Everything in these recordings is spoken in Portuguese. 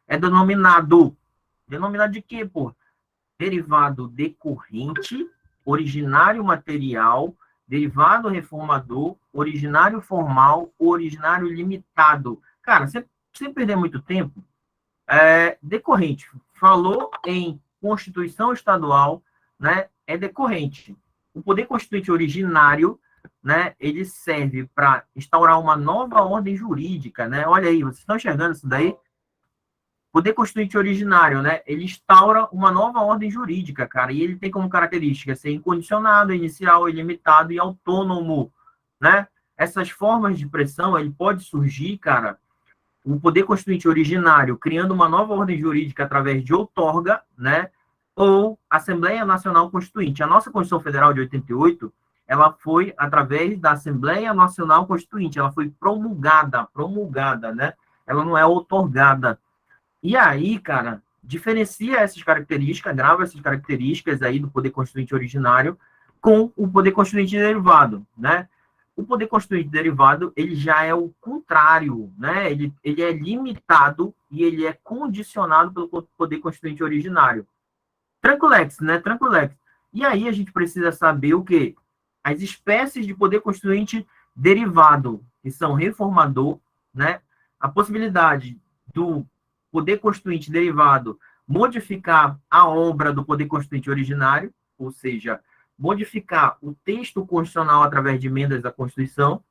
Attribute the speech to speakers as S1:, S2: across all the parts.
S1: é denominado. Denominado de quê, pô? Derivado decorrente, originário material, derivado reformador, originário formal, originário limitado. Cara, sem perder muito tempo, decorrente. Falou em Constituição Estadual, né? É decorrente. O poder constituinte originário, né? Ele serve para instaurar uma nova ordem jurídica, né? Olha aí, vocês estão enxergando isso daí? Poder constituinte originário, né? Ele instaura uma nova ordem jurídica, cara, e ele tem como característica ser incondicionado, inicial, ilimitado e autônomo, né? Essas formas de pressão, ele pode surgir, cara, o poder constituinte originário criando uma nova ordem jurídica através de outorga, né? Ou Assembleia Nacional Constituinte. A nossa Constituição Federal de 88, ela foi através da Assembleia Nacional Constituinte, ela foi promulgada, né? Ela não é outorgada. E aí, cara, diferencia essas características, grava essas características aí do poder constituinte originário com o poder constituinte derivado, né? O poder constituinte derivado, ele já é o contrário, né? Ele é limitado e ele é condicionado pelo poder constituinte originário. Tranquilex, né? Tranquilex. E aí a gente precisa saber o quê? As espécies de poder constituinte derivado, que são reformador, né? A possibilidade do poder constituinte derivado modificar a obra do poder constituinte originário, ou seja, modificar o texto constitucional através de emendas à Constituição.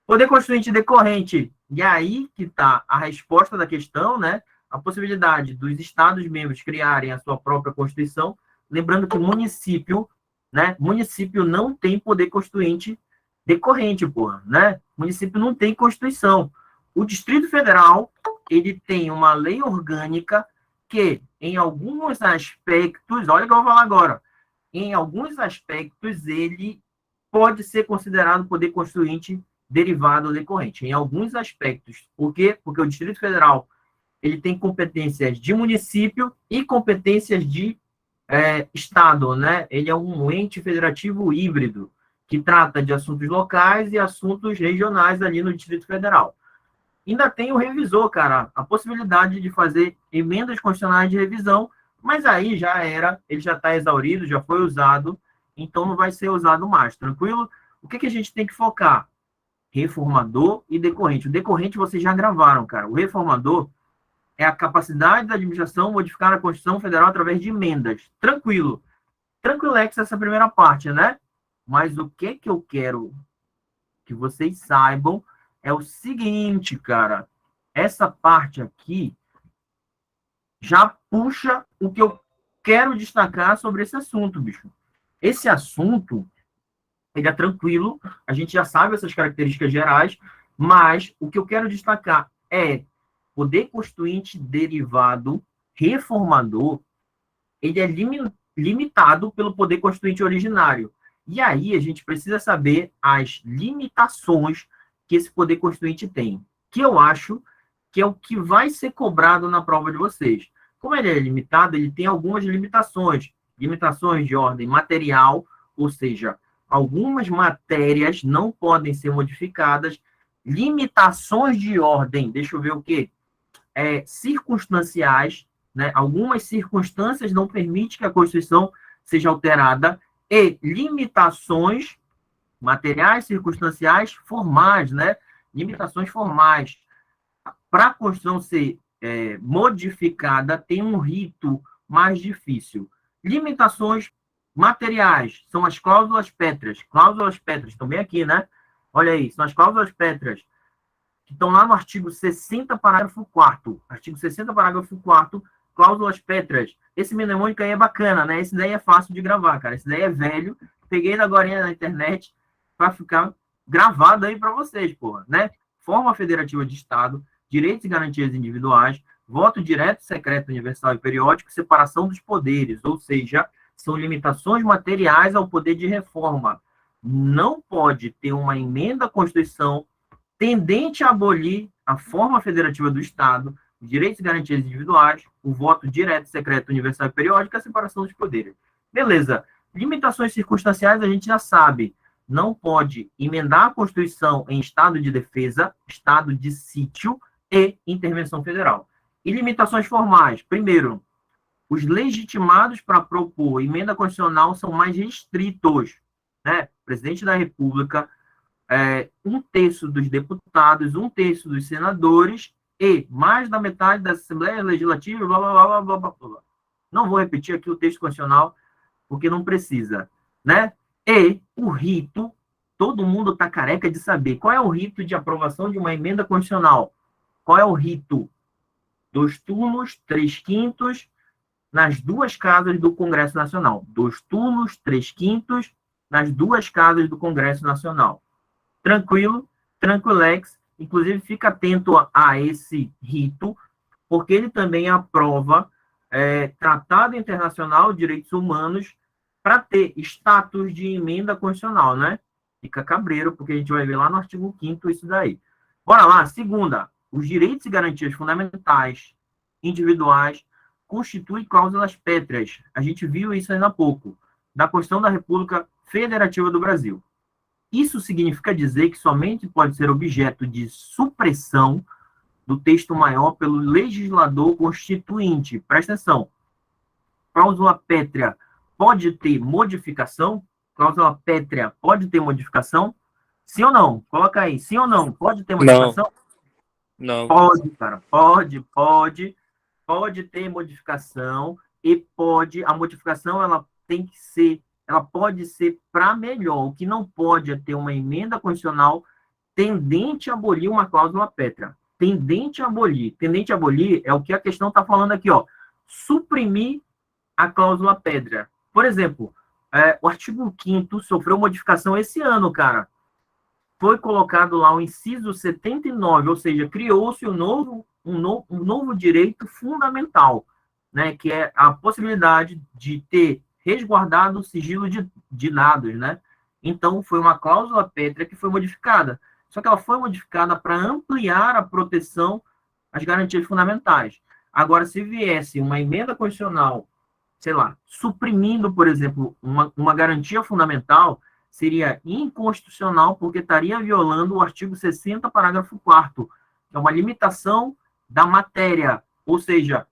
S1: Poder constituinte decorrente, e aí que está a resposta da questão, né? A possibilidade dos Estados-membros criarem a sua própria Constituição, lembrando que município, né? Município não tem poder constituinte decorrente, porra, né? Município não tem Constituição. O Distrito Federal, ele tem uma lei orgânica que, em alguns aspectos, olha o que eu vou falar agora, em alguns aspectos, ele pode ser considerado poder constituinte derivado ou decorrente. Em alguns aspectos. Por quê? Porque o Distrito Federal ele tem competências de município e competências de Estado, né? Ele é um ente federativo híbrido, que trata de assuntos locais e assuntos regionais ali no Distrito Federal. Ainda tem o revisor, cara, a possibilidade de fazer emendas constitucionais de revisão, mas aí já era, ele já está exaurido, já foi usado, então não vai ser usado mais, tranquilo? O que a gente tem que focar? Reformador e decorrente. O decorrente vocês já gravaram, cara. O reformador é a capacidade da administração modificar a Constituição Federal através de emendas. Tranquilo. Tranquilex essa primeira parte, né? Mas o que eu quero que vocês saibam é o seguinte, cara. Essa parte aqui já puxa o que eu quero destacar sobre esse assunto, bicho. Esse assunto, ele é tranquilo, a gente já sabe essas características gerais, mas o que eu quero destacar é poder constituinte derivado reformador, ele é limitado pelo poder constituinte originário. E aí a gente precisa saber as limitações que esse poder constituinte tem, que eu acho que é o que vai ser cobrado na prova de vocês. Como ele é limitado, ele tem algumas limitações de ordem material, ou seja, algumas matérias não podem ser modificadas, limitações de ordem, deixa eu ver o quê? Circunstanciais, né? Algumas circunstâncias não permitem que a Constituição seja alterada, e limitações materiais, circunstanciais, formais, né? Limitações formais. Para a Constituição ser modificada, tem um rito mais difícil. Limitações materiais são as cláusulas pétreas. Cláusulas pétreas, estão bem aqui, né? Olha aí, são as cláusulas pétreas, que estão lá no artigo 60, parágrafo 4º. Artigo 60, parágrafo 4º, cláusulas pétreas. Esse mnemônico aí é bacana, né? Esse daí é fácil de gravar, cara. Esse daí é velho. Peguei agora na internet para ficar gravado aí para vocês, porra, né? Forma federativa de Estado, direitos e garantias individuais, voto direto, secreto, universal e periódico, separação dos poderes, ou seja, são limitações materiais ao poder de reforma. Não pode ter uma emenda à Constituição tendente a abolir a forma federativa do Estado, os direitos e garantias individuais, o voto direto, secreto, universal e periódico, a separação dos poderes. Beleza. Limitações circunstanciais a gente já sabe. Não pode emendar a Constituição em estado de defesa, estado de sítio e intervenção federal. E limitações formais. Primeiro, os legitimados para propor emenda constitucional são mais restritos, né? Presidente da República, um terço dos deputados, um terço dos senadores e mais da metade da Assembleia Legislativa, blá, blá, blá, blá, blá, blá. Não vou repetir aqui o texto constitucional, porque não precisa, né? E o rito, todo mundo está careca de saber qual é o rito de aprovação de uma emenda constitucional. Qual é o rito? 2 turnos, 3/5 nas duas casas do Congresso Nacional. 2 turnos, 3/5 nas duas casas do Congresso Nacional. Tranquilo, tranquilex. Inclusive, fica atento a esse rito, porque ele também aprova Tratado Internacional de Direitos Humanos para ter status de emenda constitucional, né? Fica cabreiro, porque a gente vai ver lá no artigo 5º isso daí. Bora lá, segunda. Os direitos e garantias fundamentais, individuais, constituem cláusulas pétreas. A gente viu isso ainda há pouco, da Constituição da República Federativa do Brasil. Isso significa dizer que somente pode ser objeto de supressão do texto maior pelo legislador constituinte. Presta atenção. Cláusula pétrea pode ter modificação? Cláusula pétrea pode ter modificação? Sim ou não? Coloca aí. Sim ou não? Pode ter modificação?
S2: Não.
S1: Pode, cara. Pode ter modificação e pode. A modificação ela tem que ser, ela pode ser para melhor. O que não pode é ter uma emenda constitucional tendente a abolir uma cláusula pétrea. Tendente a abolir. Tendente a abolir é o que a questão está falando aqui, ó. Suprimir a cláusula pétrea. Por exemplo, o artigo 5º sofreu modificação esse ano, cara. Foi colocado lá o inciso 79, ou seja, criou-se um novo direito fundamental, né, que é a possibilidade de ter resguardado o sigilo de dados, né? Então, foi uma cláusula pétrea que foi modificada. Só que ela foi modificada para ampliar a proteção às garantias fundamentais. Agora, se viesse uma emenda constitucional, sei lá, suprimindo, por exemplo, uma garantia fundamental, seria inconstitucional, porque estaria violando o artigo 60, parágrafo 4º, que é uma limitação da matéria. Ou seja,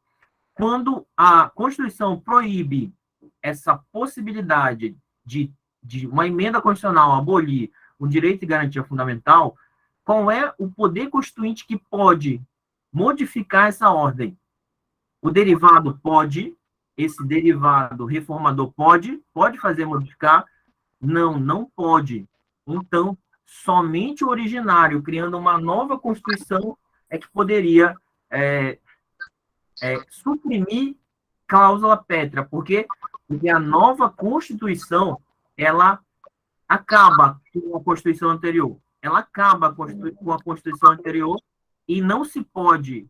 S1: quando a Constituição proíbe essa possibilidade de uma emenda constitucional abolir o direito de garantia fundamental, qual é o poder constituinte que pode modificar essa ordem? O derivado pode, esse derivado reformador pode fazer modificar? Não pode. Então, somente o originário, criando uma nova Constituição, é que poderia suprimir cláusula pétrea, porque a nova Constituição, ela acaba com a Constituição anterior. Ela acaba com a Constituição anterior e não se pode,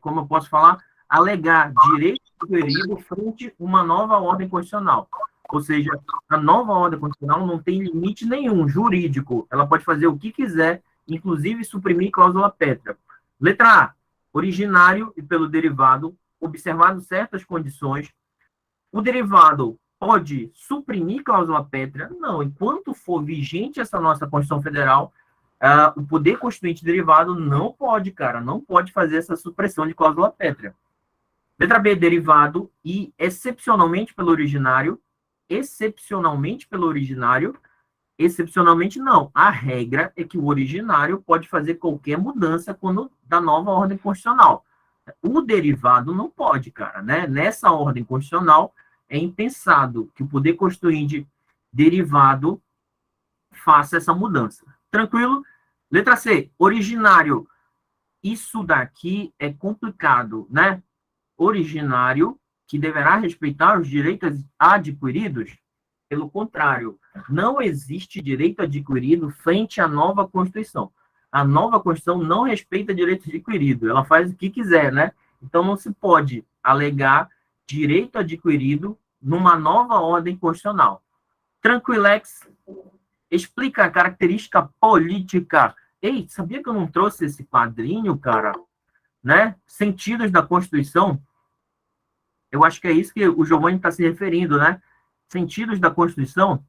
S1: como eu posso falar, alegar direito adquirido frente a uma nova ordem constitucional. Ou seja, a nova ordem constitucional não tem limite nenhum jurídico. Ela pode fazer o que quiser, inclusive suprimir cláusula pétrea. Letra A. Originário e pelo derivado, observado certas condições. O derivado pode suprimir cláusula pétrea? Não. Enquanto for vigente essa nossa Constituição Federal, o poder constituinte derivado não pode, cara, não pode fazer essa supressão de cláusula pétrea. Letra B, derivado e excepcionalmente pelo originário, excepcionalmente não. A regra é que o originário pode fazer qualquer mudança quando da nova ordem constitucional. O derivado não pode, cara, né? Nessa ordem constitucional é impensado que o poder constituinte derivado faça essa mudança. Tranquilo? Letra C, originário. Isso daqui é complicado, né? Originário, que deverá respeitar os direitos adquiridos. Pelo contrário, não existe direito adquirido frente à nova Constituição. A nova Constituição não respeita direito adquirido, ela faz o que quiser, né? Então não se pode alegar direito adquirido numa nova ordem constitucional. Tranquilex explica a característica política. Ei, sabia que eu não trouxe esse quadrinho, cara? Né? Sentidos da Constituição. Eu acho que é isso que o Giovanni está se referindo, né? Sentidos da Constituição,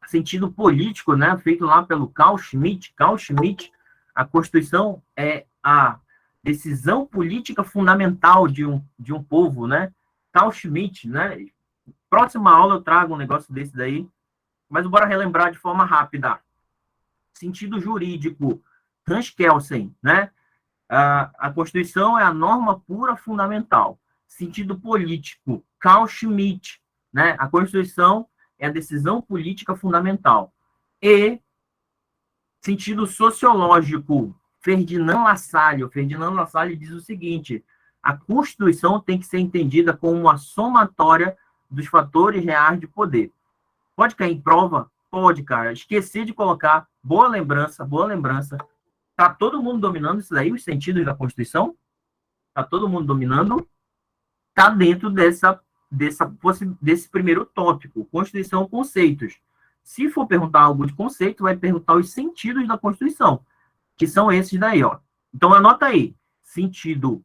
S1: sentido político, né? Feito lá pelo Carl Schmitt. Carl Schmitt, a Constituição é a decisão política fundamental de um povo, né? Carl Schmitt, né? Próxima aula eu trago um negócio desse daí, mas bora relembrar de forma rápida. Sentido jurídico, Hans Kelsen, né? A Constituição é a norma pura fundamental. Sentido político, Carl Schmitt, né? A Constituição é a decisão política fundamental. E sentido sociológico, Ferdinand Lassalle. Ferdinand Lassalle diz o seguinte: a Constituição tem que ser entendida como uma somatória dos fatores reais de poder. Pode cair em prova? Pode, cara. Esqueci de colocar. Boa lembrança, boa lembrança. Tá todo mundo dominando isso daí, os sentidos da Constituição? Tá todo mundo dominando? Tá dentro desse primeiro tópico, Constituição, conceitos. Se for perguntar algo de conceito, vai perguntar os sentidos da Constituição, que são esses daí, ó. Então, anota aí. Sentido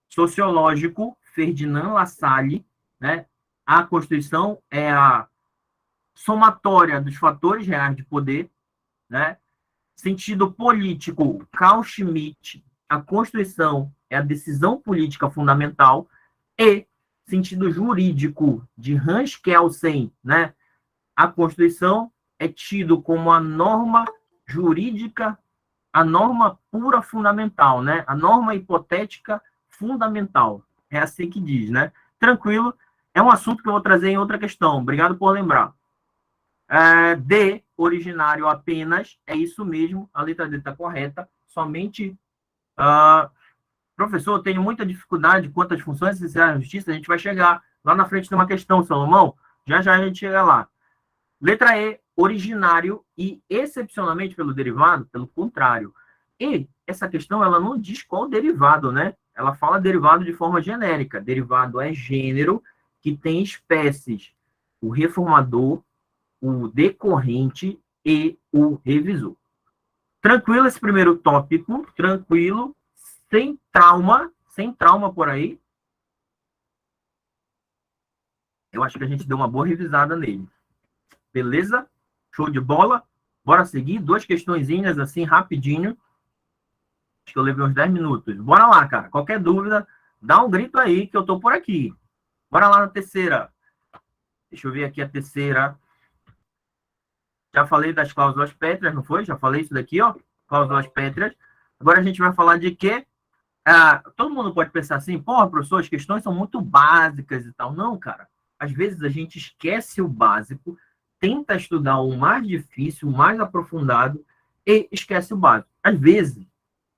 S1: sociológico, Ferdinand Lassalle, né? A Constituição é a somatória dos fatores reais de poder, né? Sentido político, Carl Schmitt, a Constituição é a decisão política fundamental. E sentido jurídico, de Hans Kelsen, né? A Constituição é tido como a norma jurídica, a norma pura fundamental, né? A norma hipotética fundamental. É assim que diz, né? Tranquilo. É um assunto que eu vou trazer em outra questão. Obrigado por lembrar. D, originário apenas, é isso mesmo, a letra D está correta, somente, professor, eu tenho muita dificuldade quanto às funções essenciais da justiça, a gente vai chegar lá na frente de uma questão, Salomão, já já a gente chega lá. Letra E, originário e excepcionalmente pelo derivado, pelo contrário. E essa questão, ela não diz qual derivado, né? Ela fala derivado de forma genérica, derivado é gênero que tem espécies, o reformador, o decorrente e o revisor. Tranquilo esse primeiro tópico, tranquilo, sem trauma por aí. Eu acho que a gente deu uma boa revisada nele. Beleza? Show de bola? Bora seguir, 2 questõezinhas assim, rapidinho. Acho que eu levei uns 10 minutos. Bora lá, cara. Qualquer dúvida, dá um grito aí que eu tô por aqui. Bora lá na terceira. Deixa eu ver aqui a terceira. Já falei das cláusulas pétreas, não foi? Já falei isso daqui, ó. Cláusulas pétreas. Agora a gente vai falar de quê? Todo mundo pode pensar assim, porra, professor, as questões são muito básicas e tal. Não, cara. Às vezes a gente esquece o básico, tenta estudar o mais difícil, o mais aprofundado e esquece o básico. Às vezes,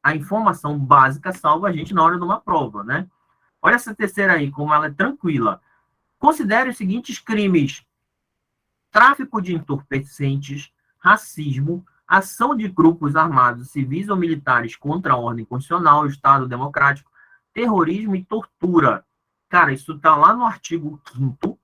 S1: a informação básica salva a gente na hora de uma prova, né? Olha essa terceira aí, como ela é tranquila. Considere os seguintes crimes: tráfico de entorpecentes, racismo, ação de grupos armados, civis ou militares contra a ordem constitucional, Estado democrático, terrorismo e tortura. Cara, isso está lá no artigo 5º,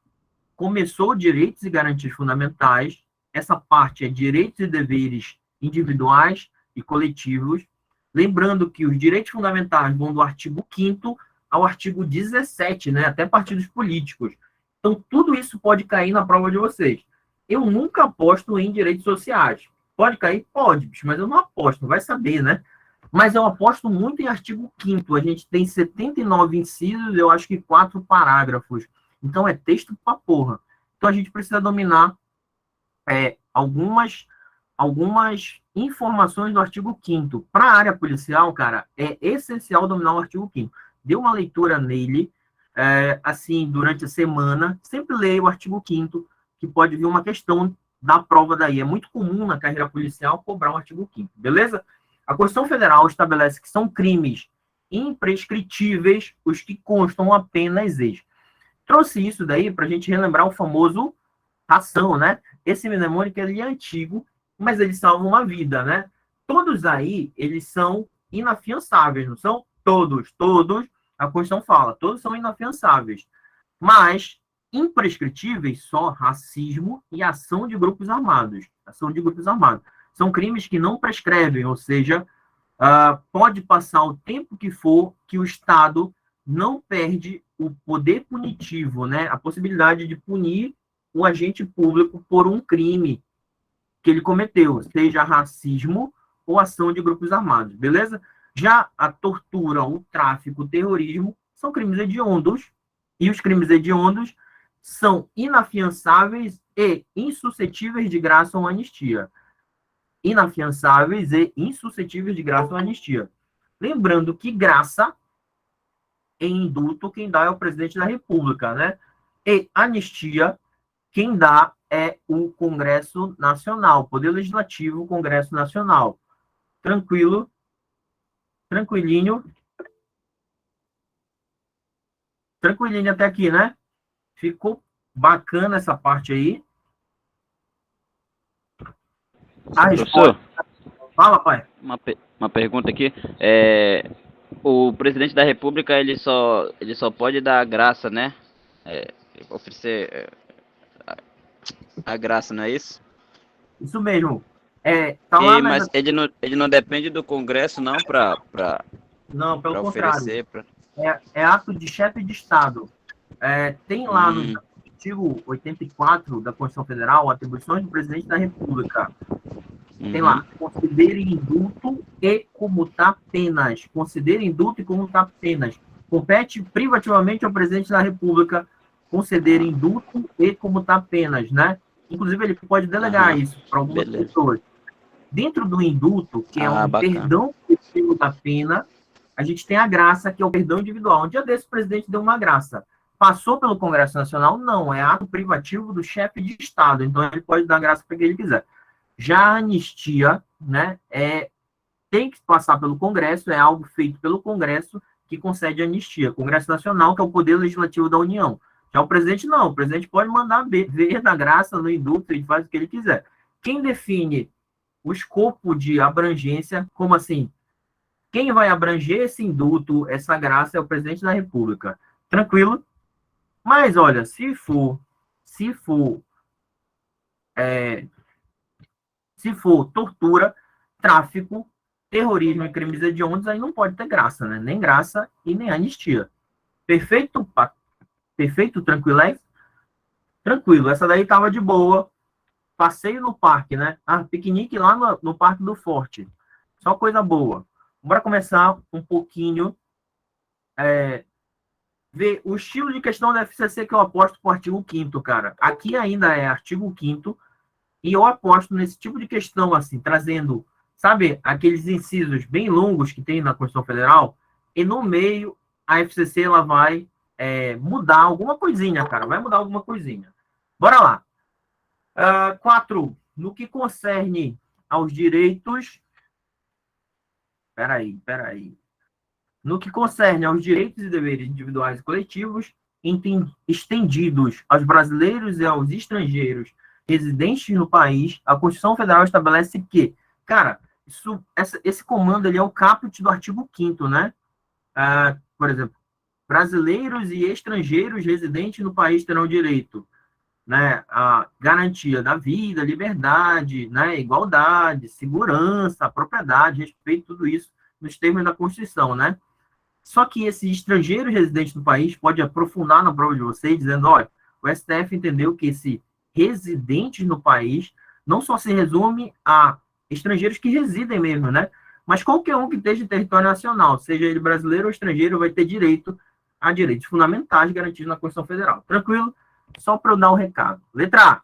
S1: começou direitos e garantias fundamentais, essa parte é direitos e deveres individuais e coletivos, lembrando que os direitos fundamentais vão do artigo 5º ao artigo 17, né, até partidos políticos. Então, tudo isso pode cair na prova de vocês. Eu nunca aposto em direitos sociais. Pode cair? Pode, bicho, mas eu não aposto, vai saber, né? Mas eu aposto muito em artigo 5º. A gente tem 79 incisos, eu acho que 4 parágrafos. Então, é texto pra porra. Então, a gente precisa dominar algumas informações do artigo 5º. Para a área policial, cara, é essencial dominar o artigo 5º. Dê uma leitura nele, assim, durante a semana. Sempre leia o artigo 5º, que pode vir uma questão da prova daí. É muito comum na carreira policial cobrar um artigo 5º, beleza? A Constituição Federal estabelece que são crimes imprescritíveis os que constam apenas ex. Trouxe isso daí para a gente relembrar o famoso ração, né? Esse mnemônico ele é antigo, mas ele salva uma vida, né? Todos aí, eles são inafiançáveis, não são? Todos, a Constituição fala, todos são inafiançáveis. Mas imprescritíveis só racismo e ação de grupos armados. Ação de grupos armados. São crimes que não prescrevem, ou seja, pode passar o tempo que for que o Estado não perde o poder punitivo, né? A possibilidade de punir o agente público por um crime que ele cometeu, seja racismo ou ação de grupos armados, beleza? Já a tortura, o tráfico, o terrorismo são crimes hediondos, e os crimes hediondos são inafiançáveis e insuscetíveis de graça ou anistia. Inafiançáveis e insuscetíveis de graça ou anistia. Lembrando que graça em indulto, quem dá é o presidente da República, né? E anistia, quem dá é o Congresso Nacional, Poder Legislativo, Congresso Nacional. Tranquilo? Tranquilinho? Tranquilinho até aqui, né? Ficou bacana essa parte aí. A
S2: Professor,
S1: resposta. Fala, pai.
S2: uma pergunta aqui. O presidente da República ele só pode dar a graça, né? Oferecer a graça, não é isso?
S1: Isso mesmo. Tá lá
S2: Mas ele não depende do Congresso, não, para
S1: Não, pelo contrário.
S2: oferecer.
S1: É ato de chefe de Estado. Tem lá no artigo 84 da Constituição Federal atribuições do presidente da República. Tem lá, considere indulto e comutar penas. Considere indulto e comutar penas. Compete privativamente ao presidente da República conceder indulto e comutar penas, né? Inclusive, ele pode delegar isso para algumas pessoas. Dentro do indulto, que é um perdão coletivo da pena, a gente tem a graça, que é o perdão individual. Um dia desse, o presidente deu uma graça. Passou pelo Congresso Nacional? Não, é ato privativo do chefe de Estado. Então, ele pode dar graça para quem ele quiser. Já a anistia, né, tem que passar pelo Congresso, é algo feito pelo Congresso que concede anistia. Congresso Nacional, que é o Poder Legislativo da União. Já o presidente não, o presidente pode mandar ver da graça no indulto, ele faz o que ele quiser. Quem define o escopo de abrangência, como assim? Quem vai abranger esse indulto, essa graça, é o presidente da República. Tranquilo? Mas, olha, se for tortura, tráfico, terrorismo e crimes hediondos, aí não pode ter graça, né? Nem graça e nem anistia. Perfeito? Perfeito, tranquilez? Tranquilo, essa daí tava de boa. Passeio no parque, né? Piquenique lá no Parque do Forte. Só coisa boa. Bora começar um pouquinho ver o estilo de questão da FCC que eu aposto pro artigo 5º, cara. Aqui ainda é artigo 5º, e eu aposto nesse tipo de questão, assim, trazendo, sabe, aqueles incisos bem longos que tem na Constituição Federal, e no meio a FCC ela vai mudar alguma coisinha, cara. Vai mudar alguma coisinha. Bora lá. 4. No que concerne aos direitos... Peraí. No que concerne aos direitos e deveres individuais e coletivos, estendidos aos brasileiros e aos estrangeiros residentes no país, a Constituição Federal estabelece que, cara, esse comando ali é o caput do artigo 5º, né? Por exemplo, brasileiros e estrangeiros residentes no país terão direito, né, a garantia da vida, liberdade, né, igualdade, segurança, propriedade, respeito, tudo isso nos termos da Constituição, né? Só que esse estrangeiro residente no país pode aprofundar na prova de vocês, dizendo, olha, o STF entendeu que esse residentes no país não só se resume a estrangeiros que residem mesmo, né? Mas qualquer um que esteja em território nacional, seja ele brasileiro ou estrangeiro, vai ter direito a direitos fundamentais garantidos na Constituição Federal. Tranquilo? Só para eu dar um recado. Letra A.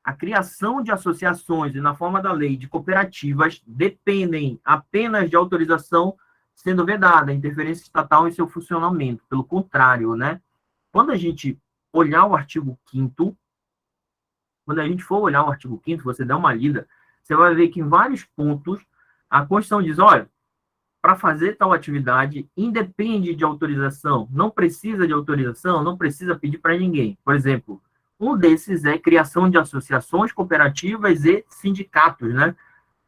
S1: A criação de associações e, na forma da lei, de cooperativas dependem apenas de autorização sendo vedada a interferência estatal em seu funcionamento. Pelo contrário, né? Quando a gente olhar o artigo 5º, quando a gente for olhar o artigo 5º, você der uma lida, você vai ver que em vários pontos a Constituição diz, olha, para fazer tal atividade, independe de autorização, não precisa de autorização, não precisa pedir para ninguém. Por exemplo, um desses é criação de associações, cooperativas e sindicatos, né?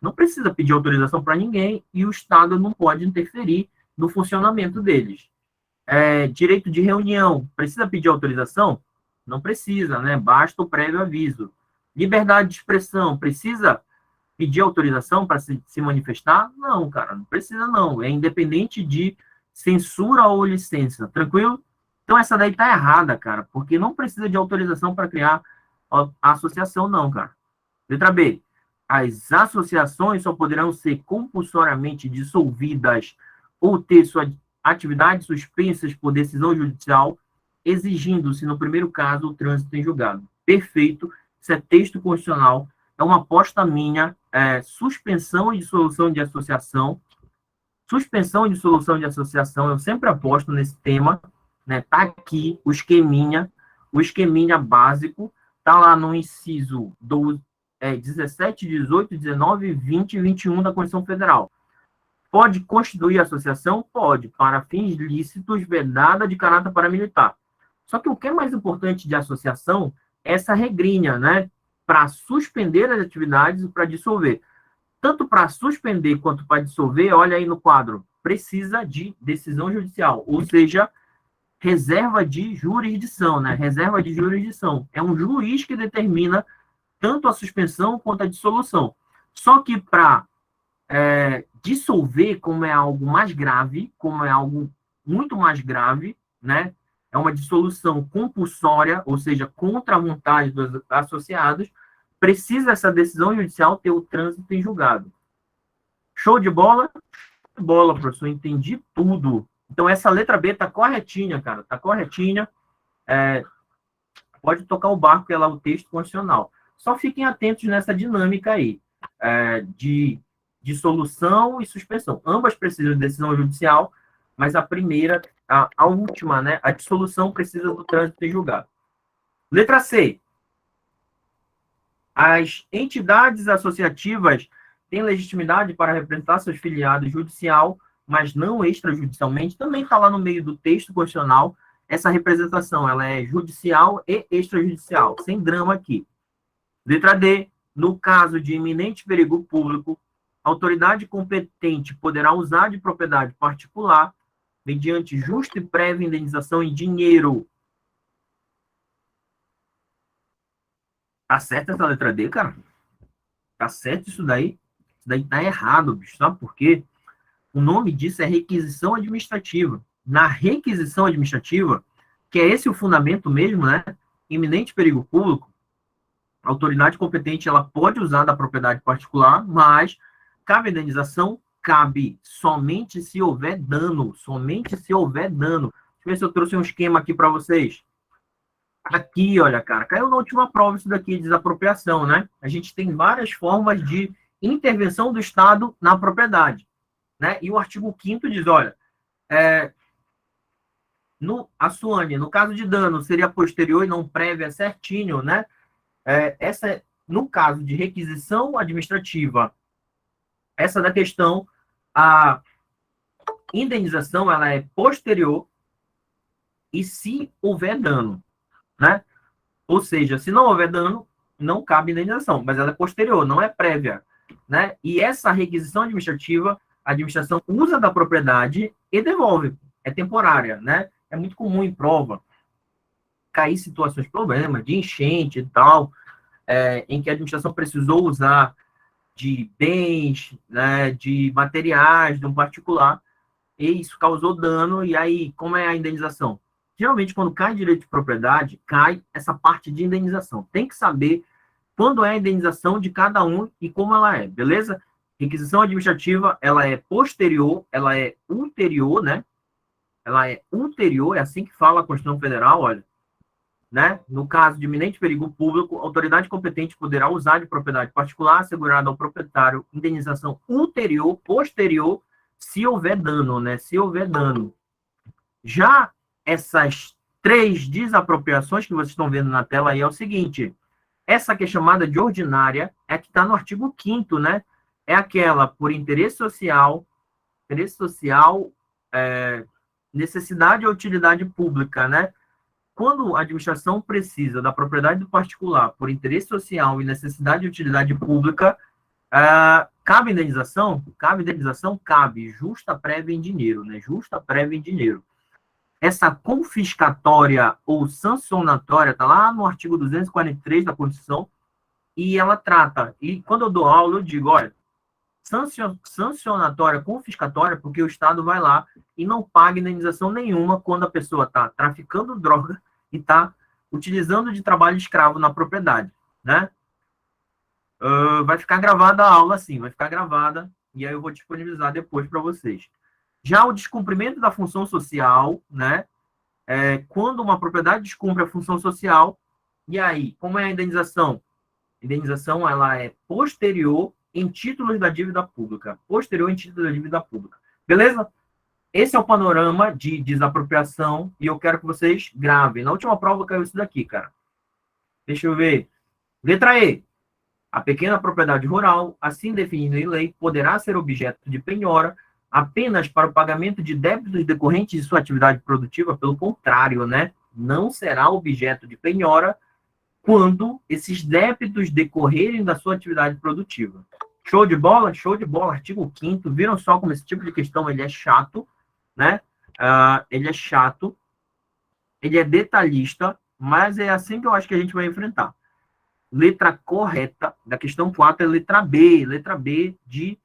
S1: Não precisa pedir autorização para ninguém e o Estado não pode interferir no funcionamento deles. Direito de reunião, precisa pedir autorização? Não precisa, né? Basta o prévio aviso. Liberdade de expressão, precisa pedir autorização para se manifestar? Não, cara, não precisa não. É independente de censura ou licença, tranquilo? Então essa daí tá errada, cara, porque não precisa de autorização para criar a associação, não, cara. Letra B. As associações só poderão ser compulsoriamente dissolvidas ou ter suas atividades suspensas por decisão judicial, exigindo-se, no primeiro caso, o trânsito em julgado. Perfeito, isso é texto constitucional, é uma aposta minha, suspensão e dissolução de associação. Suspensão e dissolução de associação, eu sempre aposto nesse tema, né? Tá aqui o esqueminha básico, tá lá no inciso 17, 18, 19, 20 e 21 da Constituição Federal. Pode constituir associação? Pode, para fins lícitos, vedada de caráter paramilitar. Só que o que é mais importante de associação é essa regrinha, né? Para suspender as atividades e para dissolver. Tanto para suspender quanto para dissolver, olha aí no quadro, precisa de decisão judicial, ou seja, reserva de jurisdição, né? Reserva de jurisdição. É um juiz que determina tanto a suspensão quanto a dissolução. Só que para dissolver, como é algo mais grave, como é algo muito mais grave, né? É uma dissolução compulsória, ou seja, contra a vontade dos associados, precisa essa decisão judicial ter o trânsito em julgado. Show de bola? Bola, professor, entendi tudo. Então, essa letra B tá corretinha, cara, tá corretinha. Pode tocar o barco, que é lá o texto constitucional. Só fiquem atentos nessa dinâmica aí, de dissolução e suspensão. Ambas precisam de decisão judicial, mas a primeira, a última, né, a dissolução precisa do trânsito em julgado. Letra C. As entidades associativas têm legitimidade para representar seus filiados judicial, mas não extrajudicialmente. Também está lá no meio do texto constitucional. Essa representação ela é judicial e extrajudicial, sem drama aqui. Letra D. No caso de iminente perigo público, a autoridade competente poderá usar de propriedade particular, mediante justa e prévia indenização em dinheiro. Tá certo essa letra D, cara? Tá certo isso daí? Isso daí tá errado, bicho. Sabe por quê? O nome disso é requisição administrativa. Na requisição administrativa, que é esse o fundamento mesmo, né? Iminente perigo público, a autoridade competente ela pode usar da propriedade particular, mas cabe indenização? Cabe somente se houver dano. Somente se houver dano. Deixa eu ver se eu trouxe um esquema aqui para vocês. Aqui, olha, cara, caiu na última prova isso daqui, desapropriação, né? A gente tem várias formas de intervenção do Estado na propriedade, né? E o artigo 5º diz, olha, a SUANE, no caso de dano, seria posterior e não prévia, certinho, né? No caso de requisição administrativa, essa da questão, a indenização, ela é posterior e se houver dano, né? Ou seja, se não houver dano, não cabe indenização, mas ela é posterior, não é prévia, né? E essa requisição administrativa, a administração usa da propriedade e devolve, é temporária, né? É muito comum em prova cair situações de problema, de enchente e tal, em que a administração precisou usar de bens, né, de materiais de um particular, e isso causou dano, e aí, como é a indenização? Geralmente, quando cai direito de propriedade, cai essa parte de indenização. Tem que saber quando é a indenização de cada um e como ela é, beleza? Requisição administrativa, ela é posterior, ela é ulterior, né? Ela é ulterior, é assim que fala a Constituição Federal, olha. Né? No caso de iminente perigo público, a autoridade competente poderá usar de propriedade particular assegurada ao proprietário indenização ulterior, posterior, se houver dano, né? Se houver dano. Já essas 3 desapropriações que vocês estão vendo na tela aí é o seguinte, essa que é chamada de ordinária é a que está no artigo 5º, né? É aquela por interesse social, necessidade ou utilidade pública, né? Quando a administração precisa da propriedade do particular por interesse social e necessidade e utilidade pública, cabe indenização? Cabe indenização? Cabe. Justa prévia em dinheiro, né? Justa prévia em dinheiro. Essa confiscatória ou sancionatória está lá no artigo 243 da Constituição e ela trata, e quando eu dou aula eu digo, olha, sancionatória, confiscatória, porque o Estado vai lá e não paga indenização nenhuma quando a pessoa está traficando droga e está utilizando de trabalho escravo na propriedade, né? Vai ficar gravada a aula, sim, vai ficar gravada, e aí eu vou disponibilizar depois para vocês. Já o descumprimento da função social, né? Quando uma propriedade descumpre a função social, e aí, como é a indenização? A indenização, ela é posterior em títulos da dívida pública. Posterior em títulos da dívida pública. Beleza? Esse é o panorama de desapropriação, e eu quero que vocês gravem. Na última prova caiu isso daqui, cara. Deixa eu ver. Letra E. A pequena propriedade rural, assim definida em lei, poderá ser objeto de penhora apenas para o pagamento de débitos decorrentes de sua atividade produtiva. Pelo contrário, né? Não será objeto de penhora quando esses débitos decorrerem da sua atividade produtiva. Show de bola? Show de bola. Artigo 5º. Viram só como esse tipo de questão ele é chato, né? Ele é chato, ele é detalhista, mas é assim que eu acho que a gente vai enfrentar. Letra correta da questão 4 é letra B de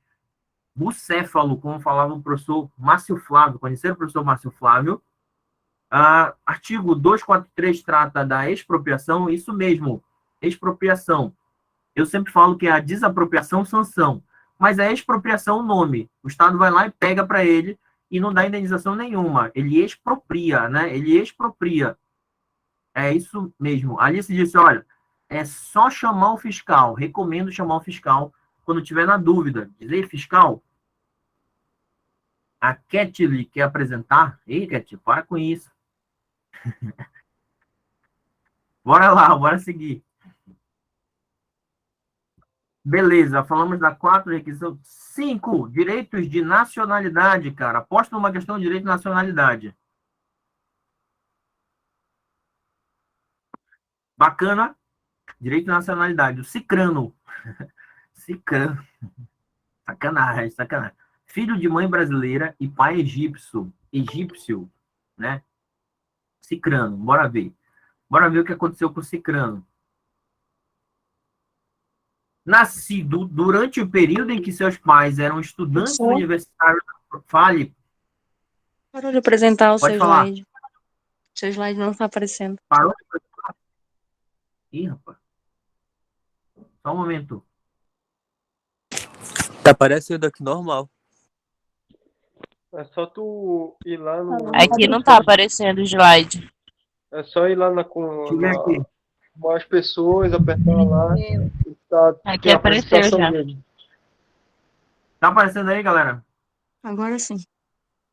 S1: bucéfalo, como falava o professor Márcio Flávio. Conheceram o professor Márcio Flávio? Artigo 243 trata da expropriação, isso mesmo, expropriação. Eu sempre falo que é a desapropriação sanção, mas a expropriação o nome. O Estado vai lá e pega para ele e não dá indenização nenhuma. Ele expropria, né? Ele expropria. É isso mesmo. Ali se disse, olha, é só chamar o fiscal. Recomendo chamar o fiscal quando tiver na dúvida. Dizer, fiscal, a Ketli quer apresentar? Ei, Ketli, para com isso. Bora lá, bora seguir. Beleza, falamos da 4, requisição 5, direitos de nacionalidade, cara. Aposto numa questão de direito de nacionalidade. Bacana, direito de nacionalidade. O cicrano. Cicrano. Sacanagem, sacanagem. Filho de mãe brasileira e pai egípcio, né? Cicrano, bora ver. Bora ver o que aconteceu com o cicrano. Nascido durante o período em que seus pais eram estudantes universitários. Fale.
S3: Parou de apresentar o
S1: Pode
S3: seu
S1: falar.
S3: slide. O seu slide não está aparecendo.
S1: Parou de apresentar? Ih, rapaz. Só um momento.
S4: Tá aparecendo aqui normal.
S5: É só tu ir lá no...
S3: Aqui não tá aparecendo o slide.
S5: É só ir lá
S1: aqui.
S5: mais pessoas, apertar lá. Tá,
S3: Aqui apareceu já.
S5: dele.
S1: Tá aparecendo aí, galera?
S3: Agora sim.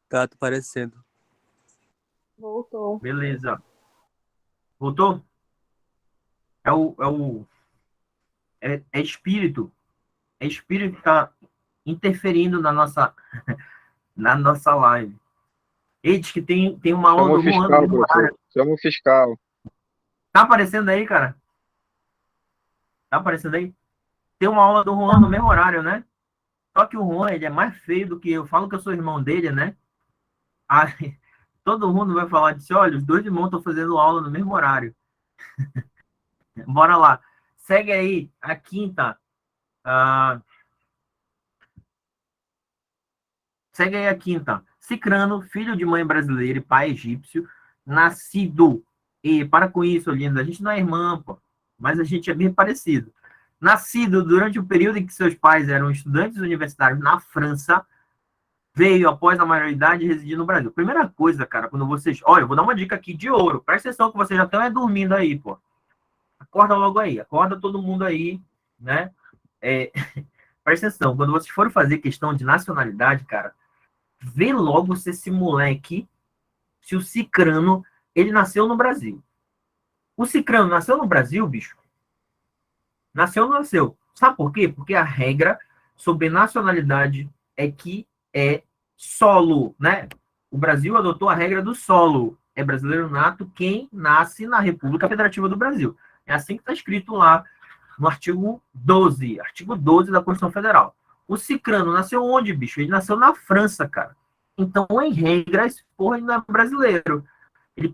S4: Tá aparecendo.
S3: Voltou.
S1: Beleza. Voltou? É espírito. É espírito que tá interferindo na nossa live. Ele diz que tem uma aula do
S5: Chama o
S1: Juan.
S5: fiscal, professor. Chama o fiscal.
S1: Tá aparecendo aí, cara? Tá aparecendo aí? Tem uma aula do Juan no mesmo horário, né? Só que o Juan, ele é mais feio do que eu. Falo que eu sou irmão dele, né? Aí, todo mundo vai falar disso. Olha, os dois irmãos estão fazendo aula no mesmo horário. Bora lá. Segue aí a quinta. Segue aí a quinta. Cicrano, filho de mãe brasileira e pai egípcio, nascido. E para com isso, Linda, a gente não é irmã, pô, mas a gente é bem parecido. Nascido durante o período em que seus pais eram estudantes universitários na França, veio após a maioridade residir no Brasil. Primeira coisa, cara, quando vocês... Olha, eu vou dar uma dica aqui de ouro. Presta atenção que vocês já estão dormindo aí, pô. Acorda logo aí. Acorda todo mundo aí, né? Presta atenção. Quando vocês forem fazer questão de nacionalidade, cara, vê logo se esse moleque, se o cicrano, ele nasceu no Brasil. O cicrano nasceu no Brasil, bicho? Nasceu ou não nasceu? Sabe por quê? Porque a regra sobre nacionalidade é que é solo, né? O Brasil adotou a regra do solo. É brasileiro nato quem nasce na República Federativa do Brasil. É assim que está escrito lá no artigo 12 da Constituição Federal. O cicrano nasceu onde, bicho? Ele nasceu na França, cara. Então, em regra, esse porra ele não é brasileiro. Ele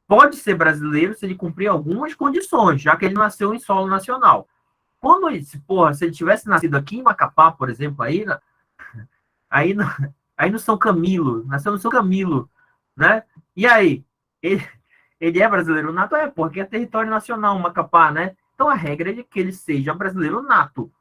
S1: pode ser brasileiro se ele cumprir algumas condições, já que ele nasceu em solo nacional. Quando se ele tivesse nascido aqui em Macapá, por exemplo, aí no São Camilo, nasceu no São Camilo, né? E aí, ele é brasileiro nato? Porque é território nacional, Macapá, né? Então, a regra é de que ele seja brasileiro nato.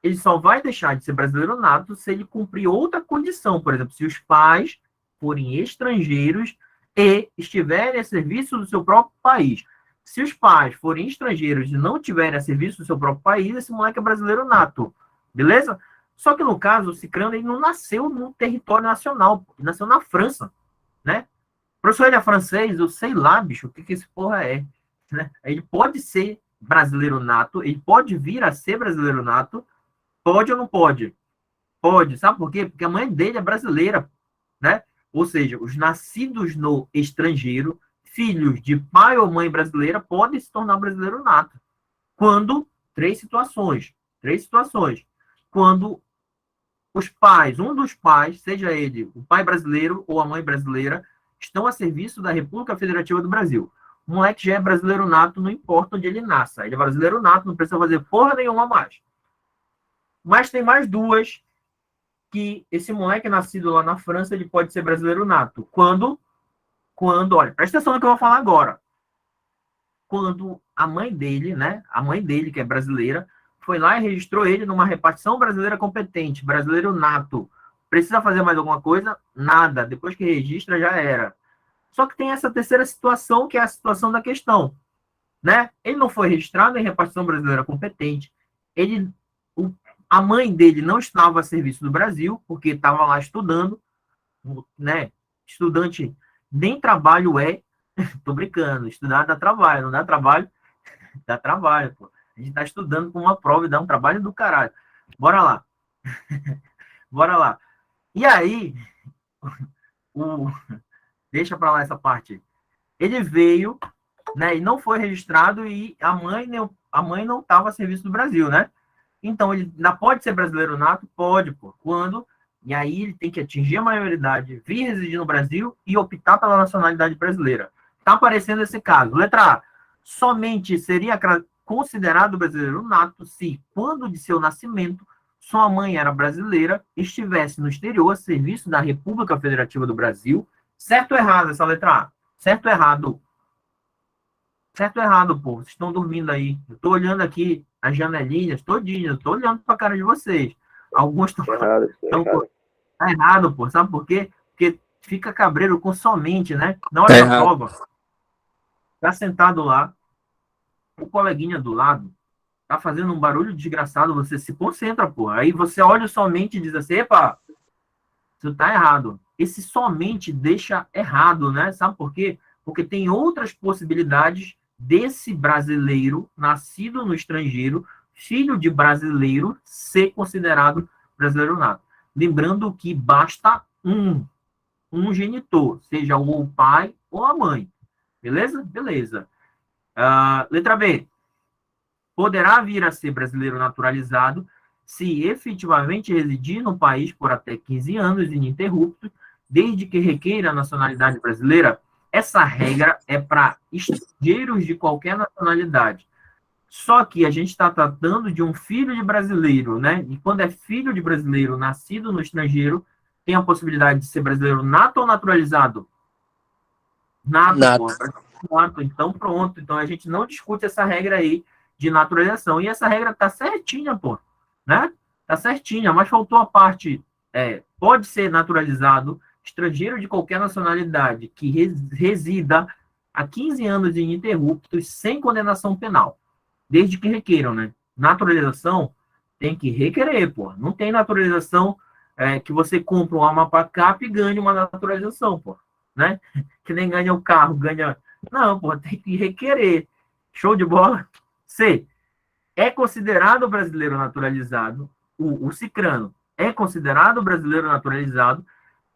S1: Ele só vai deixar de ser brasileiro nato se ele cumprir outra condição. Por exemplo, se os pais forem estrangeiros e estiverem a serviço do seu próprio país. Se os pais forem estrangeiros e não tiverem a serviço do seu próprio país, esse moleque é brasileiro nato. Beleza? Só que no caso, o Cicrano, ele não nasceu no território nacional, ele nasceu na França, né? O professor, ele é francês, eu sei lá, bicho, o que esse porra é, né? Ele pode ser brasileiro nato, ele pode vir a ser brasileiro nato, pode ou não pode? Pode, sabe por quê? Porque a mãe dele é brasileira, né? Ou seja, os nascidos no estrangeiro, filhos de pai ou mãe brasileira, podem se tornar brasileiro nato. Quando, três situações. Quando os pais, um dos pais, seja ele o pai brasileiro ou a mãe brasileira, estão a serviço da República Federativa do Brasil. O moleque já é brasileiro nato, não importa onde ele nasça. Ele é brasileiro nato, não precisa fazer porra nenhuma mais. Mas tem mais duas que esse moleque nascido lá na França, ele pode ser brasileiro nato. Quando, olha, presta atenção no que eu vou falar agora. Quando a mãe dele, né, a mãe dele, que é brasileira, foi lá e registrou ele numa repartição brasileira competente, brasileiro nato. Precisa fazer mais alguma coisa? Nada. Depois que registra, já era. Só que tem essa terceira situação, que é a situação da questão, né? Ele não foi registrado em repartição brasileira competente. A mãe dele não estava a serviço do Brasil, porque estava lá estudando, né? Estudante nem trabalho é. Tô brincando. Estudar dá trabalho, não dá trabalho? Dá trabalho, pô. A gente tá estudando com uma prova e dá um trabalho do caralho. Bora lá. Bora lá. E aí, deixa pra lá essa parte. Ele veio, né, e não foi registrado e a mãe não estava a serviço do Brasil, né? Então, ele ainda pode ser brasileiro nato? Pode, pô. Quando? E aí ele tem que atingir a maioridade, vir residir no Brasil e optar pela nacionalidade brasileira. Tá aparecendo esse caso. Letra A. Somente seria considerado brasileiro nato se, quando de seu nascimento, sua mãe era brasileira, estivesse no exterior a serviço da República Federativa do Brasil. Certo ou errado essa letra A? Certo ou errado? Certo ou errado, pô? Vocês estão dormindo aí. Eu tô olhando aqui as janelinhas todinhas, eu tô olhando pra cara de vocês. Alguns estão... Tá errado, pô. Sabe por quê? Porque fica cabreiro com somente, né? Na hora da prova, tá sentado lá, o coleguinha do lado tá fazendo um barulho desgraçado, você se concentra, pô. Aí você olha somente e diz assim, epa, isso tá errado. Esse somente deixa errado, né? Sabe por quê? Porque tem outras possibilidades desse brasileiro, nascido no estrangeiro, filho de brasileiro, ser considerado brasileiro nato. Lembrando que basta um genitor, seja o pai ou a mãe. Beleza? Beleza. Letra B. Poderá vir a ser brasileiro naturalizado se efetivamente residir no país por até 15 anos ininterruptos, desde que requeira a nacionalidade brasileira. Essa regra é para estrangeiros de qualquer nacionalidade. Só que a gente está tratando de um filho de brasileiro, né? E quando é filho de brasileiro nascido no estrangeiro, tem a possibilidade de ser brasileiro nato ou naturalizado? Nato. Nato. Então, pronto. Então, a gente não discute essa regra aí de naturalização. E essa regra tá certinha, pô. Né? Tá certinha. Mas faltou a parte... pode ser naturalizado estrangeiro de qualquer nacionalidade que resida há 15 anos ininterruptos sem condenação penal. Desde que requeiram, né? Naturalização tem que requerer, pô. Não tem naturalização que você compra um Amapacap e ganha uma naturalização, pô. Né? Que nem ganha o carro, ganha... Não, pô, tem que requerer. Show de bola? C. É considerado brasileiro naturalizado, o cicrano é considerado brasileiro naturalizado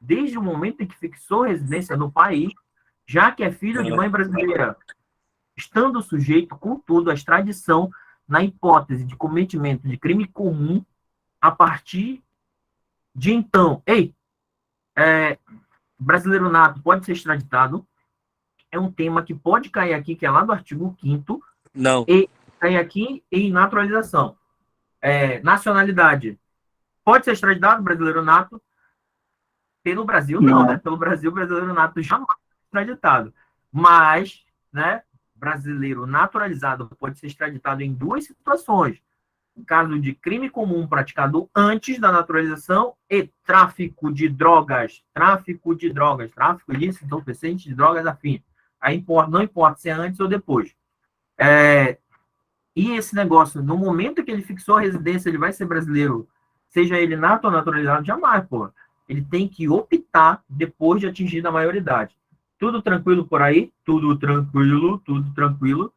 S1: desde o momento em que fixou residência no país, já que é filho de mãe brasileira, estando sujeito, contudo, à extradição na hipótese de cometimento de crime comum a partir de então. Brasileiro nato pode ser extraditado? É um tema que pode cair aqui, que é lá do artigo 5º.
S4: Não.
S1: E cair aqui em naturalização. Nacionalidade. Pode ser extraditado, brasileiro nato? Pelo Brasil, não, né? Pelo Brasil, brasileiro nato jamais é extraditado. Mas, né? brasileiro naturalizado pode ser extraditado em duas situações: em caso de crime comum praticado antes da naturalização e tráfico de drogas, tráfico ilícito, entorpecente de drogas afins. Aí não importa se é antes ou depois. E esse negócio, no momento que ele fixou a residência, ele vai ser brasileiro, seja ele nato ou naturalizado, jamais, pô. Ele tem que optar depois de atingir a maioridade. Tudo tranquilo por aí? Tudo tranquilo, tudo tranquilo.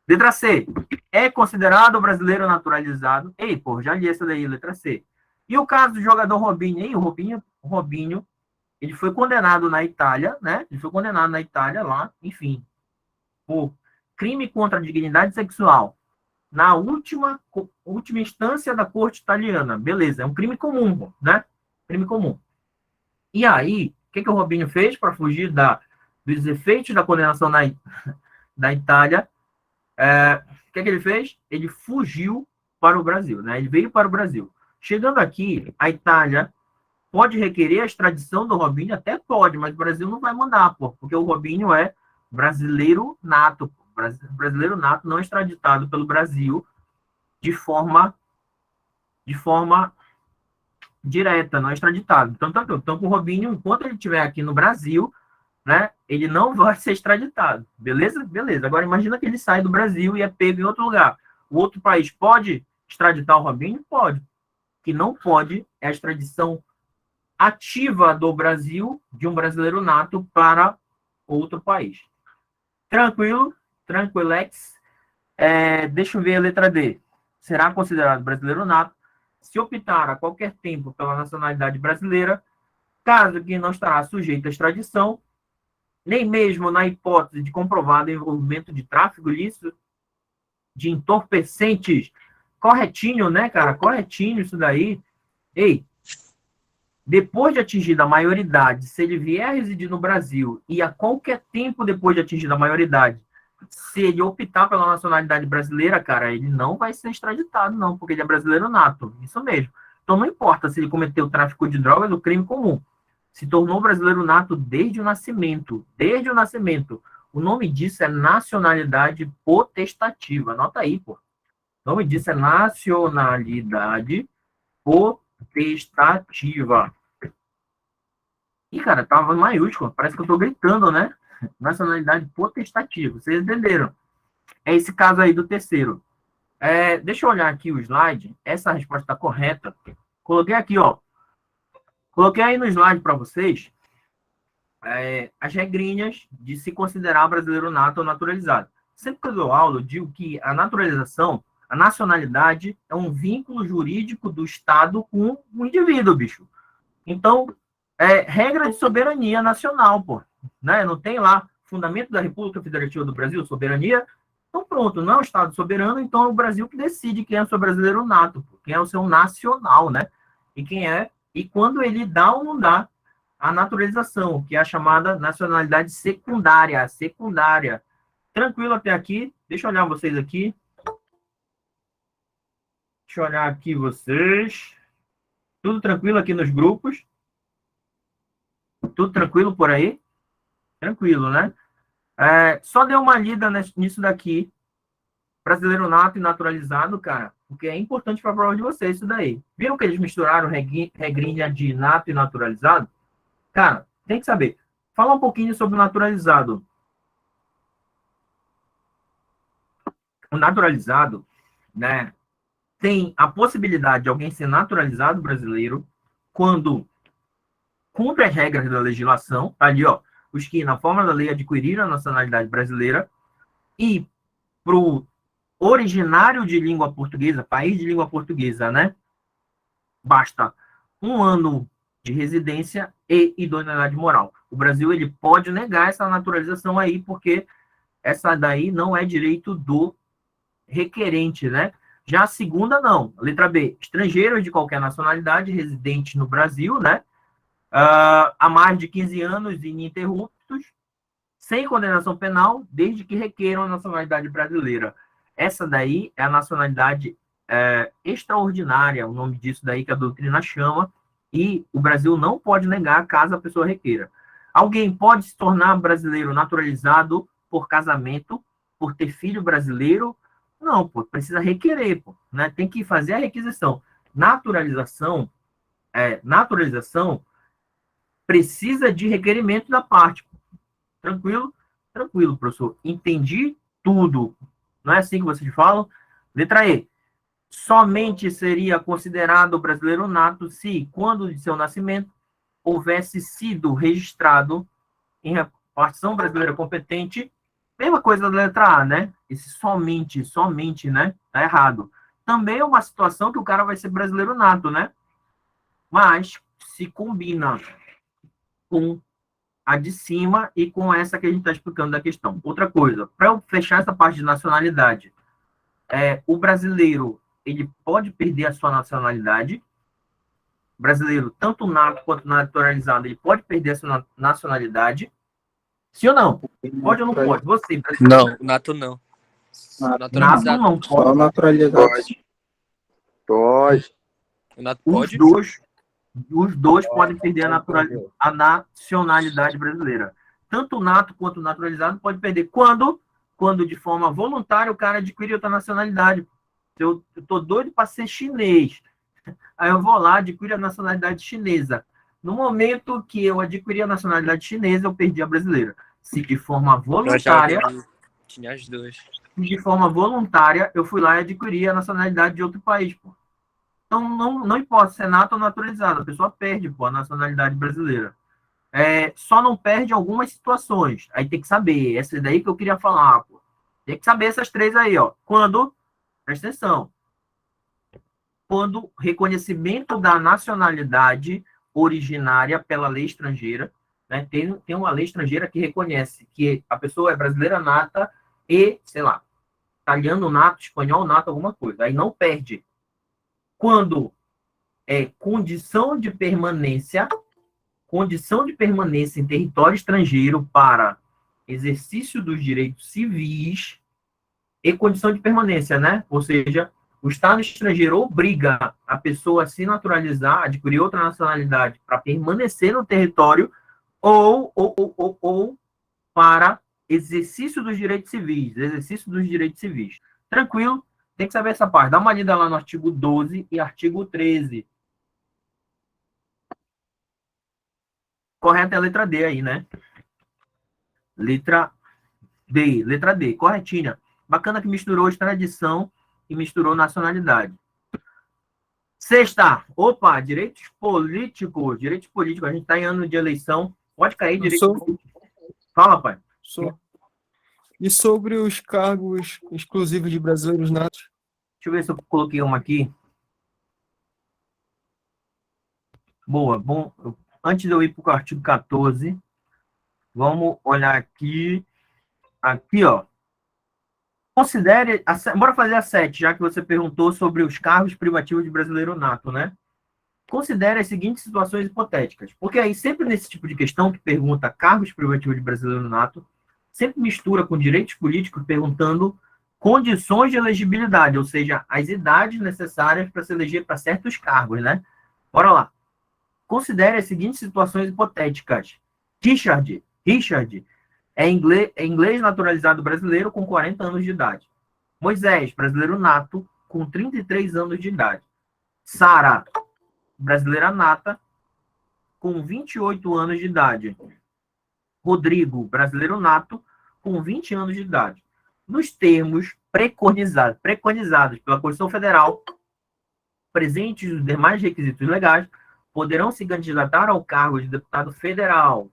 S1: Letra C. É considerado brasileiro naturalizado. Ei, pô, já li essa daí, letra C. E o caso do jogador Robinho, hein? O Robinho, ele foi condenado na Itália, né? Ele foi condenado na Itália lá, enfim, por crime contra a dignidade sexual. Na última instância da corte italiana. Beleza, é um crime comum, né? Crime comum. E aí, o que o Robinho fez para fugir dos efeitos da condenação da Itália? O que ele fez? Ele fugiu para o Brasil, né? Ele veio para o Brasil. Chegando aqui, a Itália pode requerer a extradição do Robinho? Até pode, mas o Brasil não vai mandar, pô, porque o Robinho é brasileiro nato. Brasileiro nato não extraditado pelo Brasil de forma direta, não extraditado. Então, com o Robinho, enquanto ele estiver aqui no Brasil, né, ele não vai ser extraditado. Beleza? Beleza. Agora, imagina que ele sai do Brasil e é pego em outro lugar. O outro país pode extraditar o Robinho? Pode. O que não pode é a extradição ativa do Brasil, de um brasileiro nato, para outro país. Tranquilo? Tranquilex. Deixa eu ver a letra D. Será considerado brasileiro nato se optar a qualquer tempo pela nacionalidade brasileira, caso que não estará sujeito à extradição, nem mesmo na hipótese de comprovado envolvimento de tráfico ilícito de entorpecentes. Corretinho, né, cara? Corretinho isso daí. Ei, depois de atingida a maioridade, se ele vier a residir no Brasil e a qualquer tempo depois de atingida a maioridade, se ele optar pela nacionalidade brasileira, cara, ele não vai ser extraditado, não, porque ele é brasileiro nato. Isso mesmo. Então, não importa se ele cometeu tráfico de drogas ou crime comum. Se tornou brasileiro nato desde o nascimento. Desde o nascimento. O nome disso é nacionalidade potestativa. Anota aí, pô. O nome disso é nacionalidade potestativa. Ih, cara, tava em maiúsculo. Parece que eu tô gritando, né? Nacionalidade potestativa. Vocês entenderam? É esse caso aí do terceiro. Deixa eu olhar aqui o slide. Essa resposta está correta. Coloquei aqui, ó. Coloquei aí no slide para vocês as regrinhas de se considerar brasileiro nato ou naturalizado. Sempre que eu dou aula, eu digo que a naturalização, a nacionalidade, é um vínculo jurídico do Estado com o indivíduo, bicho. Então, regra de soberania nacional, pô. Né? Não tem lá fundamento da República Federativa do Brasil, soberania. Então, pronto, não é o Estado soberano, então é o Brasil que decide quem é o seu brasileiro nato, pô. Quem é o seu nacional, né? E quando ele dá ou não dá a naturalização, que é a chamada nacionalidade secundária. Tranquilo até aqui? Deixa eu olhar vocês aqui. Deixa eu olhar aqui vocês. Tudo tranquilo aqui nos grupos? Tudo tranquilo por aí? Tranquilo, né? Só dê uma lida nisso daqui. Brasileiro nato e naturalizado, cara, porque é importante para a prova de vocês isso daí. Viram que eles misturaram regrinha de nato e naturalizado? Cara, tem que saber. Fala um pouquinho sobre o naturalizado. O naturalizado, né, tem a possibilidade de alguém ser naturalizado brasileiro quando cumpre as regras da legislação, tá ali, ó, os que, na forma da lei, adquiriram a nacionalidade brasileira, e pro originário de língua portuguesa, país de língua portuguesa, né, basta 1 ano de residência e idoneidade moral. O Brasil, ele pode negar essa naturalização aí, porque essa daí não é direito do requerente, né? Já a segunda, não. Letra B, estrangeiros de qualquer nacionalidade residentes no Brasil, né? Há mais de 15 anos ininterruptos, sem condenação penal, desde que requeram a nacionalidade brasileira. Essa daí é a nacionalidade extraordinária, o nome disso daí que a doutrina chama, e o Brasil não pode negar caso a pessoa requeira. Alguém pode se tornar brasileiro naturalizado por casamento, por ter filho brasileiro. Não, pô, precisa requerer, pô, né? Tem que fazer a requisição. Naturalização precisa de requerimento da parte. Pô. Tranquilo? Tranquilo, professor. Entendi tudo. Não é assim que vocês falam? Letra E. Somente seria considerado brasileiro nato se, quando de seu nascimento, houvesse sido registrado em repartição brasileira competente. Mesma coisa da letra A, né? Esse somente, né? Tá errado. Também é uma situação que o cara vai ser brasileiro nato, né? Mas se combina com a de cima e com essa que a gente está explicando da questão. Outra coisa, para eu fechar essa parte de nacionalidade, o brasileiro, ele pode perder a sua nacionalidade. O brasileiro, tanto nato quanto naturalizado, ele pode perder a sua nacionalidade. Sim ou não? Pode ou não pode? Você, brasileiro.
S4: Não, nato não.
S1: Nato
S4: Naturalizado.
S1: não
S6: Só
S1: pode.
S6: naturalizado.
S5: Pode.
S4: O nato
S1: Os
S4: pode?
S1: dois podem perder a nacionalidade brasileira. Tanto o nato quanto o naturalizado pode perder. Quando de forma voluntária o cara adquire outra nacionalidade. Eu tô doido para ser chinês. Aí eu vou lá, adquiro a nacionalidade chinesa. No momento que eu adquiri a nacionalidade chinesa, eu perdi a brasileira. Se de forma voluntária,
S4: Tinha as duas.
S1: eu fui lá e adquiri a nacionalidade de outro país, pô. Então, não importa se é nato ou naturalizado, a pessoa perde, pô, a nacionalidade brasileira. Só não perde algumas situações. Aí tem que saber, essa daí que eu queria falar, pô. Tem que saber essas três aí, ó. Presta atenção, quando reconhecimento da nacionalidade originária pela lei estrangeira, né? Tem uma lei estrangeira que reconhece que a pessoa é brasileira nata e, sei lá, italiano nato, espanhol nato, alguma coisa. Aí não perde. Quando é condição de permanência em território estrangeiro para exercício dos direitos civis e condição de permanência, né? Ou seja, o Estado estrangeiro obriga a pessoa a se naturalizar, adquirir outra nacionalidade para permanecer no território ou para exercício dos direitos civis. Tranquilo? Tem que saber essa parte. Dá uma lida lá no artigo 12 e artigo 13. Correta é a letra D aí, né? Letra D, corretinha. Bacana que misturou extradição e misturou nacionalidade. Sexta, direitos políticos, a gente está em ano de eleição, pode cair direito político. Fala, pai.
S6: E sobre os cargos exclusivos de brasileiros natos?
S1: Deixa eu ver se eu coloquei uma aqui. Boa, bom. Antes de eu ir para o artigo 14, vamos olhar aqui. Aqui, ó. Considere. Bora fazer a 7, já que você perguntou sobre os cargos privativos de brasileiro nato, né? Considere as seguintes situações hipotéticas. Porque aí, sempre nesse tipo de questão que pergunta cargos privativos de brasileiro nato, sempre mistura com direitos políticos, perguntando condições de elegibilidade, ou seja, as idades necessárias para se eleger para certos cargos, né? Bora lá. Considere as seguintes situações hipotéticas. Richard é inglês naturalizado brasileiro com 40 anos de idade. Moisés, brasileiro nato, com 33 anos de idade. Sara, brasileira nata, com 28 anos de idade. Rodrigo, brasileiro nato, com 20 anos de idade. Nos termos preconizados pela Constituição Federal, presentes os demais requisitos legais, poderão se candidatar ao cargo de deputado federal.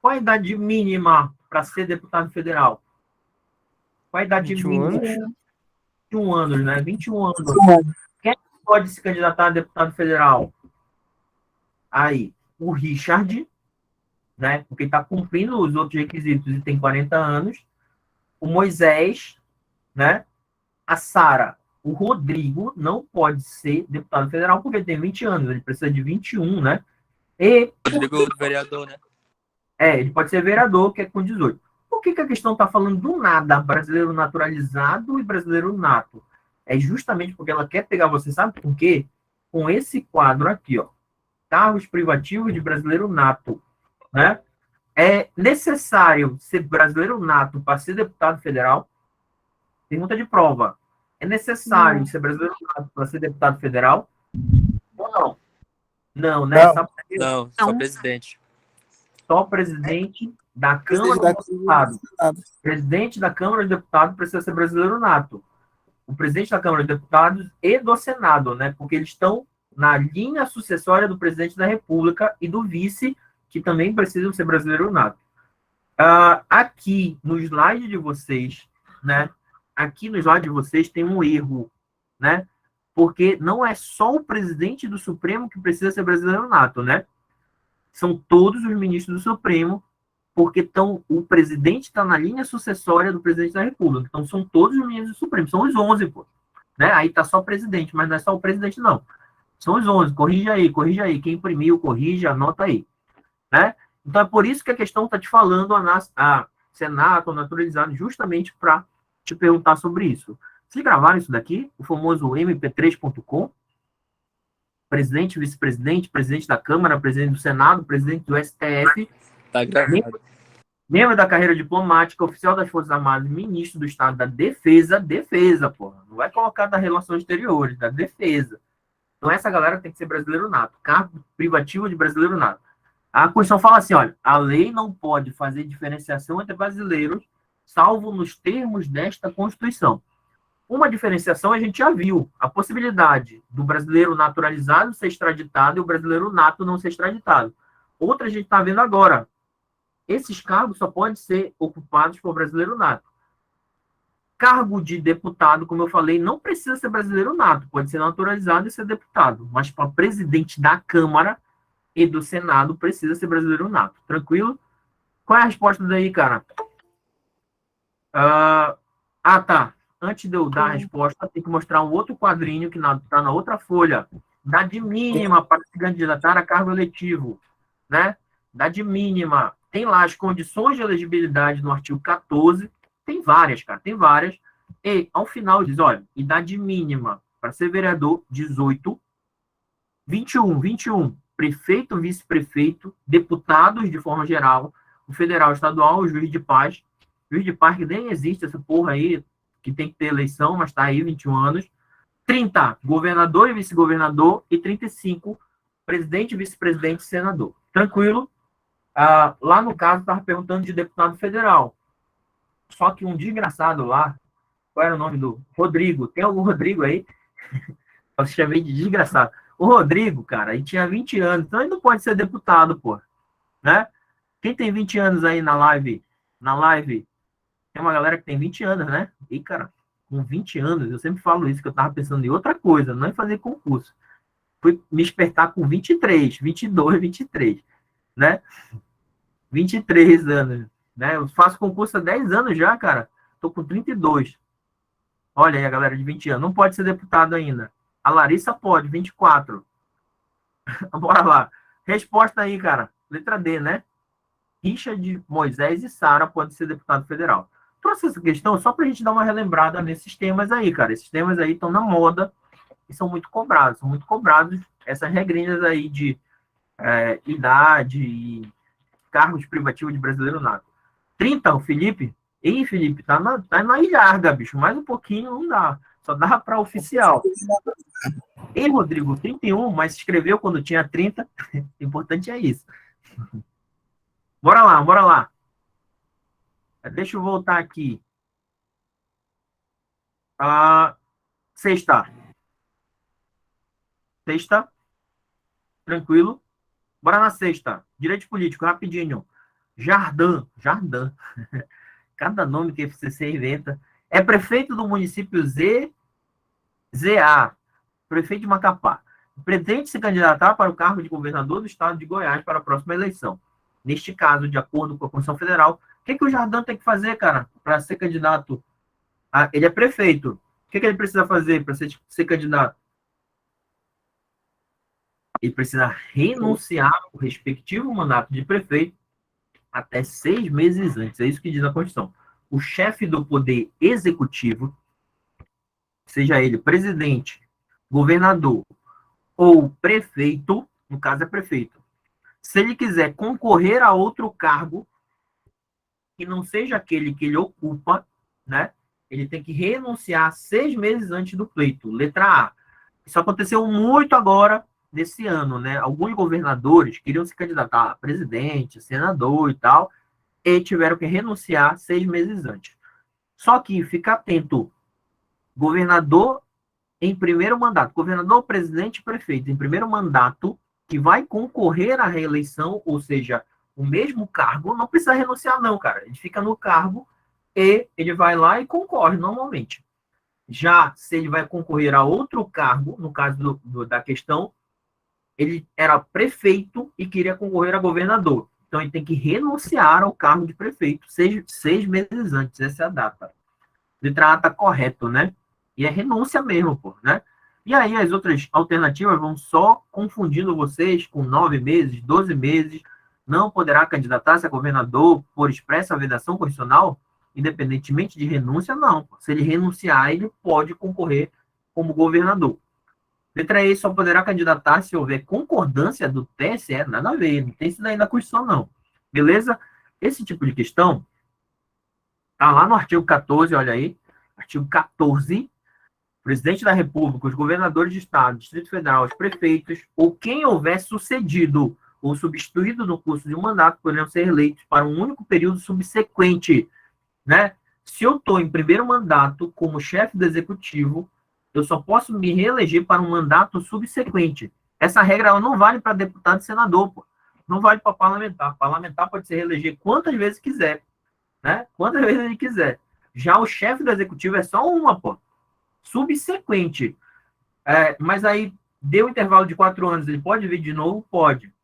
S1: Qual a idade mínima para ser deputado federal? Qual a idade
S6: 21
S1: mínima?
S6: anos?
S1: 21 anos, né? 21 anos. Quem pode se candidatar a deputado federal? Aí, o Richard, né? Porque está cumprindo os outros requisitos e tem 40 anos. O Moisés, né? A Sara. O Rodrigo não pode ser deputado federal porque ele tem 20 anos. Ele precisa de 21, né? E
S4: Rodrigo, vereador, né?
S1: ele pode ser vereador, que é com 18. Por que a questão está falando do nada, brasileiro naturalizado e brasileiro nato? É justamente porque ela quer pegar você, sabe por quê? Com esse quadro aqui, ó. Cargos privativos de brasileiro nato, né? É necessário ser brasileiro nato para ser deputado federal? Pergunta de prova. É necessário ser brasileiro para ser deputado federal? Ou não? Não, né?
S7: Não.
S4: Não, só presidente.
S1: Só presidente da Câmara
S7: Presidente
S1: dos Deputados. Presidente da Câmara dos Deputados precisa ser brasileiro nato. O presidente da Câmara dos Deputados e do Senado, né? Porque eles estão na linha sucessória do presidente da República e do vice, que também precisam ser brasileiro nato. Aqui no slide de vocês, né? Aqui no slide de vocês tem um erro, né? Porque não é só o presidente do Supremo que precisa ser brasileiro nato, né? São todos os ministros do Supremo, porque o presidente está na linha sucessória do presidente da República. Então, são todos os ministros do Supremo. São os 11, pô. Né? Aí tá só o presidente, mas não é só o presidente, não. São os 11. Corrija aí. Quem imprimiu, corrija, anota aí. Né? Então, é por isso que a questão está te falando a Senato naturalizado, justamente para te perguntar sobre isso. Vocês gravaram isso daqui? O famoso mp3.com? Presidente, vice-presidente, presidente da Câmara, presidente do Senado, presidente do STF,
S4: Tá gravado.
S1: membro da carreira diplomática, oficial das Forças Armadas, ministro do Estado da Defesa, porra. Não vai colocar da Relações Exteriores, da Defesa. Então, essa galera tem que ser brasileiro nato. Cargo privativo de brasileiro nato. A Constituição fala assim, olha, a lei não pode fazer diferenciação entre brasileiros, salvo nos termos desta Constituição. Uma diferenciação a gente já viu, a possibilidade do brasileiro naturalizado ser extraditado e o brasileiro nato não ser extraditado. Outra a gente está vendo agora. Esses cargos só podem ser ocupados por brasileiro nato. Cargo de deputado, como eu falei, não precisa ser brasileiro nato, pode ser naturalizado e ser deputado, mas para presidente da Câmara e do Senado precisa ser brasileiro nato. Tranquilo? Qual é a resposta daí, cara? Tá. Antes de eu dar a resposta, tem que mostrar um outro quadrinho que está na outra folha. Idade mínima para se candidatar a cargo eletivo. Né? Idade mínima. Tem lá as condições de elegibilidade no artigo 14. Tem várias, cara. Tem várias. E, ao final, diz, olha, idade mínima para ser vereador, 18. 21. Prefeito, vice-prefeito, deputados de forma geral, o federal, estadual, o juiz de paz. Juiz de paz que nem existe essa porra aí, que tem que ter eleição, mas está aí, 21 anos. 30, governador e vice-governador. E 35, presidente, vice-presidente e senador. Tranquilo? Lá no caso, estava perguntando de deputado federal. Só que um desgraçado lá, qual era o nome do Rodrigo? Tem algum Rodrigo aí? Eu chamei de desgraçado. O Rodrigo, cara, ele tinha 20 anos, então ele não pode ser deputado, pô. Né? Quem tem 20 anos aí na live? Tem uma galera que tem 20 anos, né? E, cara, com 20 anos, eu sempre falo isso, que eu tava pensando em outra coisa, não em fazer concurso. Fui me espertar com 23, 22, 23, né? 23 anos, né? Eu faço concurso há 10 anos já, cara. Tô com 32. Olha aí a galera de 20 anos. Não pode ser deputado ainda. A Larissa pode, 24. Bora lá. Resposta aí, cara. Letra D, né? Richard, Moisés e Sara podem ser deputado federal. Trouxe essa questão só para a gente dar uma relembrada nesses temas aí, cara. Esses temas aí estão na moda e são muito cobrados. São muito cobrados essas regrinhas aí de idade e cargos privativos de brasileiro nato. 30, o Felipe. Ei, Felipe, tá na ilharga, bicho. Mais um pouquinho não dá. Só dá para oficial. Ei, Rodrigo, 31, mas escreveu quando tinha 30. O importante é isso. Bora lá. Deixa eu voltar aqui. Sexta. Tranquilo. Bora na sexta. Direito político, rapidinho. Jardim. Cada nome que a FCC inventa. É prefeito do município ZA. Prefeito de Macapá. Pretende se candidatar para o cargo de governador do estado de Goiás para a próxima eleição. Neste caso, de acordo com a Constituição Federal, o que o Jardim tem que fazer, cara, para ser candidato? Ele é prefeito. O que ele precisa fazer para ser candidato? Ele precisa renunciar ao respectivo mandato de prefeito até 6 meses antes. É isso que diz a Constituição. O chefe do poder executivo, seja ele presidente, governador ou prefeito, no caso é prefeito, se ele quiser concorrer a outro cargo que não seja aquele que ele ocupa, né? ele tem que renunciar 6 meses antes do pleito. Letra A. Isso aconteceu muito agora, nesse ano, né? Alguns governadores queriam se candidatar a presidente, senador e tal, e tiveram que renunciar 6 meses antes. Só que, fica atento, governador em primeiro mandato, governador, presidente e prefeito em primeiro mandato, que vai concorrer à reeleição, ou seja, o mesmo cargo, não precisa renunciar não, cara. Ele fica no cargo e ele vai lá e concorre normalmente. Já se ele vai concorrer a outro cargo, no caso da questão, ele era prefeito e queria concorrer a governador. Então, ele tem que renunciar ao cargo de prefeito 6 meses antes. Essa é a data. Letra A está correto, né? E é renúncia mesmo, pô, né? E aí, as outras alternativas vão só confundindo vocês com 9 meses, 12 meses. Não poderá candidatar-se a governador por expressa vedação constitucional, independentemente de renúncia, não. Se ele renunciar, ele pode concorrer como governador. Letra E, só poderá candidatar se houver concordância do TSE, nada a ver, não tem isso daí na Constituição, não. Beleza? Esse tipo de questão está lá no artigo 14, olha aí, artigo 14, presidente da República, os governadores de Estado, Distrito Federal, os prefeitos, ou quem houver sucedido ou substituído no curso de um mandato, poderão ser eleitos para um único período subsequente, né? Se eu estou em primeiro mandato como chefe do executivo, eu só posso me reeleger para um mandato subsequente. Essa regra ela não vale para deputado e senador, pô. Não vale para parlamentar. Parlamentar pode se reeleger quantas vezes quiser, né? Quantas vezes ele quiser. Já o chefe do executivo é só uma, pô. Subsequente. Mas aí, deu um intervalo de 4 anos, ele pode vir de novo? Pode.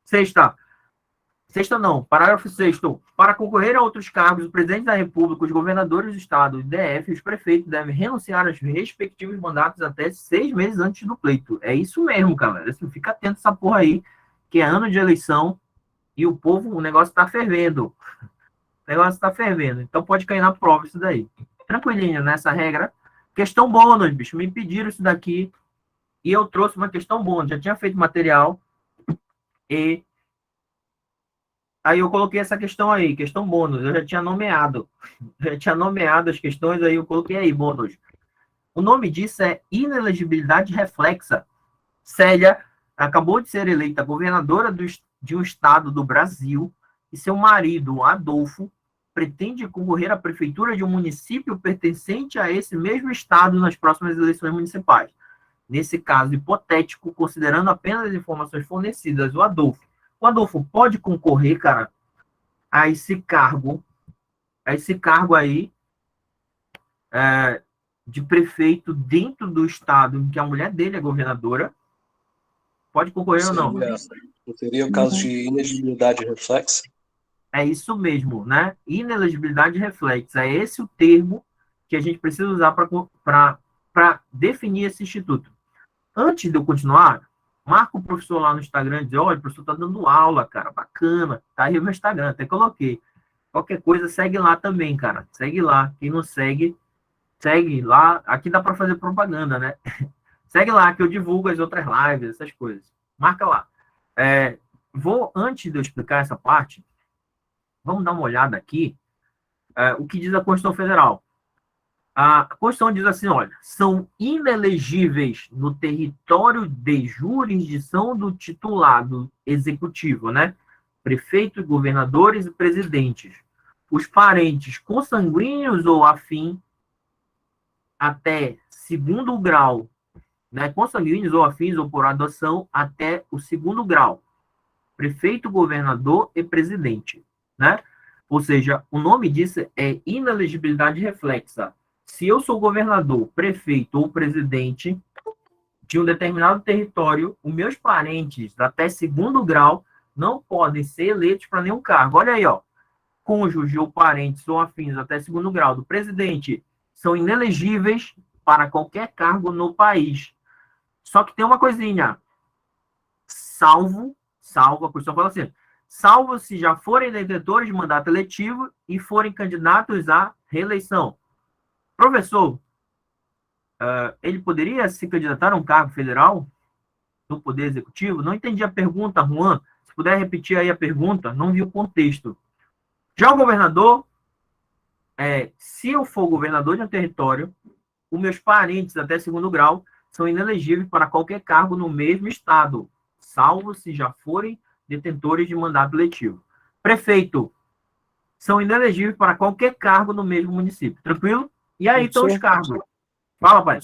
S1: Sexta não, parágrafo 6º. Para concorrer a outros cargos, o presidente da República, os governadores do Estado, o DF e os prefeitos devem renunciar aos respectivos mandatos até 6 meses antes do pleito. É isso mesmo, galera. Assim, fica atento a essa porra aí, que é ano de eleição e o negócio tá fervendo. O negócio tá fervendo. Então pode cair na prova isso daí. Tranquilinho nessa regra. Questão bônus, bicho. Me pediram isso daqui e eu trouxe uma questão bônus. Já tinha feito material e aí eu coloquei essa questão aí, questão bônus. Eu já tinha nomeado. Já tinha nomeado as questões, aí eu coloquei aí, bônus. O nome disso é inelegibilidade reflexa. Célia acabou de ser eleita governadora de um estado do Brasil e seu marido, Adolfo, pretende concorrer à prefeitura de um município pertencente a esse mesmo estado nas próximas eleições municipais. Nesse caso hipotético, considerando apenas as informações fornecidas, o Adolfo pode concorrer, cara, a esse cargo aí de prefeito dentro do estado em que a mulher dele é governadora? Pode concorrer ou não?
S7: Seria o caso de inelegibilidade reflexa?
S1: É isso mesmo, né? Inelegibilidade reflexa. É esse o termo que a gente precisa usar para definir esse instituto. Antes de eu continuar, marca o professor lá no Instagram e diz, olha, o professor está dando aula, cara, bacana. Tá aí o meu Instagram, até coloquei. Qualquer coisa, segue lá também, cara. Segue lá. Quem não segue, segue lá. Aqui dá para fazer propaganda, né? Segue lá, que eu divulgo as outras lives, essas coisas. Marca lá. Antes de eu explicar essa parte, vamos dar uma olhada aqui o que diz a Constituição Federal. A Constituição diz assim, olha, são inelegíveis no território de jurisdição do titulado executivo, né? Prefeitos, governadores e presidentes. Os parentes consanguíneos ou afim até segundo grau, né? Consanguíneos ou afins ou por adoção até o segundo grau. Prefeito, governador e presidente, né? Ou seja, o nome disso é inelegibilidade reflexa. Se eu sou governador, prefeito ou presidente de um determinado território, os meus parentes até segundo grau não podem ser eleitos para nenhum cargo. Olha aí, ó. Cônjuge ou parentes ou afins até segundo grau do presidente são inelegíveis para qualquer cargo no país. Só que tem uma coisinha. Salvo, a Constituição fala assim, salvo se já forem detentores de mandato eletivo e forem candidatos à reeleição. Professor, ele poderia se candidatar a um cargo federal no Poder Executivo? Não entendi a pergunta, Juan. Se puder repetir aí a pergunta, não vi o contexto. Já o governador, se eu for governador de um território, os meus parentes até segundo grau são inelegíveis para qualquer cargo no mesmo estado, salvo se já forem detentores de mandato letivo. Prefeito, são inelegíveis para qualquer cargo no mesmo município. Tranquilo? E aí estão os cargos. Fala, pai.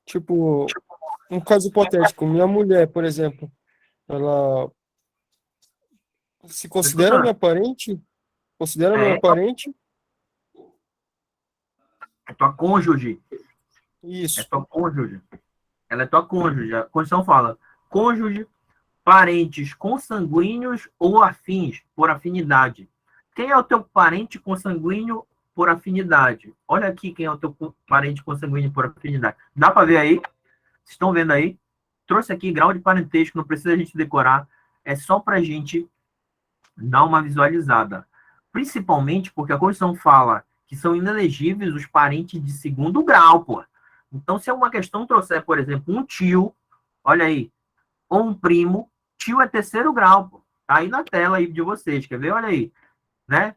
S6: Tipo, um caso hipotético, minha mulher, por exemplo, ela se considera minha parente? Considera minha parente?
S1: É tua cônjuge.
S6: Isso.
S1: É tua cônjuge. Ela é tua cônjuge. A Constituição fala cônjuge, parentes consanguíneos ou afins, por afinidade. Quem é o teu parente consanguíneo por afinidade? Olha aqui quem é o teu parente consanguíneo por afinidade. Dá para ver aí? Vocês estão vendo aí? Trouxe aqui grau de parentesco, não precisa a gente decorar. É só para a gente dar uma visualizada. Principalmente porque a Constituição fala que são inelegíveis os parentes de segundo grau, pô. Então, se uma questão trouxer, por exemplo, um tio, olha aí, ou um primo, tio é terceiro grau, pô. Tá aí na tela aí de vocês, quer ver? Olha aí, né?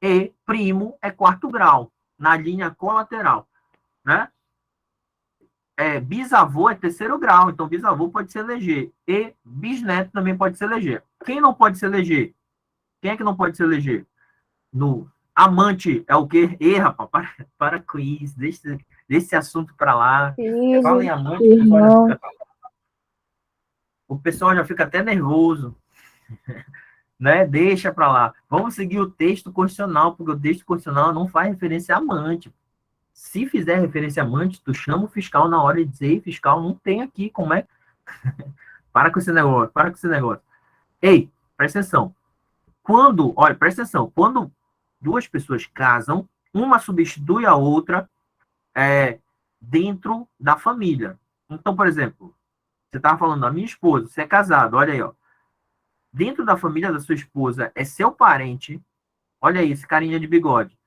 S1: E primo é quarto grau, na linha colateral, né? Bisavô é terceiro grau, então bisavô pode se eleger. E bisneto também pode se eleger. Quem não pode se eleger? Quem é que não pode se eleger? No amante é o quê? Rapaz, para com isso, deixa esse assunto para lá. Fala em amante, o pessoal já fica até nervoso, né? Deixa para lá. Vamos seguir o texto constitucional, porque o texto constitucional não faz referência a amante. Se fizer referência a amante, tu chama o fiscal na hora de dizer, fiscal, não tem aqui, como é? Para com esse negócio. Ei, presta atenção. Presta atenção, quando duas pessoas casam, uma substitui a outra dentro da família. Então, por exemplo, você estava falando da minha esposa, você é casado, olha aí, ó. Dentro da família da sua esposa é seu parente, olha aí, esse carinha de bigode.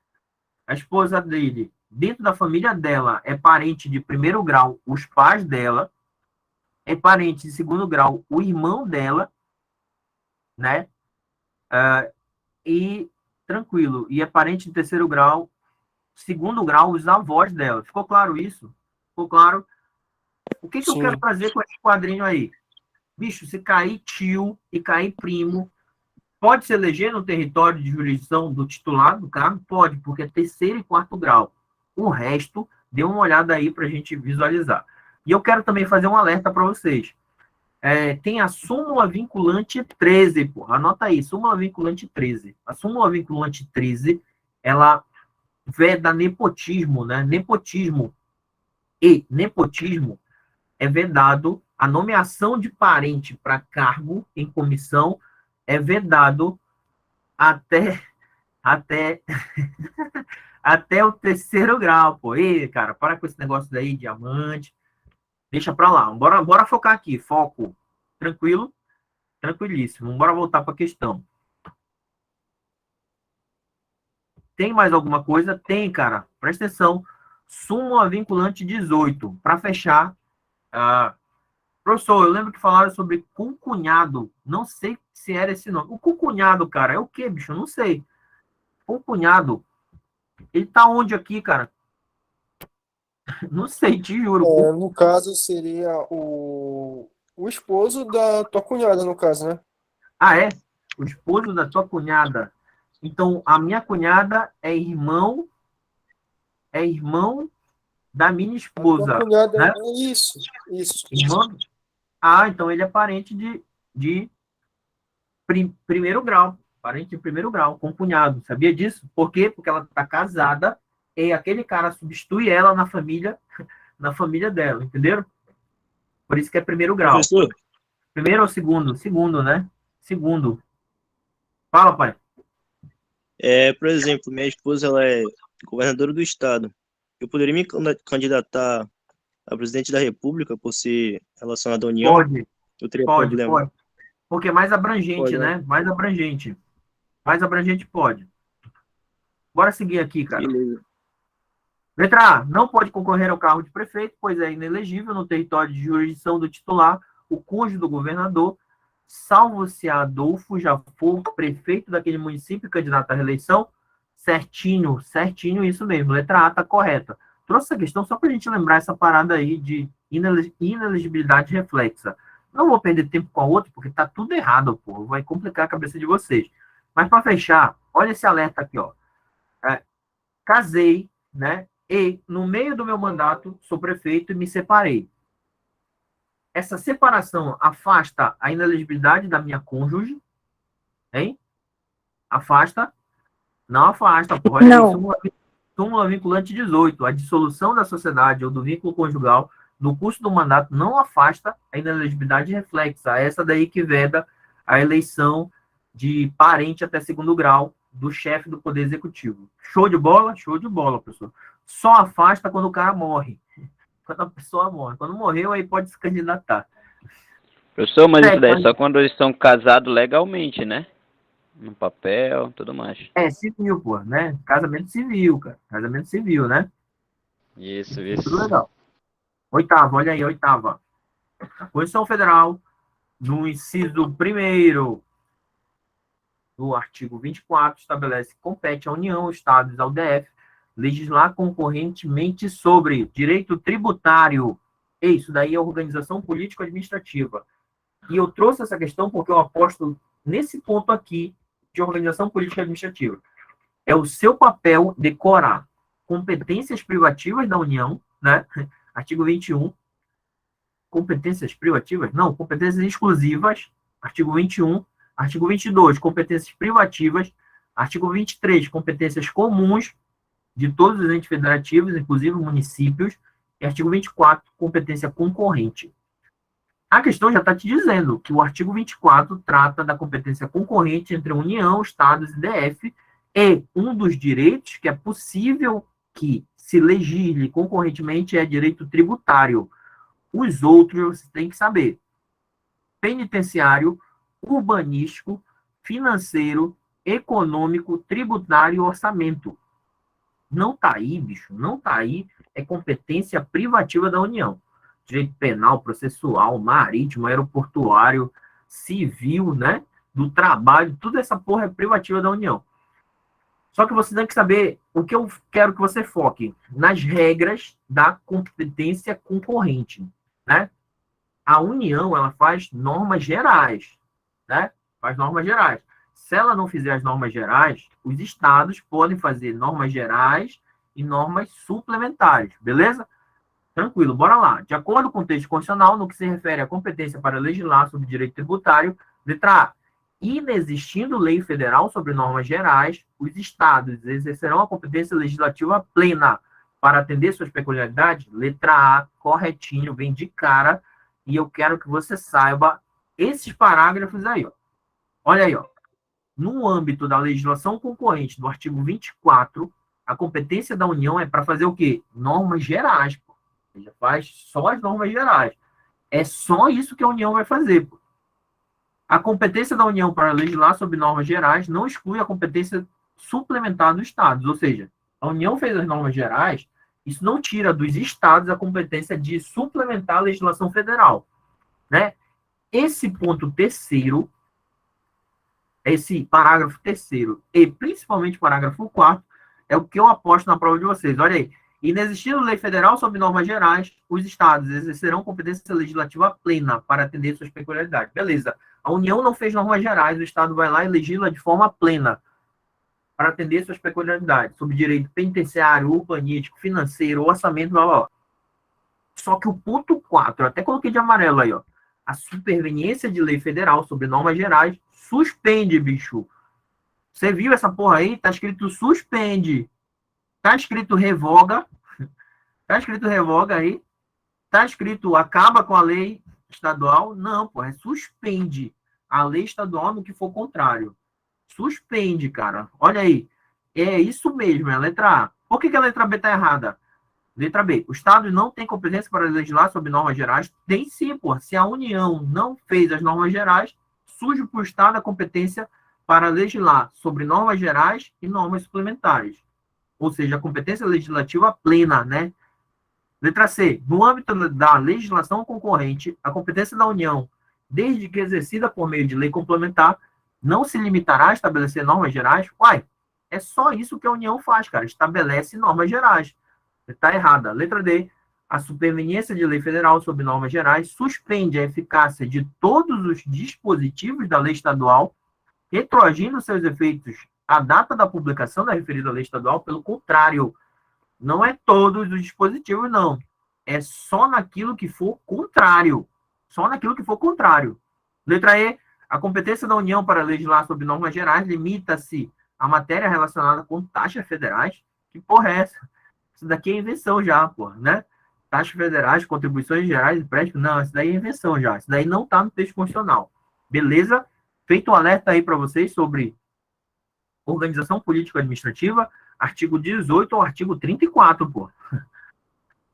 S1: A esposa dele, dentro da família dela, é parente de primeiro grau, os pais dela, é parente de segundo grau, o irmão dela, né? E tranquilo, e é parente de terceiro grau, segundo grau, os avós dela. Ficou claro isso? Ficou claro? O que eu quero fazer com esse quadrinho aí? Bicho, se cair tio e cair primo, pode se eleger no território de jurisdição do titular do cargo? Pode, porque é terceiro e quarto grau. O resto, dê uma olhada aí para a gente visualizar. E eu quero também fazer um alerta para vocês. Tem a súmula vinculante 13, porra. Anota aí, súmula vinculante 13. A súmula vinculante 13, ela veda nepotismo, né? Nepotismo é vedado, a nomeação de parente para cargo em comissão é vedado até até o terceiro grau, pô. E, cara, para com esse negócio daí, diamante. Deixa para lá. Bora focar aqui. Foco. Tranquilo? Tranquilíssimo. Bora voltar para a questão. Tem mais alguma coisa? Tem, cara. Presta atenção. Súmula vinculante 18. Para fechar. Professor, eu lembro que falaram sobre concunhado. Não sei se era esse nome. O concunhado, cara, é o quê, bicho? Eu não sei. Concunhado. Ele tá onde aqui, cara? Não sei, te juro.
S6: No caso, seria o esposo da tua cunhada, no caso, né?
S1: Ah, é? O esposo da tua cunhada. Então, a minha cunhada é irmão da minha esposa.
S6: A tua cunhada,
S1: né?
S6: Isso.
S1: Irmão? Então ele é parente de primeiro grau. Parente de primeiro grau, com cunhado. Sabia disso? Por quê? Porque ela está casada e aquele cara substitui ela na família dela, entenderam? Por isso que é primeiro grau.
S7: Professor,
S1: Primeiro ou segundo? Segundo, né? Segundo. Fala, pai.
S7: por exemplo, minha esposa ela é governadora do estado. Eu poderia me candidatar a presidente da República por ser relacionado à União?
S1: Pode.
S7: Eu teria
S1: Pode.
S7: problema.
S1: Porque é mais abrangente,
S7: Pode,
S1: né? Mais abrangente. Mais abrangente pode. Bora seguir aqui, cara.
S7: Beleza.
S1: Letra A. Não pode concorrer ao cargo de prefeito, pois é inelegível no território de jurisdição do titular, o cônjuge do governador, salvo se Adolfo já for prefeito daquele município e candidato à reeleição, Certinho, certinho, isso mesmo. Letra A tá correta. Trouxe essa questão só para a gente lembrar essa parada aí de inelegibilidade reflexa. Não vou perder tempo com a outra, porque tá tudo errado, pô. Vai complicar a cabeça de vocês. Mas para fechar, olha esse alerta aqui, ó. Casei, né? E no meio do meu mandato sou prefeito e me separei. Essa separação afasta a inelegibilidade da minha cônjuge, hein? Afasta? Não afasta, porra.
S3: Não.
S1: Súmula vinculante 18. A dissolução da sociedade ou do vínculo conjugal no curso do mandato não afasta a inelegibilidade reflexa. Essa daí que veda a eleição de parente até segundo grau do chefe do Poder Executivo. Show de bola? Show de bola, pessoal. Só afasta quando o cara morre. Quando a pessoa morre. Quando morreu, aí pode se candidatar.
S2: Professor, mas isso daí é só quando eles estão casados legalmente, né? No papel, tudo mais.
S1: Civil, pô, né? Casamento civil, cara. Casamento civil, né?
S2: Isso.
S1: Tudo legal. Oitava, olha aí, oitava. A Constituição Federal, no inciso 1º do artigo 24, estabelece que compete à União, aos Estados e ao DF legislar concorrentemente sobre direito tributário. Isso daí é organização político-administrativa. E eu trouxe essa questão porque eu aposto nesse ponto aqui de organização político-administrativa. É o seu papel decorar competências privativas da União, né? Artigo 21. Competências privativas? Não, competências exclusivas. Artigo 21. Artigo 22, competências privativas. Artigo 23, competências comuns de todos os entes federativos, inclusive municípios. E artigo 24, competência concorrente. A questão já está te dizendo que o artigo 24 trata da competência concorrente entre a União, Estados e DF, e um dos direitos que é possível que se legisle concorrentemente é direito tributário. Os outros você tem que saber. Penitenciário, urbanístico, financeiro, econômico, tributário e orçamento. Não está aí, bicho, não está aí. É competência privativa da União. Direito penal, processual, marítimo, aeroportuário, civil, né? Do trabalho, tudo essa porra é privativa da União. Só que você tem que saber o que eu quero que você foque nas regras da competência concorrente, né? A União, ela faz normas gerais, né? Faz normas gerais. Se ela não fizer as normas gerais, os estados podem fazer normas gerais e normas suplementares, beleza? Tranquilo, bora lá. De acordo com o texto constitucional, no que se refere à competência para legislar sobre direito tributário, letra A. Inexistindo lei federal sobre normas gerais, os estados exercerão a competência legislativa plena para atender suas peculiaridades. Letra A, corretinho, vem de cara. E eu quero que você saiba esses parágrafos aí, ó. Olha aí, ó. No âmbito da legislação concorrente do artigo 24, a competência da União é para fazer o quê? Normas gerais, pô. Já faz só as normas gerais. É só isso que a União vai fazer, pô. A competência da União para legislar sobre normas gerais não exclui a competência suplementar dos estados, ou seja, a União fez as normas gerais, isso não tira dos estados a competência de suplementar a legislação federal, né? Esse ponto terceiro, esse parágrafo terceiro e principalmente o parágrafo 4º é o que eu aposto na prova de vocês. Olha aí. Inexistindo lei federal sobre normas gerais, os estados exercerão competência legislativa plena para atender suas peculiaridades. Beleza. A União não fez normas gerais, o estado vai lá e legisla de forma plena para atender suas peculiaridades sobre direito penitenciário, urbanístico, financeiro, orçamento, blá, blá, blá. Só que o ponto 4, eu até coloquei de amarelo aí, ó. A superveniência de lei federal sobre normas gerais suspende, bicho. Você viu essa porra aí? Tá escrito suspende. Tá escrito revoga. Tá escrito revoga aí. Tá escrito acaba com a lei estadual. Não, pô, é suspende a lei estadual no que for contrário. Suspende, cara. Olha aí. É isso mesmo, é a letra A. Por que a letra B tá errada? Letra B. O Estado não tem competência para legislar sobre normas gerais? Tem sim, pô. Se a União não fez as normas gerais, surge para o Estado a competência para legislar sobre normas gerais e normas suplementares. Ou seja, a competência legislativa plena, né? Letra C. No âmbito da legislação concorrente, a competência da União, desde que exercida por meio de lei complementar, não se limitará a estabelecer normas gerais. Uai, É só isso que a União faz, cara. Estabelece normas gerais. Está errada. Letra D. A superveniência de lei federal sobre normas gerais suspende a eficácia de todos os dispositivos da lei estadual, retroagindo seus efeitos à data da publicação da referida lei estadual. Pelo contrário, não é todos os dispositivos, não. É só naquilo que for contrário. Só naquilo que for contrário. Letra E. A competência da União para legislar sobre normas gerais limita-se à matéria relacionada com taxas federais. Que porra é essa? Isso daqui é invenção já, porra, né? Taxas federais, contribuições gerais, empréstimo. Não, isso daí é invenção já. Isso daí não está no texto constitucional. Beleza? Feito um alerta aí para vocês sobre organização político-administrativa, artigo 18 ou artigo 34, pô.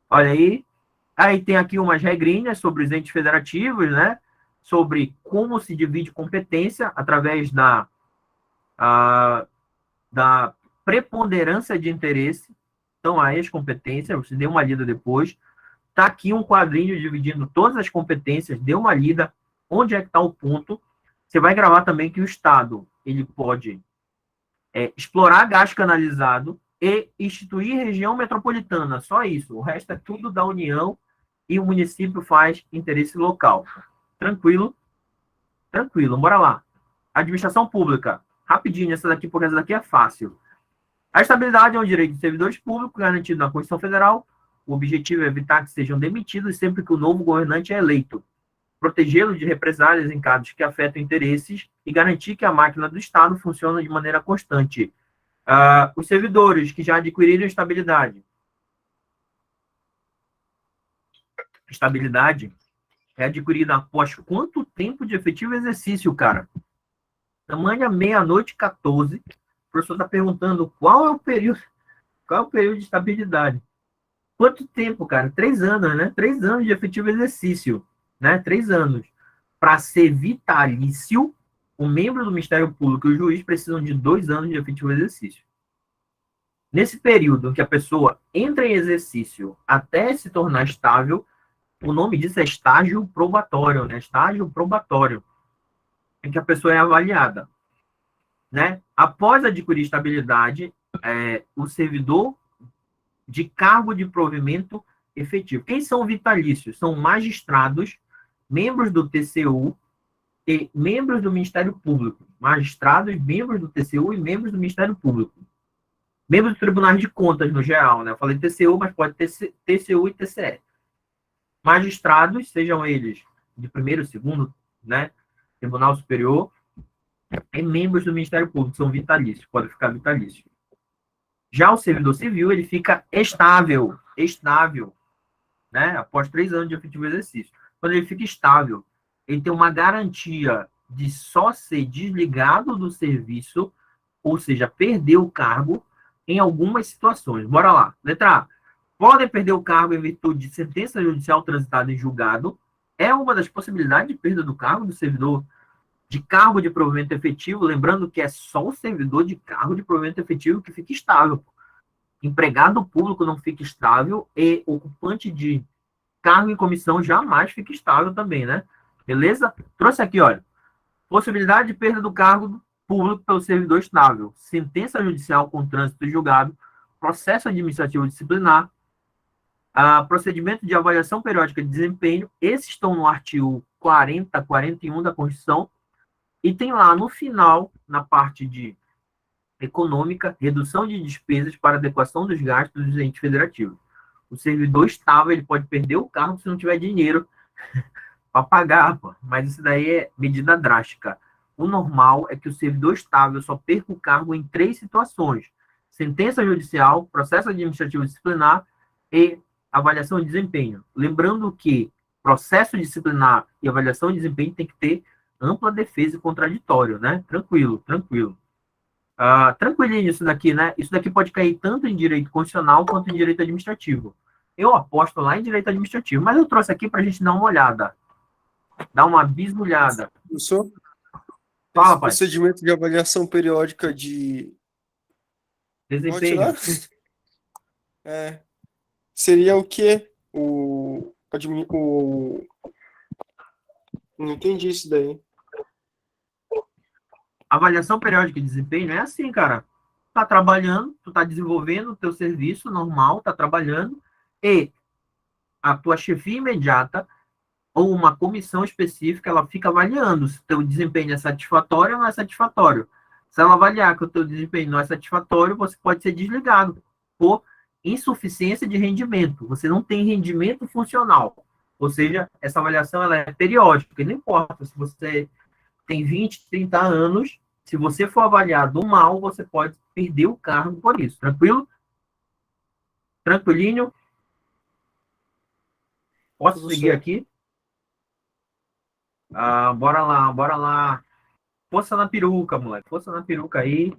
S1: Olha aí. Aí tem aqui umas regrinhas sobre os entes federativos, né? Sobre como se divide competência através da preponderância de interesse. Então, a ex-competência, você dê uma lida depois. Está aqui um quadrinho dividindo todas as competências, dê uma lida. Onde é que está o ponto? Você vai gravar também que o Estado ele pode explorar gás canalizado e instituir região metropolitana. Só isso. O resto é tudo da União e o município faz interesse local. Tranquilo? Tranquilo. Bora lá. Administração pública. Rapidinho, essa daqui, porque essa daqui é fácil. A estabilidade é um direito de servidores públicos garantido na Constituição Federal. O objetivo é evitar que sejam demitidos sempre que o novo governante é eleito, protegê-lo de represálias em casos que afetam interesses e garantir que a máquina do Estado funcione de maneira constante. Os servidores que já adquiriram estabilidade. Estabilidade é adquirida após quanto tempo de efetivo exercício, cara? Tamanha meia-noite 14. O professor está perguntando qual é o período de estabilidade. Quanto tempo, cara? 3 anos, né? 3 anos de efetivo exercício, né? 3 anos. Para ser vitalício, o membro do Ministério Público e o juiz precisam de 2 anos de efetivo exercício. Nesse período em que a pessoa entra em exercício até se tornar estável, o nome disso é estágio probatório, né? Estágio probatório, em que a pessoa é avaliada, né? Após adquirir estabilidade, o servidor de cargo de provimento efetivo. Quem são vitalícios? São magistrados, membros do TCU e membros do Ministério Público. Magistrados, membros do TCU e membros do Ministério Público. Membros dos tribunais de contas, no geral, né? Eu falei TCU, mas pode ter TCU e TCE. Magistrados, sejam eles de primeiro, segundo, né? Tribunal Superior, e membros do Ministério Público, são vitalícios, pode ficar vitalício. Já o servidor civil, ele fica estável, né? Após 3 anos de efetivo exercício. Quando ele fica estável, ele tem uma garantia de só ser desligado do serviço, ou seja, perder o cargo em algumas situações. Bora lá. Letra A. Podem perder o cargo em virtude de sentença judicial transitada em julgado. É uma das possibilidades de perda do cargo do servidor de cargo de provimento efetivo, lembrando que é só o servidor de cargo de provimento efetivo que fica estável. Empregado público não fica estável e ocupante de cargo em comissão jamais fica estável também, né? Beleza? Trouxe aqui, olha. Possibilidade de perda do cargo público pelo servidor estável. Sentença judicial com trânsito julgado. Processo administrativo disciplinar. Procedimento de avaliação periódica de desempenho. Esses estão no artigo 40, 41 da Constituição. E tem lá no final, na parte de econômica, redução de despesas para adequação dos gastos dos entes federativos. O servidor estável, ele pode perder o cargo se não tiver dinheiro para pagar, pô. Mas isso daí é medida drástica. O normal é que o servidor estável só perca o cargo em 3 situações: sentença judicial, processo administrativo disciplinar e avaliação de desempenho. Lembrando que processo disciplinar e avaliação de desempenho tem que ter ampla defesa e contraditório, né? Tranquilo, tranquilo. Tranquilinho isso daqui, né? Isso daqui pode cair tanto em direito constitucional quanto em direito administrativo. Eu aposto lá em direito administrativo, mas eu trouxe aqui para a gente dar uma olhada. Dar uma bisulhada.
S6: Professor?
S1: Fala, pai.
S6: Procedimento de avaliação periódica de
S1: Desempenho.
S6: Seria o quê? Não entendi isso daí.
S1: Avaliação periódica de desempenho é assim, cara. tá trabalhando, tu tá desenvolvendo o teu serviço normal, tá trabalhando, e a tua chefia imediata ou uma comissão específica, ela fica avaliando se o teu desempenho é satisfatório ou não é satisfatório. Se ela avaliar que o teu desempenho não é satisfatório, você pode ser desligado por insuficiência de rendimento. Você não tem rendimento funcional. Ou seja, essa avaliação ela é periódica. Não importa se você tem 20, 30 anos, se você for avaliado mal, você pode perder o cargo por isso. Tranquilo? Tranquilinho? Posso seguir aqui? Bora lá, bora lá. Força na peruca, moleque. Força na peruca aí.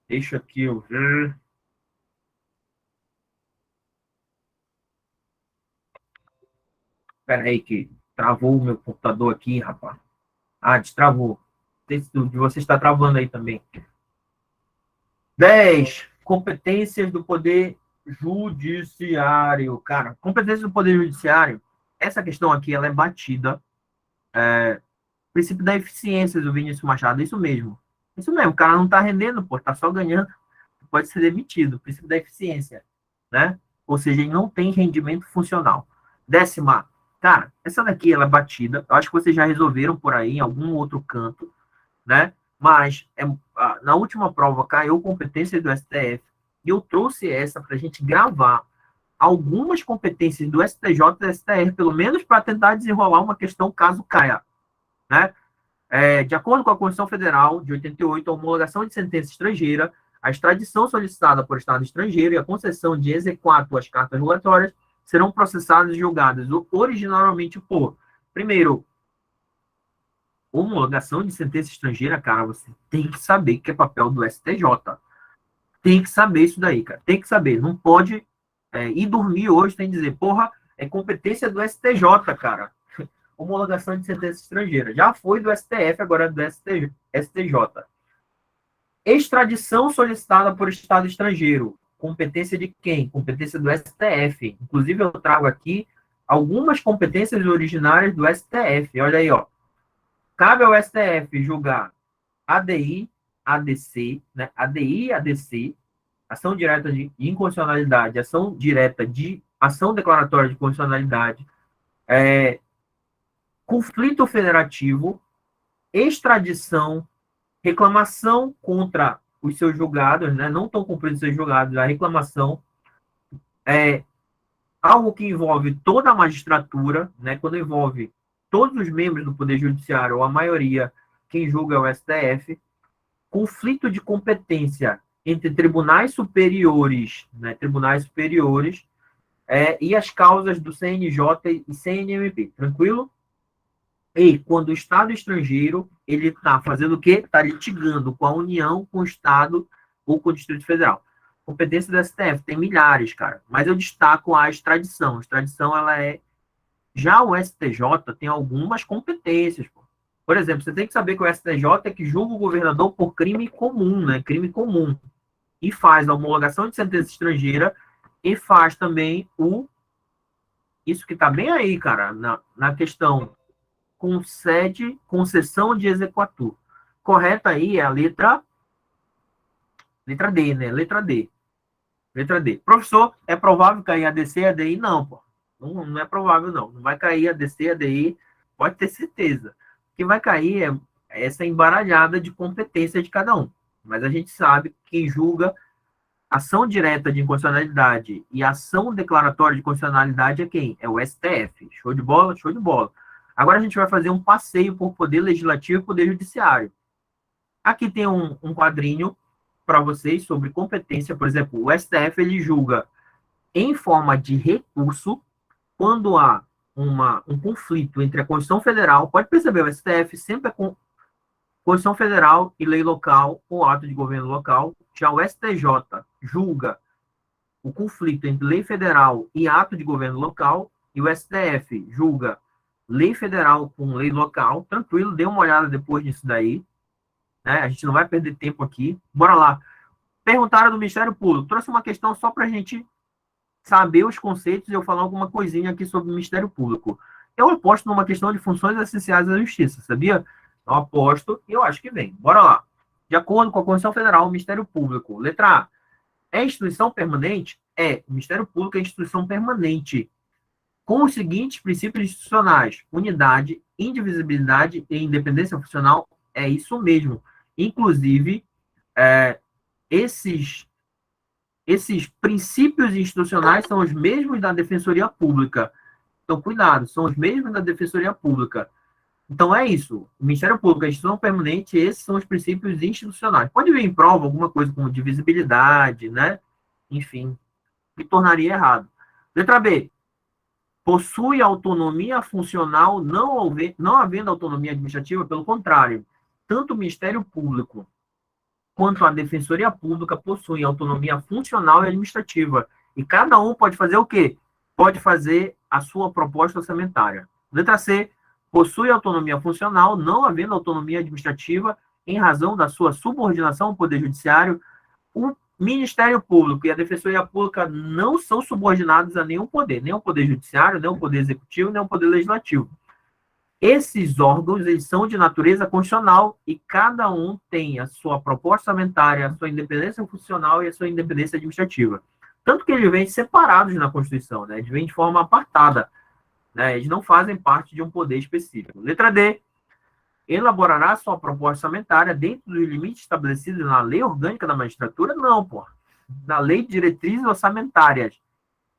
S1: Deixa aqui eu ver. Pera aí que travou o meu computador aqui, rapaz. Destravou. De você está travando aí também. 10. Competências do Poder Judiciário. Cara, competências do Poder Judiciário, essa questão aqui, ela é batida. Princípio da eficiência do Vinícius Machado, isso mesmo. Isso mesmo, o cara não tá rendendo, pô, tá só ganhando, pode ser demitido. Princípio da eficiência, né? Ou seja, ele não tem rendimento funcional. 10ª, cara, essa daqui, ela é batida, eu acho que vocês já resolveram por aí, em algum outro canto, né? Mas, na última prova, caiu competência do STF, e eu trouxe essa pra gente gravar algumas competências do STJ e do STF, pelo menos para tentar desenrolar uma questão caso caia, né? De acordo com a Constituição Federal de 88, a homologação de sentença estrangeira, a extradição solicitada por Estado estrangeiro e a concessão de exequatur às cartas regulatórias serão processadas e julgadas originalmente por, primeiro, homologação de sentença estrangeira, cara, você tem que saber que é papel do STJ. Tem que saber isso daí, cara. Tem que saber. Não pode ir dormir hoje sem dizer, porra, é competência do STJ, cara. Homologação de sentença estrangeira. Já foi do STF, agora é do STJ. Extradição solicitada por Estado estrangeiro. Competência de quem? Competência do STF. Inclusive, eu trago aqui algumas competências originárias do STF. Olha aí, ó. Cabe ao STF julgar ADI, ADC, né? ADI e ADC, ação direta de inconstitucionalidade, ação direta de ação declaratória de constitucionalidade, conflito federativo, extradição, reclamação contra os seus julgados, né? Não estão cumprindo seus julgados, a reclamação é algo que envolve toda a magistratura, né? Quando envolve todos os membros do Poder Judiciário, ou a maioria, quem julga é o STF. Conflito de competência entre tribunais superiores, né? Tribunais superiores, e as causas do CNJ e CNMP. Tranquilo? E quando o Estado estrangeiro, ele está fazendo o quê? Está litigando com a União, com o Estado ou com o Distrito Federal. Competência do STF, tem milhares, cara. Mas eu destaco a extradição. A extradição, ela é... Já o STJ tem algumas competências, pô. Por exemplo, você tem que saber que o STJ é que julga o governador por crime comum, né? Crime comum. E faz a homologação de sentença estrangeira e faz também isso que está bem aí, cara, na questão concessão de exequatur. Correta aí é a letra D, né? Letra D. Professor, é provável cair ADC e ADI? Não, pô. Não é provável, não. Não vai cair ADC e ADI, pode ter certeza. O que vai cair é essa embaralhada de competência de cada um. Mas a gente sabe que quem julga ação direta de inconstitucionalidade e ação declaratória de constitucionalidade é quem? É o STF. Show de bola? Show de bola. Agora a gente vai fazer um passeio por Poder Legislativo e Poder Judiciário. Aqui tem um quadrinho para vocês sobre competência. Por exemplo, o STF ele julga em forma de recurso quando há um conflito entre a Constituição Federal. Pode perceber, o STF sempre é com Constituição Federal e lei local ou ato de governo local. Já o STJ julga o conflito entre lei federal e ato de governo local, e o STF julga lei federal com lei local. Tranquilo, dê uma olhada depois nisso daí, né? A gente não vai perder tempo aqui. Bora lá. Perguntaram do Ministério Público. Trouxe uma questão só para a gente saber os conceitos e eu falar alguma coisinha aqui sobre o Ministério Público. Eu aposto numa questão de funções essenciais da Justiça, sabia? Eu aposto e eu acho que vem. Bora lá. de acordo com a Constituição Federal, o Ministério Público. Letra A. É instituição permanente? É. O Ministério Público é instituição permanente, com os seguintes princípios institucionais: unidade, indivisibilidade e independência funcional. É isso mesmo. Inclusive, esses princípios institucionais são os mesmos da Defensoria Pública. Então, cuidado, são os mesmos da Defensoria Pública. Então, é isso. O Ministério Público é instituição permanente, esses são os princípios institucionais. Pode vir em prova alguma coisa como divisibilidade, né? Enfim, que tornaria errado. Letra B. Possui autonomia funcional, não havendo autonomia administrativa, pelo contrário. Tanto o Ministério Público quanto a Defensoria Pública possuem autonomia funcional e administrativa. E cada um pode fazer o quê? Pode fazer a sua proposta orçamentária. Letra C. Possui autonomia funcional, não havendo autonomia administrativa, em razão da sua subordinação ao Poder Judiciário. O Ministério Público e a Defensoria Pública não são subordinados a nenhum poder, nem ao Poder Judiciário, nem ao Poder Executivo, nem ao Poder Legislativo. Esses órgãos, eles são de natureza constitucional e cada um tem a sua proposta orçamentária, a sua independência funcional e a sua independência administrativa. Tanto que eles vêm separados na Constituição, né? Eles vêm de forma apartada, né? Eles não fazem parte de um poder específico. Letra D. Elaborará sua proposta orçamentária dentro dos limites estabelecidos na Lei Orgânica da Magistratura? Não, pô. Na Lei de Diretrizes Orçamentárias.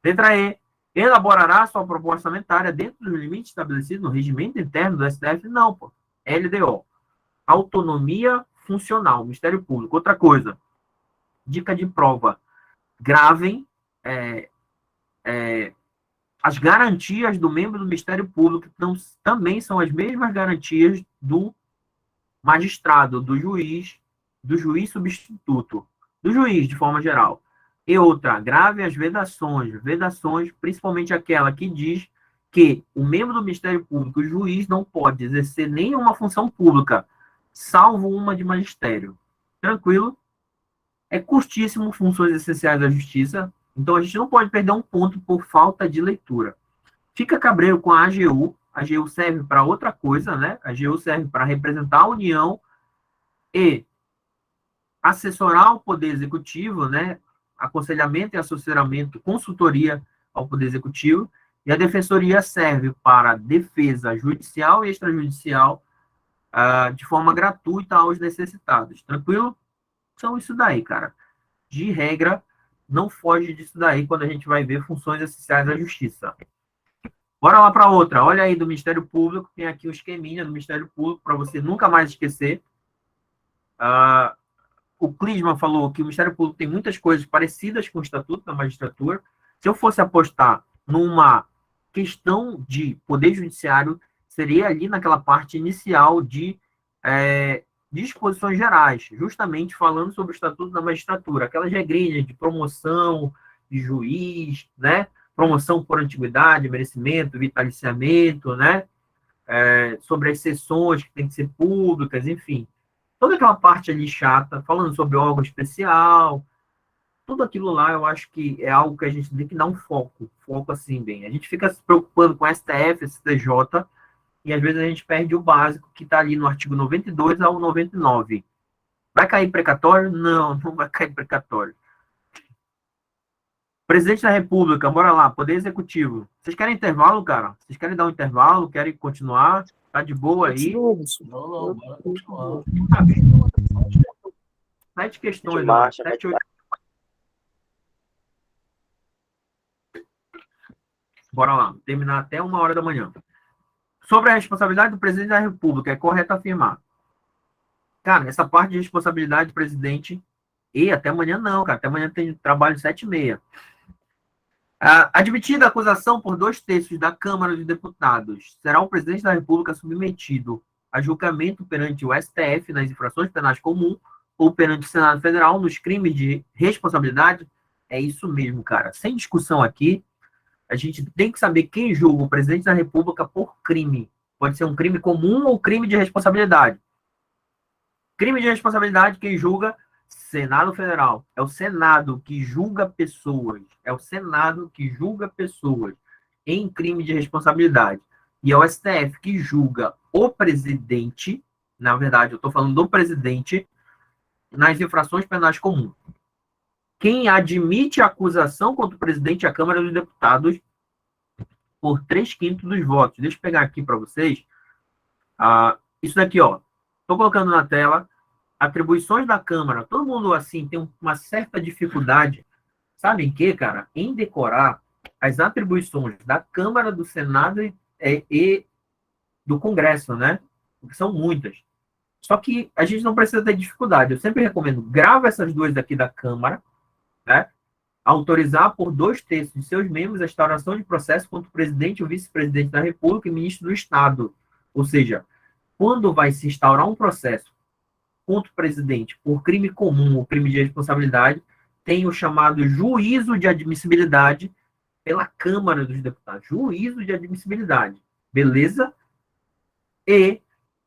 S1: Letra E. Elaborará sua proposta orçamentária dentro dos limites estabelecidos no regimento interno do STF? Não, pô. LDO. Autonomia funcional. Ministério Público. Outra coisa. Dica de prova. Gravem as garantias do membro do Ministério Público também são as mesmas garantias do magistrado, do juiz substituto, do juiz, de forma geral. E outra, grave as vedações, principalmente aquela que diz que o membro do Ministério Público, o juiz, não pode exercer nenhuma função pública, salvo uma de magistério. Tranquilo? É curtíssimo, funções essenciais da justiça. Então, a gente não pode perder um ponto por falta de leitura. Fica cabreiro com a AGU. A AGU serve para outra coisa, né? A AGU serve para representar a União e assessorar o Poder Executivo, né? Aconselhamento e assessoramento, consultoria ao Poder Executivo. E a Defensoria serve para defesa judicial e extrajudicial de forma gratuita aos necessitados. Tranquilo? Então, isso daí, cara. De regra, não foge disso daí quando a gente vai ver funções essenciais da justiça. Bora lá para outra. Olha aí do Ministério Público. Tem aqui o esqueminha do Ministério Público para você nunca mais esquecer. O Clisman falou que o Ministério Público tem muitas coisas parecidas com o Estatuto da Magistratura. Se eu fosse apostar numa questão de Poder Judiciário, seria ali naquela parte inicial de disposições gerais, justamente falando sobre o Estatuto da Magistratura, aquelas regrinhas de promoção de juiz, né? Promoção por antiguidade, merecimento, vitaliciamento, né? Sobre as sessões que têm que ser públicas, enfim. Toda aquela parte ali chata, falando sobre órgão especial, tudo aquilo lá eu acho que é algo que a gente tem que dar um foco assim bem. A gente fica se preocupando com STF, STJ, e às vezes a gente perde o básico que está ali no artigo 92 ao 99. Vai cair precatório? Não, não vai cair precatório. Presidente da República, bora lá, Poder Executivo. Vocês querem intervalo, cara? Vocês querem dar um intervalo? Querem continuar? Tá de boa aí?
S8: Não, bora continuar.
S1: 7 questões,
S7: marcha,
S1: 7, 8. Bora lá, terminar até 1h da manhã. Sobre a responsabilidade do presidente da República, é correto afirmar. Cara, essa parte de responsabilidade do presidente, e até amanhã não, cara, até amanhã tem trabalho 7h30. Admitida a acusação por 2/3 da Câmara dos Deputados, será o presidente da República submetido a julgamento perante o STF nas infrações penais comuns ou perante o Senado Federal nos crimes de responsabilidade? É isso mesmo, cara. Sem discussão aqui. A gente tem que saber quem julga o presidente da República por crime. Pode ser um crime comum ou crime de responsabilidade. Crime de responsabilidade, quem julga? Senado Federal. É o Senado que julga pessoas. É o Senado que julga pessoas em crime de responsabilidade. E é o STF que julga o presidente. Na verdade, eu estou falando do presidente nas infrações penais comuns. Quem admite a acusação contra o presidente da Câmara dos Deputados por 3/5 dos votos. Deixa eu pegar aqui para vocês. Isso daqui, ó. Estou colocando na tela. Atribuições da Câmara. Todo mundo, assim, tem uma certa dificuldade. Sabe em quê, cara? Em decorar as atribuições da Câmara, do Senado e do Congresso, né? Porque são muitas. Só que a gente não precisa ter dificuldade. Eu sempre recomendo, grava essas duas daqui da Câmara, né? Autorizar por 2/3 de seus membros a instauração de processo contra o presidente, o vice-presidente da República e ministro do Estado. Ou seja, quando vai se instaurar um processo contra o presidente por crime comum ou crime de responsabilidade, tem o chamado juízo de admissibilidade pela Câmara dos Deputados. Juízo de admissibilidade. Beleza? E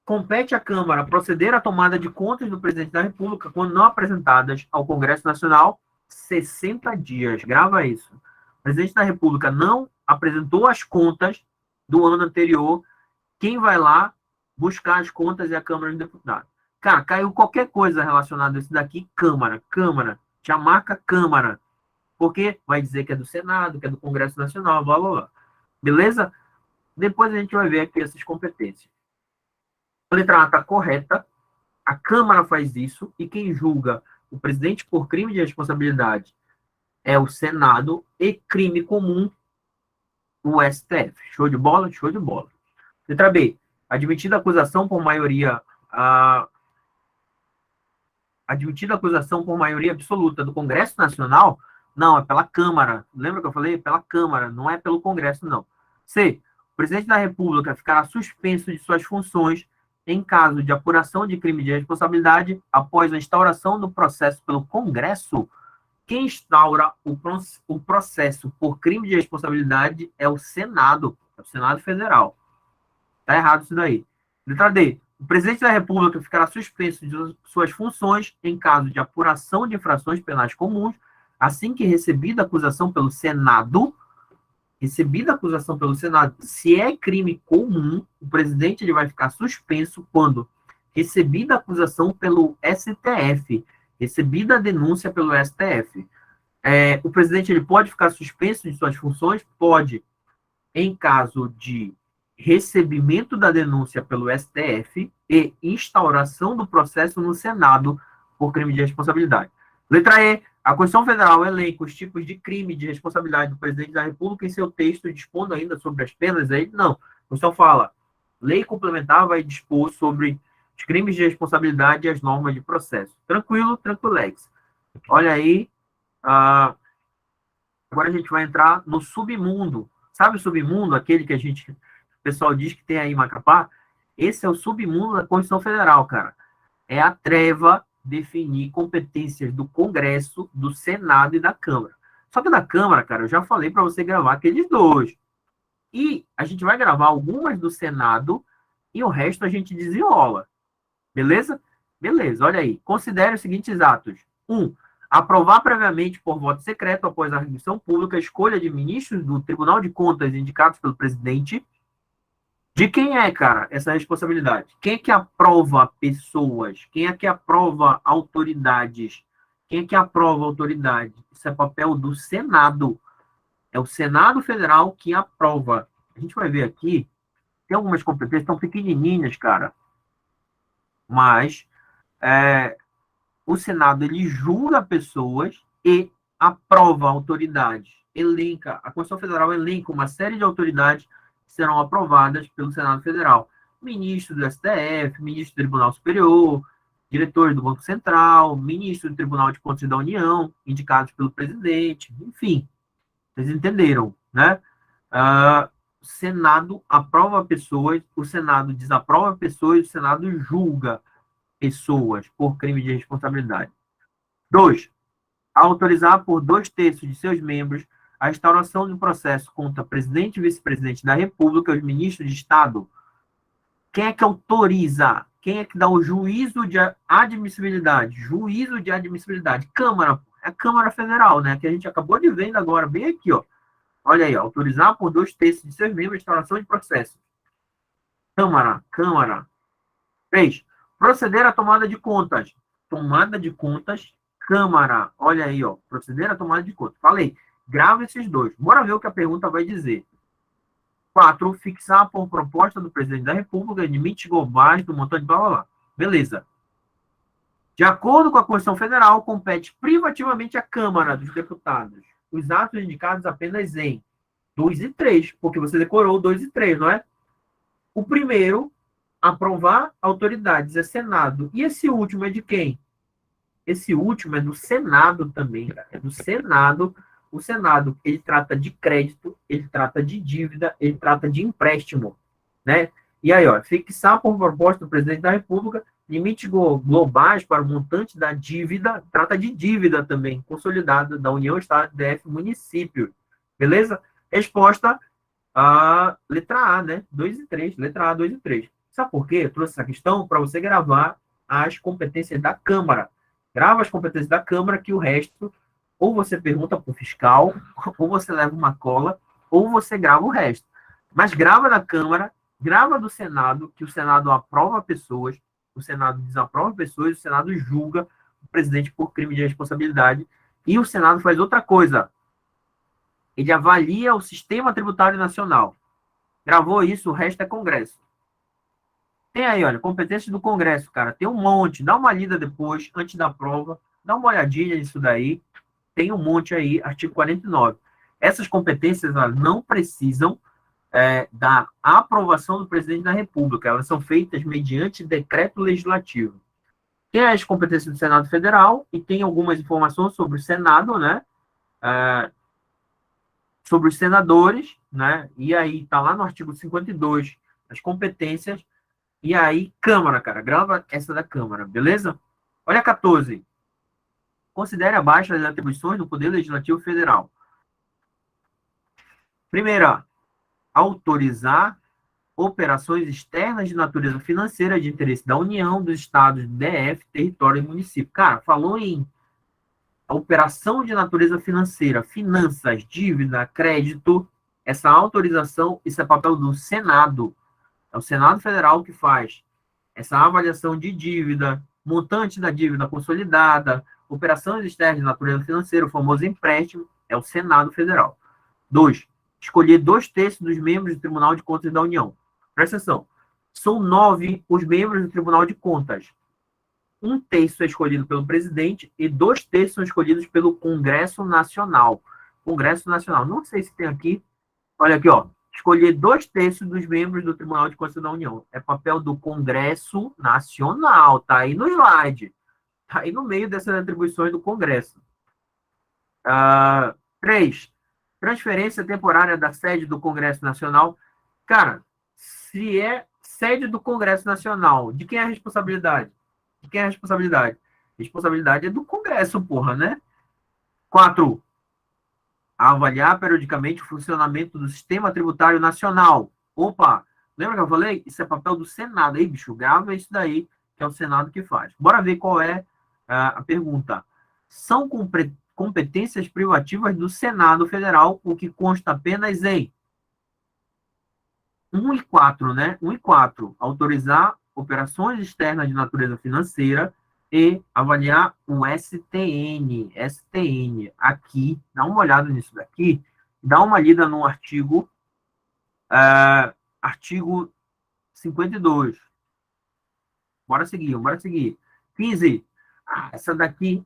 S1: compete à Câmara proceder à tomada de contas do presidente da República quando não apresentadas ao Congresso Nacional 60 dias. Grava isso. O presidente da República não apresentou as contas do ano anterior. Quem vai lá buscar as contas é a Câmara dos Deputados. Cara, caiu qualquer coisa relacionada a isso daqui, Câmara. Já marca Câmara. Porque vai dizer que é do Senado, que é do Congresso Nacional, blá, blá, blá. Beleza? Depois a gente vai ver aqui essas competências. A letra A está correta. A Câmara faz isso. E quem julga o presidente por crime de responsabilidade é o Senado. E crime comum, o STF. Show de bola? Show de bola. Letra B. Admitida a acusação por maioria... admitida a acusação por maioria absoluta do Congresso Nacional, não, é pela Câmara. Lembra que eu falei? Pela Câmara, não é pelo Congresso, não. C. O presidente da República ficará suspenso de suas funções em caso de apuração de crime de responsabilidade após a instauração do processo pelo Congresso. Quem instaura o processo por crime de responsabilidade é o Senado Federal. Tá errado isso daí. Letra D. O presidente da República ficará suspenso de suas funções em caso de apuração de infrações penais comuns, assim que recebida a acusação pelo Senado. Se é crime comum, o presidente ele vai ficar suspenso quando recebida a acusação pelo STF, recebida a denúncia pelo STF. O presidente ele pode ficar suspenso de suas funções? Pode, em caso de recebimento da denúncia pelo STF e instauração do processo no Senado por crime de responsabilidade. Letra E. A Constituição Federal elenca os tipos de crime de responsabilidade do presidente da República em seu texto, dispondo ainda sobre as penas. Aí, não. A Constituição fala, lei complementar vai dispor sobre os crimes de responsabilidade e as normas de processo. Tranquilo, tranquilex. Olha aí. Agora a gente vai entrar no submundo. Sabe o submundo? Aquele que o pessoal diz que tem aí em Macapá? Esse é o submundo da Constituição Federal, cara. É a treva definir competências do Congresso, do Senado e da Câmara. Só que da Câmara, cara, eu já falei para você gravar aqueles dois. E a gente vai gravar algumas do Senado e o resto a gente desenrola. Beleza? Beleza, olha aí. Considere os seguintes atos. 1. Aprovar previamente por voto secreto, após a reunião pública, a escolha de ministros do Tribunal de Contas indicados pelo presidente. De quem é, cara, essa responsabilidade? Quem é que aprova pessoas? Quem é que aprova autoridades? Quem é que aprova autoridade? Isso é papel do Senado. É o Senado Federal que aprova. A gente vai ver aqui, tem algumas competências, estão pequenininhas, cara. Mas o Senado, ele julga pessoas e aprova autoridades. A Constituição Federal elenca uma série de autoridades serão aprovadas pelo Senado Federal. Ministro do STF, ministro do Tribunal Superior, diretores do Banco Central, ministro do Tribunal de Contas da União, indicados pelo presidente, enfim. Vocês entenderam, né? O Senado aprova pessoas, o Senado desaprova pessoas, o Senado julga pessoas por crime de responsabilidade. 2. Autorizar por 2/3 de seus membros a instauração de um processo contra presidente e vice-presidente da República e os ministros de Estado. Quem é que autoriza? Quem é que dá o juízo de admissibilidade? Juízo de admissibilidade. Câmara. É a Câmara Federal, né? Que a gente acabou de ver agora, bem aqui, ó. Olha aí, ó. Autorizar por 2/3 de seus membros a instauração de processo. Câmara. 3. Proceder à tomada de contas. tomada de contas, Câmara. Olha aí, ó, proceder à tomada de contas. Falei, grava esses dois. Bora ver o que a pergunta vai dizer. 4. Fixar por proposta do presidente da República limites globais do montante, blá, blá, blá. Beleza. De acordo com a Constituição Federal, compete privativamente à Câmara dos Deputados os atos indicados apenas em 2 e 3, porque você decorou 2 e 3, não é? O primeiro, aprovar autoridades, é Senado. E esse último é de quem? Esse último é do Senado também, cara. É do Senado. O Senado, ele trata de crédito, ele trata de dívida, ele trata de empréstimo, né? E aí, ó, fixar por proposta do presidente da República limites globais para o montante da dívida, trata de dívida também, consolidada da União, Estado, DF, município. Beleza? Resposta a letra A, né? 2 e 3, letra A, 2 e 3. Sabe por quê? Eu trouxe essa questão para você gravar as competências da Câmara. Grava as competências da Câmara, que o resto, ou você pergunta para o fiscal, ou você leva uma cola, ou você grava o resto. Mas grava da Câmara, grava do Senado, que o Senado aprova pessoas, o Senado desaprova pessoas, o Senado julga o presidente por crime de responsabilidade, e o Senado faz outra coisa. Ele avalia o sistema tributário nacional. Gravou isso, o resto é Congresso. Tem aí, olha, competências do Congresso, cara. Tem um monte. Dá uma lida depois, antes da prova. Dá uma olhadinha nisso daí. Tem um monte aí, artigo 49. Essas competências, elas não precisam da aprovação do presidente da República. Elas são feitas mediante decreto legislativo. Tem as competências do Senado Federal e tem algumas informações sobre o Senado, né? Sobre os senadores, né? E aí tá lá no artigo 52, as competências. E aí, Câmara, cara, grava essa da Câmara, beleza? Olha 14. Considere abaixo as atribuições do Poder Legislativo Federal. Primeira, autorizar operações externas de natureza financeira de interesse da União, dos Estados, DF, território e município. Cara, falou em operação de natureza financeira, finanças, dívida, crédito, essa autorização, isso é papel do Senado. É o Senado Federal que faz essa avaliação de dívida, montante da dívida consolidada, operações externas de natureza financeira, o famoso empréstimo, é o Senado Federal. 2. Escolher 2/3 dos membros do Tribunal de Contas da União. Presta atenção. São 9 os membros do Tribunal de Contas. 1/3 é escolhido pelo presidente e 2/3 são escolhidos pelo Congresso Nacional. Congresso Nacional. Não sei se tem aqui. Olha aqui, ó. Escolher 2/3 dos membros do Tribunal de Contas da União. É papel do Congresso Nacional. Tá aí no slide. Tá aí no meio dessas atribuições do Congresso. 3. Transferência temporária da sede do Congresso Nacional. Cara, se é sede do Congresso Nacional, de quem é a responsabilidade? De quem é a responsabilidade? A responsabilidade é do Congresso, porra, né? 4. Avaliar periodicamente o funcionamento do sistema tributário nacional. Opa, lembra que eu falei? Isso é papel do Senado. Aí, bicho, grava isso daí, que é o Senado que faz. Bora ver qual é a pergunta. São competências privativas do Senado Federal, o que consta apenas em 1 e 4, né? 1 e 4. Autorizar operações externas de natureza financeira e avaliar o STN. STN. Aqui, dá uma olhada nisso daqui, dá uma lida no artigo 52. Bora seguir, bora seguir. 15. Essa daqui.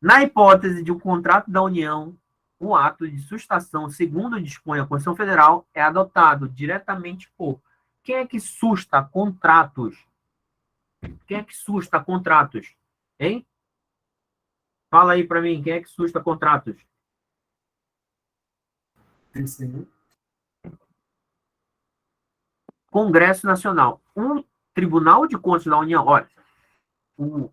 S1: Na hipótese de um contrato da União, o ato de sustação, segundo dispõe a Constituição Federal, é adotado diretamente por... Quem é que susta contratos? Quem é que susta contratos? Hein? Fala aí para mim, quem é que susta contratos? Congresso Nacional. Um Tribunal de Contas da União, olha, o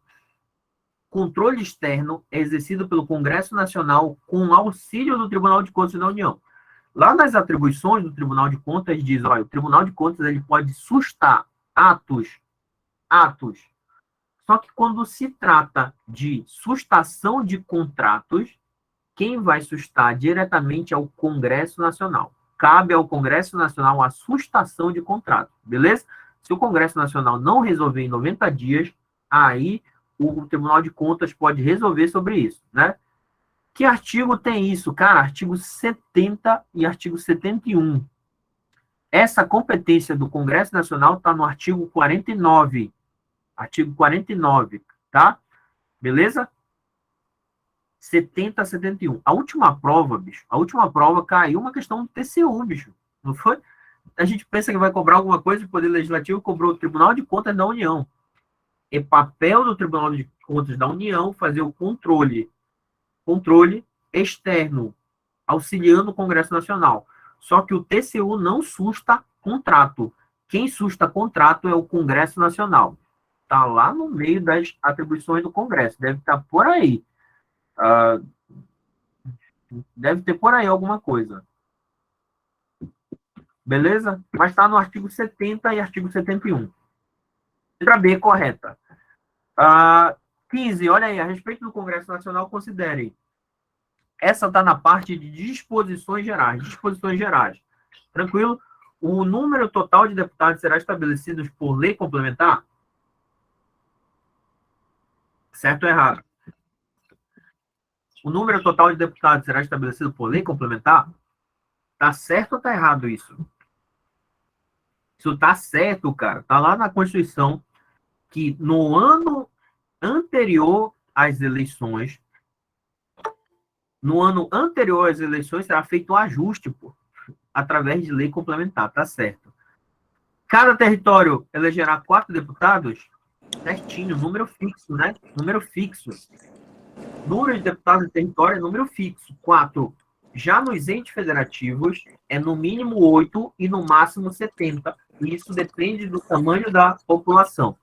S1: controle externo é exercido pelo Congresso Nacional com auxílio do Tribunal de Contas da União. Lá nas atribuições do Tribunal de Contas diz, olha, o Tribunal de Contas ele pode sustar atos. Só que quando se trata de sustação de contratos, quem vai sustar diretamente é o Congresso Nacional. Cabe ao Congresso Nacional a sustação de contrato, beleza? Se o Congresso Nacional não resolver em 90 dias, aí o Tribunal de Contas pode resolver sobre isso, né? Que artigo tem isso? Cara, artigo 70 e artigo 71. Essa competência do Congresso Nacional está no artigo 49. Artigo 49, tá? Beleza? 70 a 71. A última prova, bicho, a última prova caiu uma questão do TCU, bicho. Não foi? A gente pensa que vai cobrar alguma coisa do Poder Legislativo, cobrou o Tribunal de Contas da União. É papel do Tribunal de Contas da União fazer o controle externo, auxiliando o Congresso Nacional. Só que o TCU não susta contrato. Quem susta contrato é o Congresso Nacional. Está lá no meio das atribuições do Congresso. Deve estar por aí. Deve ter por aí alguma coisa. Beleza? Mas está no artigo 70 e artigo 71. Letra B, correta. 15, olha aí, a respeito do Congresso Nacional, considerem. Essa está na parte de disposições gerais. Disposições gerais. Tranquilo? O número total de deputados será estabelecido por lei complementar? Certo ou errado? O número total de deputados será estabelecido por lei complementar? Tá certo ou tá errado isso? Isso tá certo, cara. Tá lá na Constituição que no ano anterior às eleições, será feito um ajuste, pô, através de lei complementar, tá certo. Cada território elegerá 4 deputados, certinho, número fixo, né? Número fixo. Número de deputados do território é número fixo, 4. Já nos entes federativos, é no mínimo 8 e no máximo 70. E isso depende do tamanho da população.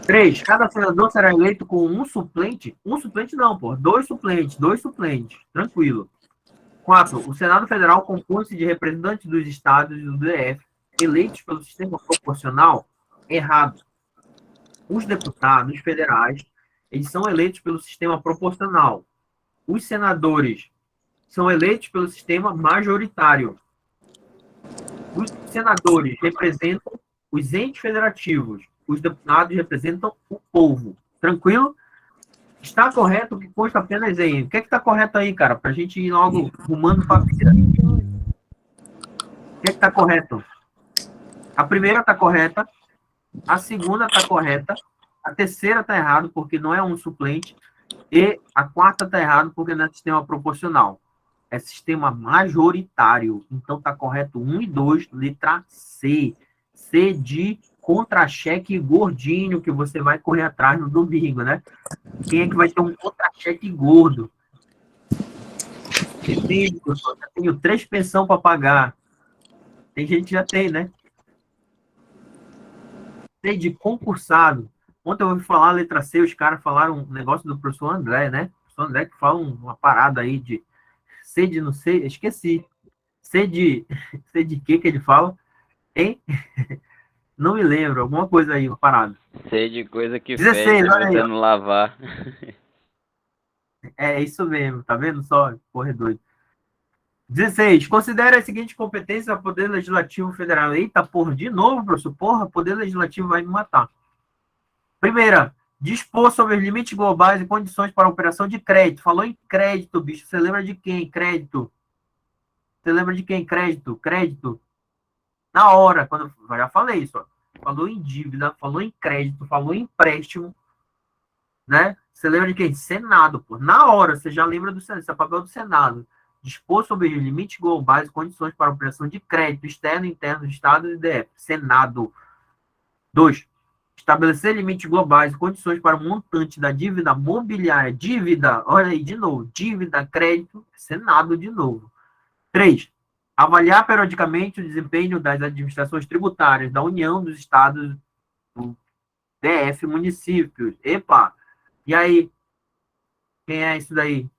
S1: 3. Cada senador será eleito com um suplente. Um suplente não, pô. 2 suplentes. Tranquilo. 4. O Senado Federal compõe-se de representantes dos estados e do DF, eleitos pelo sistema proporcional. Errado. Os deputados federais, eles são eleitos pelo sistema proporcional. Os senadores são eleitos pelo sistema majoritário. Os senadores representam os entes federativos. Os deputados representam o povo. Tranquilo? Está correto o que consta apenas aí. O que é que está correto aí, cara? Para a gente ir logo rumando para a vida. O que é que está correto? A primeira está correta. A segunda está correta. A terceira está errado, porque não é um suplente. E a quarta está errado, porque não é sistema proporcional. É sistema majoritário. Então está correto 1 e 2, letra C. C de contra-cheque gordinho, que você vai correr atrás no domingo, né? Quem é que vai ter um contra-cheque gordo? Eu só tenho 3 pensão para pagar. Tem gente que já tem, né? C de concursado. Ontem eu ouvi falar a letra C, os caras falaram um negócio do professor André, né? O professor André que fala uma parada aí de C de não sei, esqueci. C de quê que ele fala? Hein? Não me lembro, alguma coisa aí, uma parada.
S2: Sei de coisa que
S1: 16,
S2: fez,
S1: olha aí,
S2: você não lavar.
S1: É isso mesmo, tá vendo só? Porra, é doido. 16. Considera as seguintes competências ao Poder Legislativo Federal. Eita, porra, de novo, professor. Porra, Poder Legislativo vai me matar. Primeira, dispor sobre os limites globais e condições para a operação de crédito. Falou em crédito, bicho. Você lembra de quem? Crédito. Você lembra de quem? Crédito. Crédito. Na hora, quando eu já falei isso, ó. Falou em dívida, falou em crédito, falou em empréstimo, né? Você lembra de quem? Senado, pô. Na hora, você já lembra do Senado, esse é o papel do Senado. Dispor sobre os limites globais e condições para a operação de crédito externo e interno dos estados e DF. Senado. 2. Estabelecer limites globais e condições para o montante da dívida mobiliária. Dívida, olha aí de novo. Dívida, crédito, Senado de novo. 3. Avaliar periodicamente o desempenho das administrações tributárias da União, dos estados, do DF, municípios. Epa! E aí? Quem é isso daí?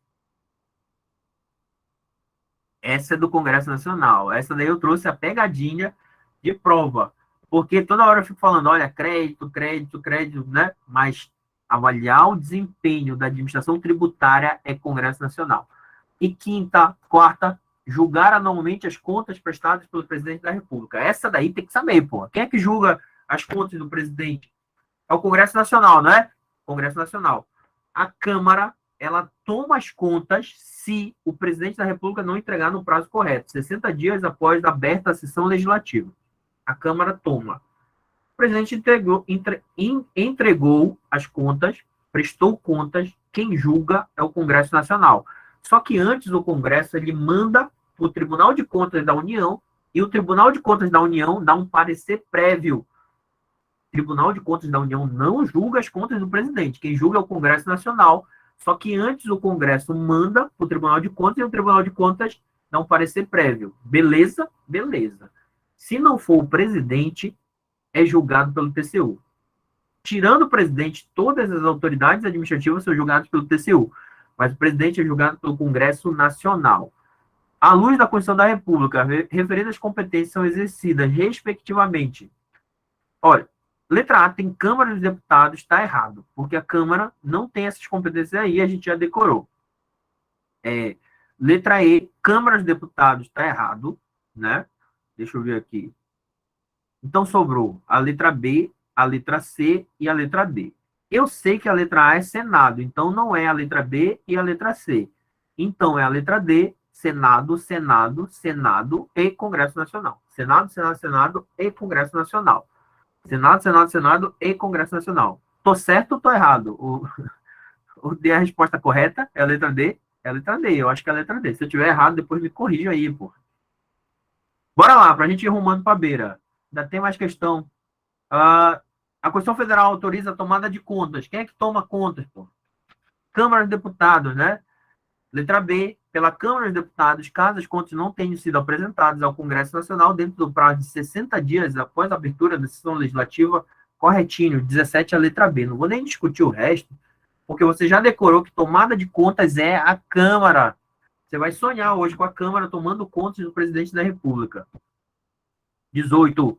S1: Essa é do Congresso Nacional. Essa daí eu trouxe a pegadinha de prova. Porque toda hora eu fico falando, olha, crédito, né? Mas avaliar o desempenho da administração tributária é Congresso Nacional. E quarta, julgar anualmente as contas prestadas pelo presidente da República. Essa daí tem que saber, pô. Quem é que julga as contas do presidente? É o Congresso Nacional, não é? Congresso Nacional. A Câmara, ela toma as contas se o presidente da República não entregar no prazo correto, 60 dias após aberta a sessão legislativa. A Câmara toma. O presidente entregou as contas, prestou contas, quem julga é o Congresso Nacional. Só que antes o Congresso ele manda para o Tribunal de Contas da União e o Tribunal de Contas da União dá um parecer prévio. O Tribunal de Contas da União não julga as contas do presidente, quem julga é o Congresso Nacional, só que antes o Congresso manda para o Tribunal de Contas e o Tribunal de Contas dá um parecer prévio. Beleza? Beleza. Se não for o presidente, é julgado pelo TCU. Tirando o presidente, todas as autoridades administrativas são julgadas pelo TCU, mas o presidente é julgado pelo Congresso Nacional. À luz da Constituição da República, referidas competências são exercidas, respectivamente. Olha, letra A, tem Câmara dos Deputados, está errado, porque a Câmara não tem essas competências aí, a gente já decorou. Letra E, Câmara dos Deputados, está errado, né? Deixa eu ver aqui. Então, sobrou a letra B, a letra C e a letra D. Eu sei que a letra A é Senado, então não é a letra B e a letra C. Então, é a letra D, Senado, Senado, Senado e Congresso Nacional. Senado, Senado, Senado e Congresso Nacional. Senado, Senado, Senado e Congresso Nacional. Tô certo ou tô errado? A resposta correta é a letra D? É a letra D, eu acho que é a letra D. Se eu tiver errado, depois me corrija aí, pô. Bora lá, pra gente ir rumando pra beira. Ainda tem mais questão. A Constituição Federal autoriza a tomada de contas. Quem é que toma contas, pô? Câmara dos Deputados, né? Letra B, pela Câmara dos Deputados, caso as contas não tenham sido apresentadas ao Congresso Nacional dentro do prazo de 60 dias após a abertura da sessão legislativa, corretinho, 17 a letra B. Não vou nem discutir o resto, porque você já decorou que tomada de contas é a Câmara. Você vai sonhar hoje com a Câmara tomando contas do presidente da República. 18.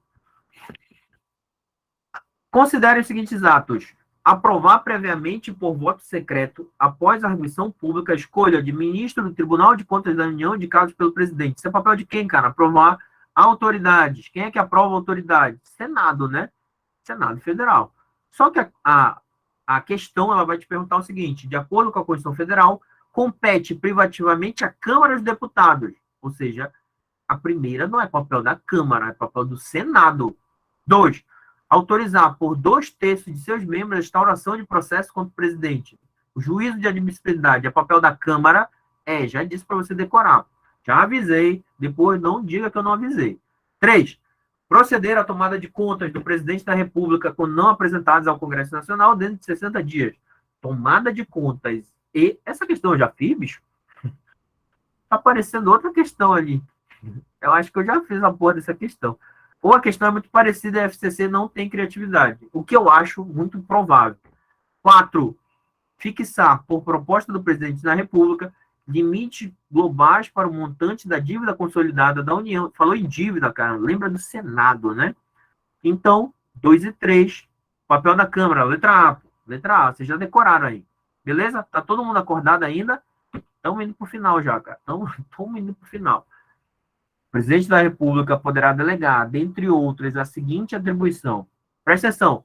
S1: Considere os seguintes atos. Aprovar previamente por voto secreto, após a arguição pública, a escolha de ministro do Tribunal de Contas da União indicados pelo presidente. Isso é papel de quem, cara? Aprovar autoridades. Quem é que aprova autoridades? Senado, né? Senado Federal. Só que a questão, ela vai te perguntar o seguinte, de acordo com a Constituição Federal, compete privativamente à Câmara dos Deputados. Ou seja, a primeira não é papel da Câmara, é papel do Senado. 2. Autorizar por 2/3 de seus membros a instauração de processo contra o presidente. O juízo de admissibilidade é papel da Câmara? Já disse para você decorar. Já avisei, depois não diga que eu não avisei. 3. Proceder à tomada de contas do presidente da República quando não apresentadas ao Congresso Nacional dentro de 60 dias. Tomada de contas. E essa questão eu já fiz, bicho? Tá aparecendo outra questão ali. Eu acho que eu já fiz a porra dessa questão. Ou a questão é muito parecida e a FCC não tem criatividade, o que eu acho muito provável. 4. Fixar, por proposta do presidente da República, limites globais para o montante da dívida consolidada da União. Falou em dívida, cara, lembra do Senado, né? Então, 2 e 3, papel da Câmara, letra A. Letra A, vocês já decoraram aí. Beleza? Tá todo mundo acordado ainda? Estamos indo para o final já, cara. Estamos indo para o final. O presidente da República poderá delegar, dentre outras, a seguinte atribuição. Presta atenção.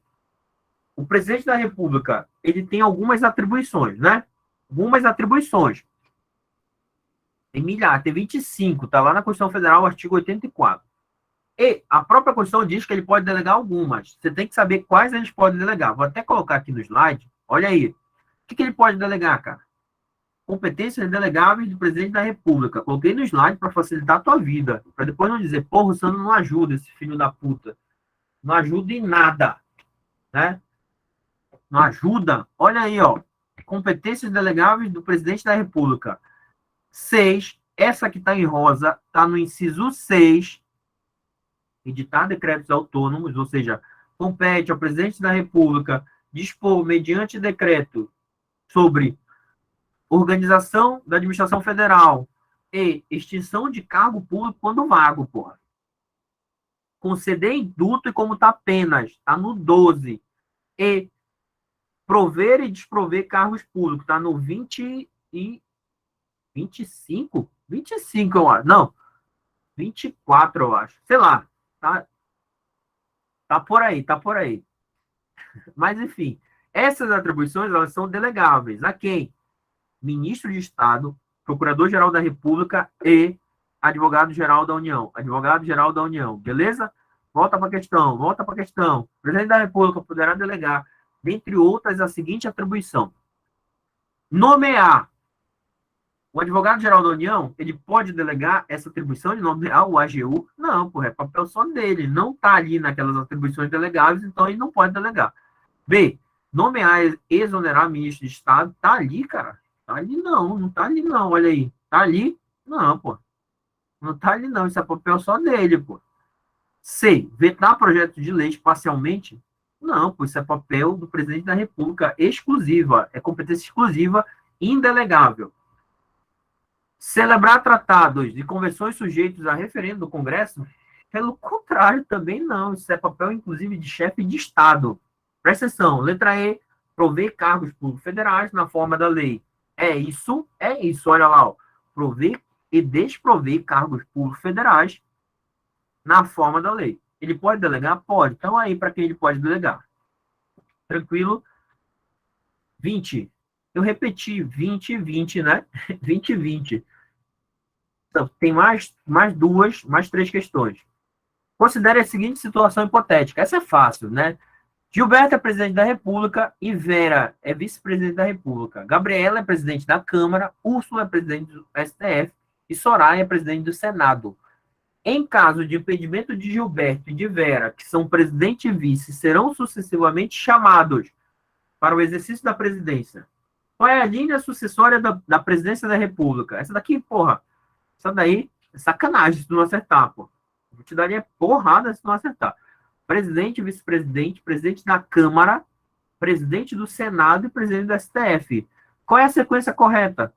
S1: O presidente da República, ele tem algumas atribuições, né? Algumas atribuições. Tem milhares, tem 25, tá lá na Constituição Federal, artigo 84. E a própria Constituição diz que ele pode delegar algumas. Você tem que saber quais eles podem delegar. Vou até colocar aqui no slide. Olha aí. O que ele pode delegar, cara? Competências delegáveis do presidente da República. Coloquei no slide para facilitar a tua vida. Para depois não dizer, porra, o Sandro não ajuda, esse filho da puta. Não ajuda em nada. Né? Não ajuda. Olha aí, ó. Competências delegáveis do presidente da República. 6. Essa que está em rosa está no inciso 6. Editar decretos autônomos, ou seja, compete ao presidente da República dispor, mediante decreto, sobre organização da administração federal e extinção de cargo público quando vago, porra. Conceder indulto e comutar penas, está no 12. E prover e desprover cargos públicos, está no 20 e 25? 25, eu acho. Não, 24, eu acho. Sei lá. Tá por aí, tá por aí. Mas, enfim. Essas atribuições, elas são delegáveis a quem? Ministro de Estado, Procurador-Geral da República e Advogado-Geral da União. Advogado-Geral da União, beleza? Volta para a questão. O Presidente da República poderá delegar, dentre outras, a seguinte atribuição. Nomear. O Advogado-Geral da União, ele pode delegar essa atribuição de nomear o AGU? Não, porra, é papel só dele. Não está ali naquelas atribuições delegáveis, então ele não pode delegar. B. Nomear e exonerar ministro de Estado. Tá ali, cara. Tá ali não tá ali não, olha aí. Tá ali? Não, pô. Não tá ali não, isso é papel só dele, pô. C. Vetar projeto de lei parcialmente? Não, pô, isso é papel do Presidente da República exclusiva. É competência exclusiva, indelegável. Celebrar tratados de convenções sujeitos a referendo do Congresso? Pelo contrário, também não. Isso é papel, inclusive, de chefe de Estado. Presta atenção. Letra E. Prover cargos públicos federais na forma da lei. É isso. Olha lá, ó. Prover e desprover cargos públicos federais na forma da lei. Ele pode delegar? Pode. Então, aí, para quem ele pode delegar? Tranquilo? 20. Eu repeti 20 e 20, né? 20 e 20. Então, tem mais três questões. Considere a seguinte situação hipotética. Essa é fácil, né? Gilberto é presidente da República e Vera é vice-presidente da República. Gabriela é presidente da Câmara, Úrsula é presidente do STF e Soraya é presidente do Senado. Em caso de impedimento de Gilberto e de Vera, que são presidente e vice, serão sucessivamente chamados para o exercício da presidência. Qual é a linha sucessória da presidência da República? Essa daqui, porra. Essa daí é sacanagem se tu não acertar, pô. Vou te daria porrada se tu não acertar. Presidente, vice-presidente, presidente da Câmara, presidente do Senado e presidente do STF. Qual é a sequência correta?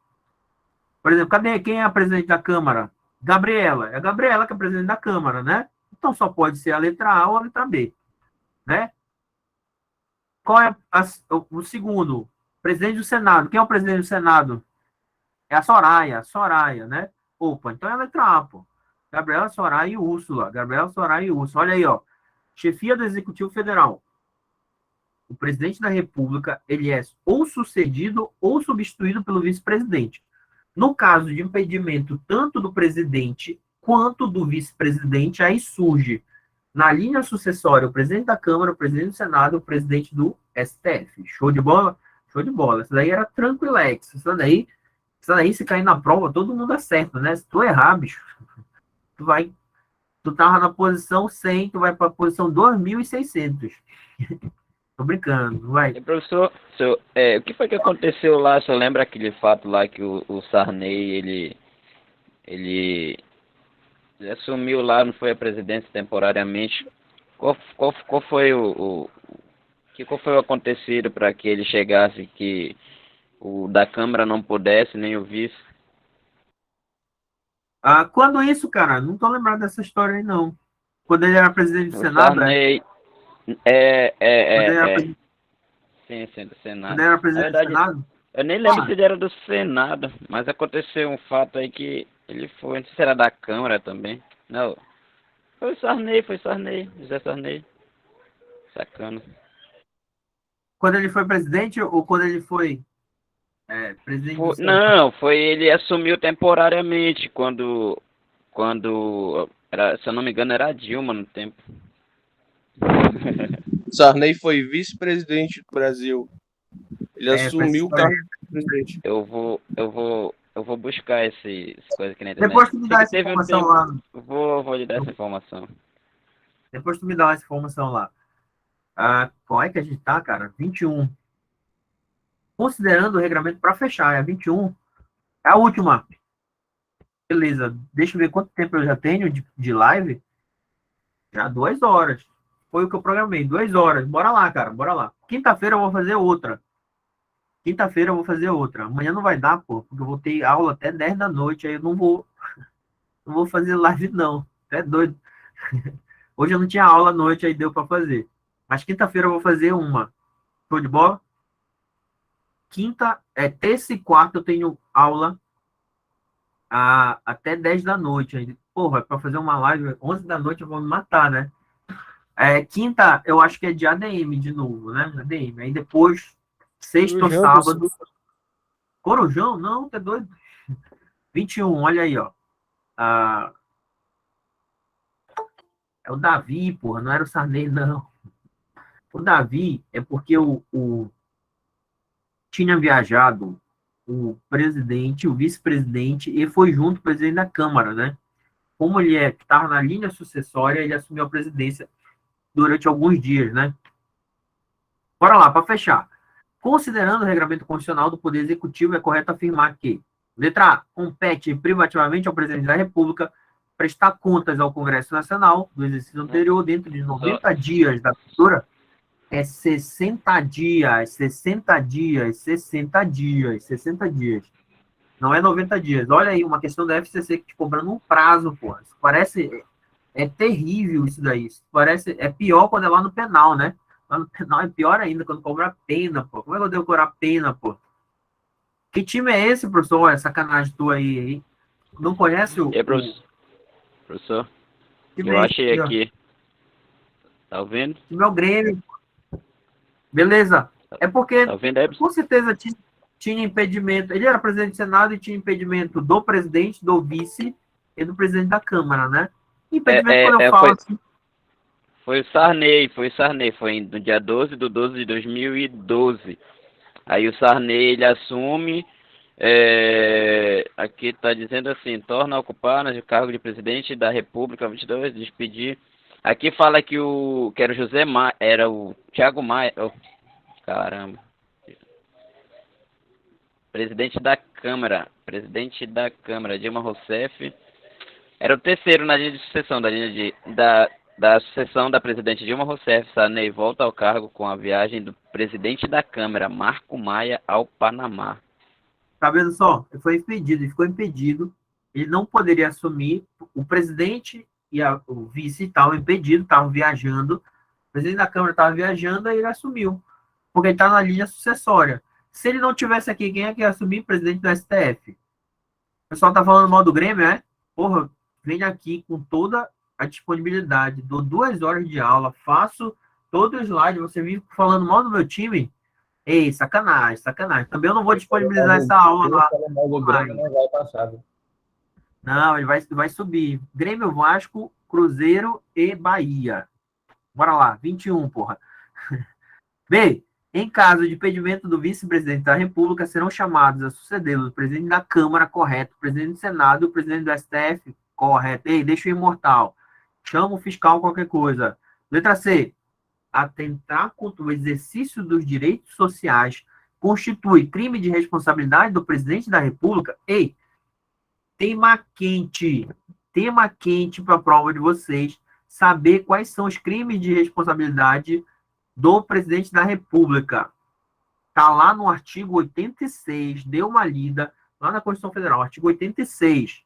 S1: Por exemplo, quem é a presidente da Câmara? Gabriela. É a Gabriela que é a presidente da Câmara, né? Então só pode ser a letra A ou a letra B, né? Qual é o segundo? Presidente do Senado. Quem é o presidente do Senado? É a Soraya, né? Opa, então é a letra A, pô. Gabriela, Soraya e Úrsula. Olha aí, ó. Chefia do Executivo Federal. O presidente da República, ele é ou sucedido ou substituído pelo vice-presidente. No caso de impedimento tanto do presidente quanto do vice-presidente, aí surge, na linha sucessória, o presidente da Câmara, o presidente do Senado, o presidente do STF. Show de bola? Show de bola. Isso daí era tranquilex. Isso daí, se cair na prova, todo mundo acerta, né? Se tu errar, bicho, tu tava na posição 100, tu vai para a posição 2.600. Tô brincando, vai.
S2: E, professor, o que foi que aconteceu lá? Você lembra aquele fato lá que o Sarney, ele assumiu lá, não foi a presidência temporariamente? Qual foi qual foi o acontecido para que ele chegasse que o da Câmara não pudesse, nem o vice?
S1: Quando isso, cara? Não tô lembrado dessa história aí, não. Quando ele era presidente do Senado,
S2: Sarney, sim, do Senado.
S1: Quando ele era presidente
S2: Na verdade,
S1: do Senado?
S2: eu nem lembro se ele era do Senado, mas aconteceu um fato aí que ele foi, não sei se era da Câmara também. Não, foi Sarney, José Sarney. Sacana.
S1: Quando ele foi presidente ou quando ele foi presidente do Senado?
S2: Não, ele assumiu temporariamente quando era, se eu não me engano, era a Dilma no tempo.
S6: Sarney foi vice-presidente do Brasil. Ele assumiu o
S1: pra
S6: cargo de presidente.
S2: Eu vou buscar essa coisa aqui na internet.
S1: Depois tu me dá essa
S2: Teve um
S1: informação
S2: tempo-
S1: lá.
S2: Vou lhe dar essa informação.
S1: Depois tu me dá essa informação lá. Qual é que a gente tá, cara? 21. Considerando o regramento para fechar, é 21. É a última. Beleza. Deixa eu ver quanto tempo eu já tenho de live. Já 2 horas. Foi o que eu programei. 2 horas. Bora lá, cara. Bora lá. Quinta-feira eu vou fazer outra. Amanhã não vai dar, pô. Porque eu vou ter aula até 10 da noite. Aí eu não vou fazer live, não. É doido. Hoje eu não tinha aula à noite, aí deu para fazer. Mas quinta-feira eu vou fazer uma. Show de bola? Terça e quarta eu tenho aula até 10 da noite. Porra, para fazer uma live 11 da noite eu vou me matar, né? Quinta, eu acho que é de ADM de novo, né? ADM. Aí depois, sexta ou
S6: Corujão,
S1: sábado. Corujão? Não, tá doido. 21, olha aí, ó. Ah, é o Davi, porra, não era o Sarney, não. O Davi é porque tinha viajado o presidente, o vice-presidente, e foi junto o presidente da Câmara, né? Como ele estava na linha sucessória, ele assumiu a presidência durante alguns dias, né? Bora lá, para fechar. Considerando o regramento constitucional do Poder Executivo, é correto afirmar que, letra A, compete privativamente ao presidente da República prestar contas ao Congresso Nacional do exercício anterior dentro de 90 dias da abertura. 60 dias, 60 dias, 60 dias, 60 dias. Não é 90 dias. Olha aí, uma questão da FCC que te cobrando um prazo, pô. Isso parece... É terrível isso daí. Isso parece... É pior quando é lá no penal, né? Lá no penal é pior ainda, quando cobra pena, pô. Como é que eu devo cobrar pena, pô? Que time é esse, professor? É sacanagem tua aí, hein? Não conhece o...
S2: Professor,
S1: time
S2: eu
S1: é
S2: achei
S1: esse,
S2: aqui. Tá ouvindo?
S1: O time é o Grêmio. Beleza. É porque,
S2: Tá ouvindo aí,
S1: com certeza, tinha impedimento. Ele era presidente do Senado e tinha impedimento do presidente, do vice e do presidente da Câmara, né? Impedimento, quando eu falo assim...
S2: Foi o Sarney, foi no dia 12 de 12 de 2012. Aí o Sarney, ele assume, aqui está dizendo assim, torna a ocupar o cargo de presidente da República, 22, despedir. Aqui fala que era o José Maia, era o Thiago Maia, caramba. Presidente da Câmara, Dilma Rousseff. Era o terceiro na linha de sucessão, da sucessão da presidente Dilma Rousseff. Sarney volta ao cargo com a viagem do presidente da Câmara, Marco Maia, ao Panamá.
S1: Tá vendo só? Ele foi impedido, ele ficou impedido. Ele não poderia assumir. O presidente e o vice estavam impedidos, estavam viajando. O presidente da Câmara estava viajando, aí ele assumiu. Porque ele está na linha sucessória. Se ele não tivesse aqui, quem é que ia assumir? Presidente do STF. O pessoal tá falando mal do Grêmio, é? Porra, venho aqui com toda a disponibilidade, dou 2 horas de aula, faço todo o slide, você vive falando mal do meu time? Ei, sacanagem, sacanagem. Também eu não vou disponibilizar essa aula lá. Não, ele vai subir. Grêmio, Vasco, Cruzeiro e Bahia. Bora lá, 21, porra. B. Em caso de impedimento do vice-presidente da República, serão chamados a sucedê-lo o presidente da Câmara, correto, o presidente do Senado e o presidente do STF, correto. Ei, deixa o imortal. Chama o fiscal qualquer coisa. Letra C. Atentar contra o exercício dos direitos sociais constitui crime de responsabilidade do presidente da República. Ei, tema quente para a prova de vocês, saber quais são os crimes de responsabilidade do presidente da República. Está lá no artigo 86, dê uma lida, lá na Constituição Federal, artigo 86.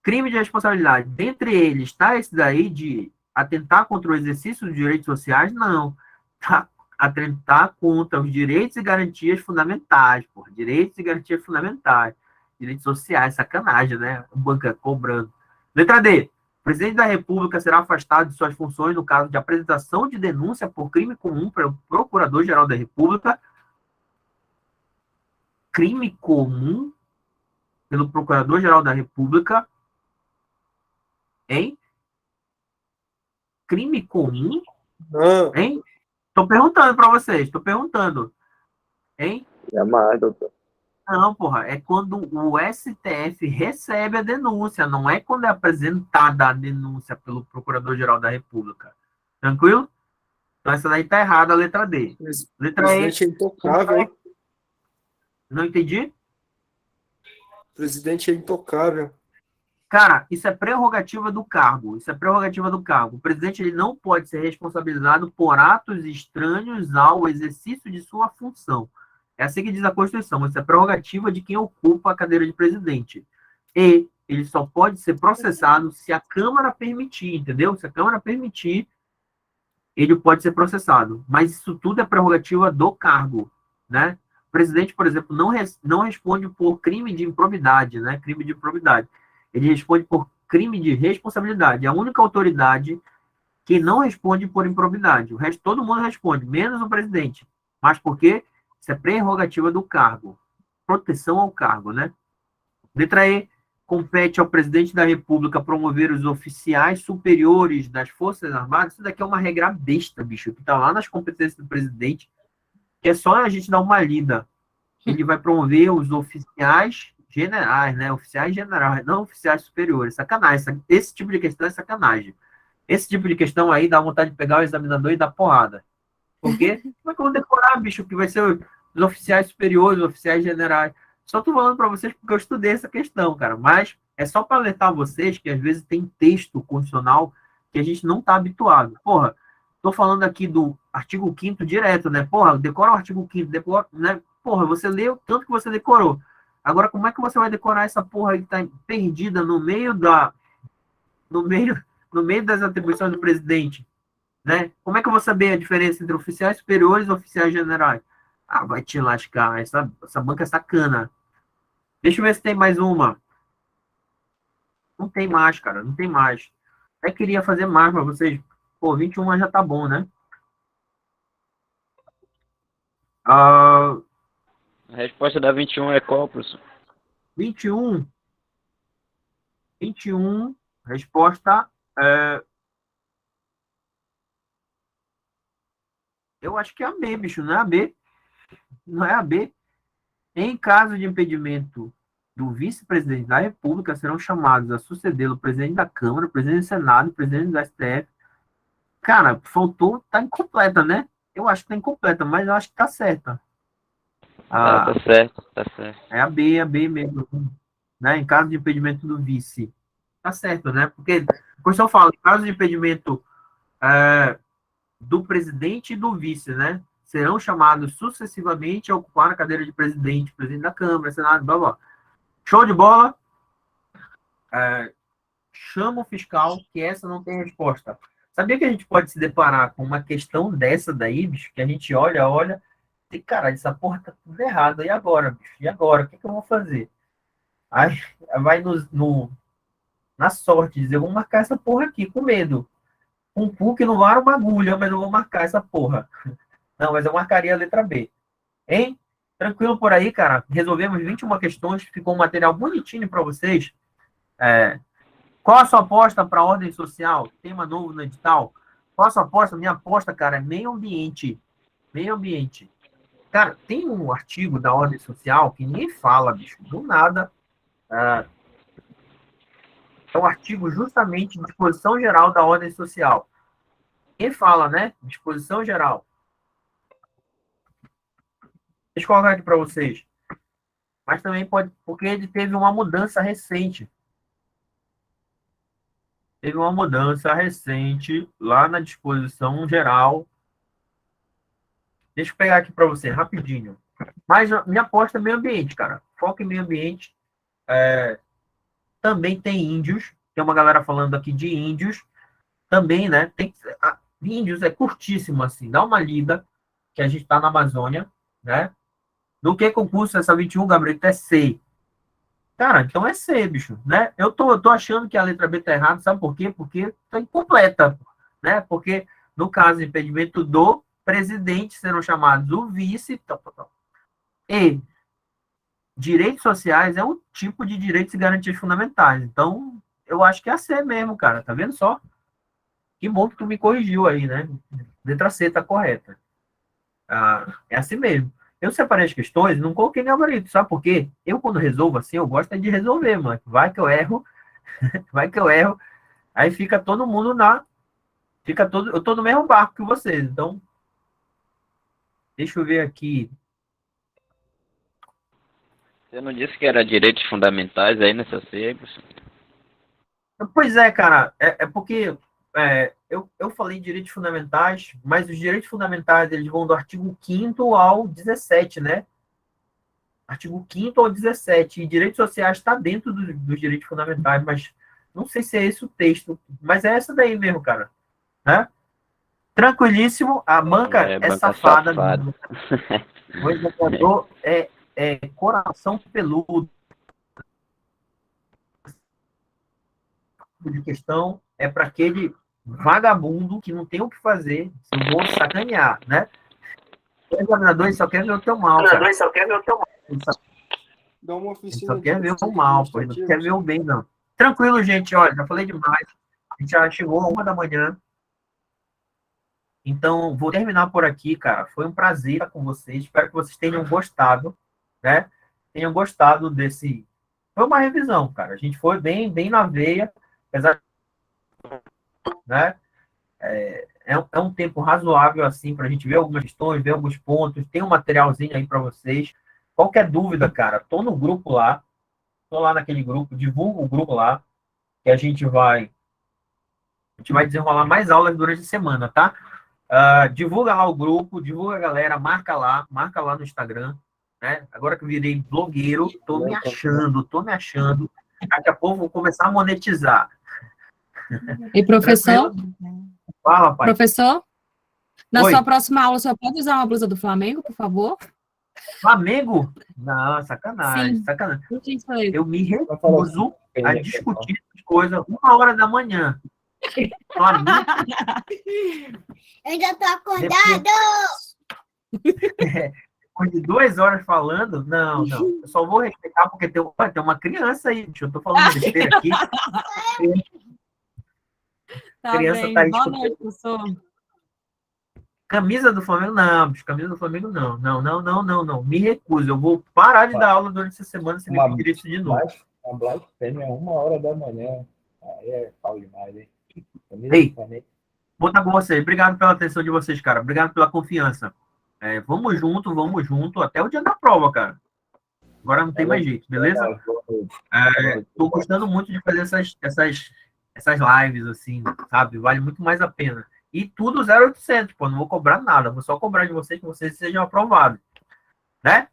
S1: Crime de responsabilidade. Dentre eles, está esse daí de atentar contra o exercício dos direitos sociais? Não. Tá. Atentar contra os direitos e garantias fundamentais, porra. Direitos e garantias fundamentais. Direitos sociais, sacanagem, né? O banco cobrando. Letra D. O presidente da República será afastado de suas funções no caso de apresentação de denúncia por crime comum para o Procurador-Geral da República. Crime comum pelo Procurador-Geral da República. Hein? Crime comum?
S6: Não.
S1: Hein? Tô perguntando para vocês, estou perguntando. Hein?
S5: Jamais, doutor.
S1: Não, porra, é quando o STF recebe a denúncia, não é quando é apresentada a denúncia pelo Procurador-Geral da República. Tranquilo? Então essa daí tá errada, a letra D. Letra E.
S6: Presidente é intocável, hein?
S1: Não entendi?
S6: Presidente é intocável.
S1: Cara, isso é prerrogativa do cargo. Isso é prerrogativa do cargo. O presidente ele não pode ser responsabilizado por atos estranhos ao exercício de sua função. É assim que diz a Constituição. Isso é prerrogativa de quem ocupa a cadeira de presidente. E ele só pode ser processado se a Câmara permitir, entendeu? Se a Câmara permitir, ele pode ser processado. Mas isso tudo é prerrogativa do cargo, né? O presidente, por exemplo, não responde por crime de improbidade, né? Crime de improbidade. Ele responde por crime de responsabilidade. A única autoridade que não responde por improbidade. O resto, todo mundo responde, menos o presidente. Mas por quê? Isso é prerrogativa do cargo. Proteção ao cargo, né? Letra E. Compete ao presidente da República promover os oficiais superiores das Forças Armadas. Isso daqui é uma regra besta, bicho, que está lá nas competências do presidente, que é só a gente dar uma lida. Ele vai promover os oficiais generais, né? Oficiais generais, não oficiais superiores. Sacanagem. Esse tipo de questão é sacanagem. Esse tipo de questão aí dá vontade de pegar o examinador e dar porrada. Por quê? Como é que eu vou decorar, bicho, que vai ser os oficiais superiores, os oficiais generais? Só tô falando para vocês porque eu estudei essa questão, cara. Mas é só para alertar vocês que às vezes tem texto constitucional que a gente não tá habituado. Porra, tô falando aqui do artigo 5º direto, né? Porra, decora o artigo 5º, decora, né? Porra, você leu tanto que você decorou. Agora, como é que você vai decorar essa porra aí que tá perdida no meio no meio das atribuições do presidente, né? Como é que eu vou saber a diferença entre oficiais superiores e oficiais generais? Ah, vai te lascar, essa banca é sacana. Deixa eu ver se tem mais uma. Não tem mais, cara, não tem mais. Até queria fazer mais para vocês. Pô, 21 já tá bom, né? Ah,
S2: A resposta da 21 é qual, professor?
S1: 21, 21, resposta eu acho que é a B, bicho, não é a B. Não é a B. Em caso de impedimento do vice-presidente da República, serão chamados a sucedê-lo o presidente da Câmara, o presidente do Senado, o presidente do STF. Cara, faltou, tá incompleta, né? Eu acho que tá incompleta, mas eu acho que tá certa.
S2: Tá certo, tá certo.
S1: É a B mesmo, né? Em caso de impedimento do vice. Tá certo, né? Porque, a Constituição fala, em caso de impedimento do presidente e do vice, né? Serão chamados sucessivamente a ocupar a cadeira de presidente, presidente da Câmara, Senado, blá, blá. Show de bola. Chama o fiscal, que essa não tem resposta. Sabia que a gente pode se deparar com uma questão dessa daí, bicho, que a gente olha, e, cara, essa porra tá tudo errado. E agora, bicho? E agora? O que eu vou fazer? Aí vai na sorte, dizer, eu vou marcar essa porra aqui, com medo. Um cu que não vara uma agulha, mas eu vou marcar essa porra. Não, mas eu marcaria a letra B. Hein? Tranquilo por aí, cara? Resolvemos 21 questões, ficou um material bonitinho para vocês. Qual a sua aposta para a ordem social? Tema novo no edital? Qual a sua aposta? Minha aposta, cara, é meio ambiente. Meio ambiente. Cara, tem um artigo da ordem social que ninguém fala, bicho, do nada. É um artigo justamente de disposição geral da ordem social. Quem fala, né? Disposição geral. Deixa eu colocar aqui para vocês. Mas também pode, porque ele teve uma mudança recente. Teve uma mudança recente lá na disposição geral. Deixa eu pegar aqui para você, rapidinho. Mas minha aposta é meio ambiente, cara. Foco em meio ambiente. Também tem índios. Tem uma galera falando aqui de índios. Também, né? Índios é curtíssimo, assim. Dá uma lida, que a gente está na Amazônia, né? No que concurso essa 21, Gabriel? É C. Cara, então é C, bicho, né? Eu tô achando que a letra B tá errada, sabe por quê? Porque tá incompleta, né? Porque, no caso, impedimento do presidente, serão chamados o vice, e direitos sociais é um tipo de direitos e garantias fundamentais. Então, eu acho que é a C mesmo, cara. Tá vendo só? Que bom que tu me corrigiu aí, né? Letra C tá correta. É assim mesmo. Eu separei as questões e não coloquei em gabarito, sabe por quê? Eu, quando resolvo assim, eu gosto de resolver, mano. Vai que eu erro, aí fica todo mundo eu tô no mesmo barco que vocês, então, deixa eu ver aqui.
S2: Você não disse que era direitos fundamentais aí nessa C, professor?
S1: Pois é, cara, é porque eu falei direitos fundamentais, mas os direitos fundamentais, eles vão do artigo 5º ao 17, né? Artigo 5º ao 17, e direitos sociais está dentro dos direitos fundamentais, mas não sei se é esse o texto, mas é essa daí mesmo, cara. Né? Tranquilíssimo, a banca é
S2: banca
S1: safada. O examinador é coração peludo. De questão é para aquele vagabundo que não tem o que fazer, eu vou sacanear, né? O examinador ele só quer ver o teu mal, cara. Ele
S6: Dá uma
S1: só
S6: oficina
S1: quer ver o
S6: de
S1: mal, pô. Ele não quer ver
S6: administrativos.
S1: o bem, não. Tranquilo, gente, olha, já falei demais. A gente já chegou a 1 da manhã. Então, vou terminar por aqui, cara. Foi um prazer estar com vocês. Espero que vocês tenham gostado, né? Tenham gostado desse. Foi uma revisão, cara. A gente foi bem na veia, apesar, né? É um tempo razoável, assim, para a gente ver algumas questões, ver alguns pontos. Tem um materialzinho aí para vocês. Qualquer dúvida, cara, tô no grupo lá. Tô lá naquele grupo, divulga o grupo lá, que a gente vai desenrolar mais aulas durante a semana, tá? Divulga lá o grupo, divulga a galera, marca lá no Instagram, né? Agora que eu virei blogueiro, tô me achando. Daqui a pouco vou começar a monetizar.
S9: E professor,
S1: Tranquilo? Fala, pai.
S9: professor, na
S1: Oi.
S9: sua próxima aula, o senhor pode usar uma blusa do Flamengo, por favor?
S1: Flamengo? Não, sacanagem,
S9: Sim.
S1: sacanagem.
S9: Por gentileza.
S1: Eu me recuso a discutir essas coisas 1 hora da manhã. Flamengo,
S10: Eu já tô acordado!
S1: depois de 2 horas falando, não. Eu só vou respeitar porque tem uma criança aí, bicho. Eu tô falando besteira aqui.
S9: Tá
S1: Criança
S9: bem.
S1: tá aí
S9: Boa
S1: escutando.
S9: noite, professor.
S1: Camisa do Flamengo, não, bicho. Camisa do Flamengo, não. Não. Me recuso. Eu vou parar de dar aula durante essa semana se me pedir isso de novo.
S8: A blasfêmia é 1 hora da manhã. Aí é pau demais, hein?
S1: Ei, vou estar com vocês. Obrigado pela atenção de vocês, cara. Obrigado pela confiança. Vamos junto, até o dia da prova, cara. Agora não tem mais jeito, beleza? Tô gostando muito de fazer essas lives, assim, sabe? Vale muito mais a pena. E tudo 0800, pô. Não vou cobrar nada. Vou só cobrar de vocês que vocês sejam aprovados. Né?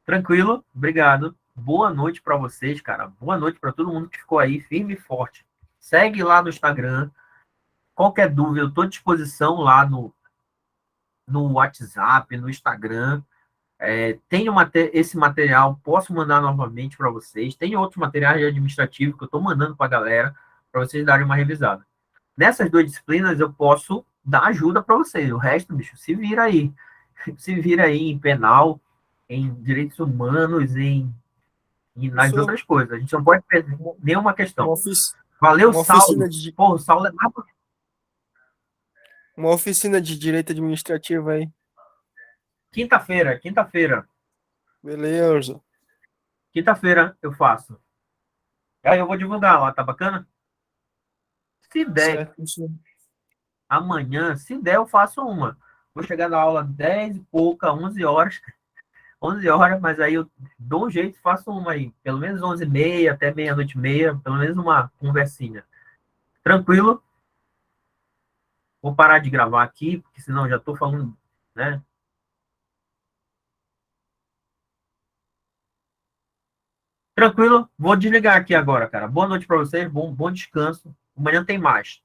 S1: Tranquilo? Obrigado. Boa noite para vocês, cara. Boa noite para todo mundo que ficou aí firme e forte. Segue lá no Instagram. Qualquer dúvida, eu estou à disposição lá no WhatsApp, no Instagram. Tenho esse material, posso mandar novamente para vocês. Tem outros materiais administrativos que eu estou mandando para a galera, para vocês darem uma revisada. Nessas 2 disciplinas, eu posso dar ajuda para vocês. O resto, bicho, se vira aí. Se vira aí em penal, em direitos humanos, e nas
S6: Isso-
S1: outras coisas. A gente não pode perder nenhuma questão.
S6: Valeu,
S1: Valeu,
S6: uma oficina
S1: Saulo.
S6: de-
S1: Pô, o Saulo é mais...
S6: Uma oficina de direito administrativo aí.
S1: Quinta-feira.
S6: Beleza.
S1: Quinta-feira eu faço. Aí eu vou divulgar lá, tá bacana? Se der,
S6: Certo, isso.
S1: amanhã, se der, eu faço uma. Vou chegar na aula 10 e pouca, 11 horas. 11 horas, mas aí eu dou um jeito e faço uma aí. Pelo menos 11h30 até meia-noite e meia. Pelo menos uma conversinha. Tranquilo? Vou parar de gravar aqui, porque senão eu já tô falando, né? Tranquilo? Vou desligar aqui agora, cara. Boa noite para vocês, bom descanso. Amanhã tem mais.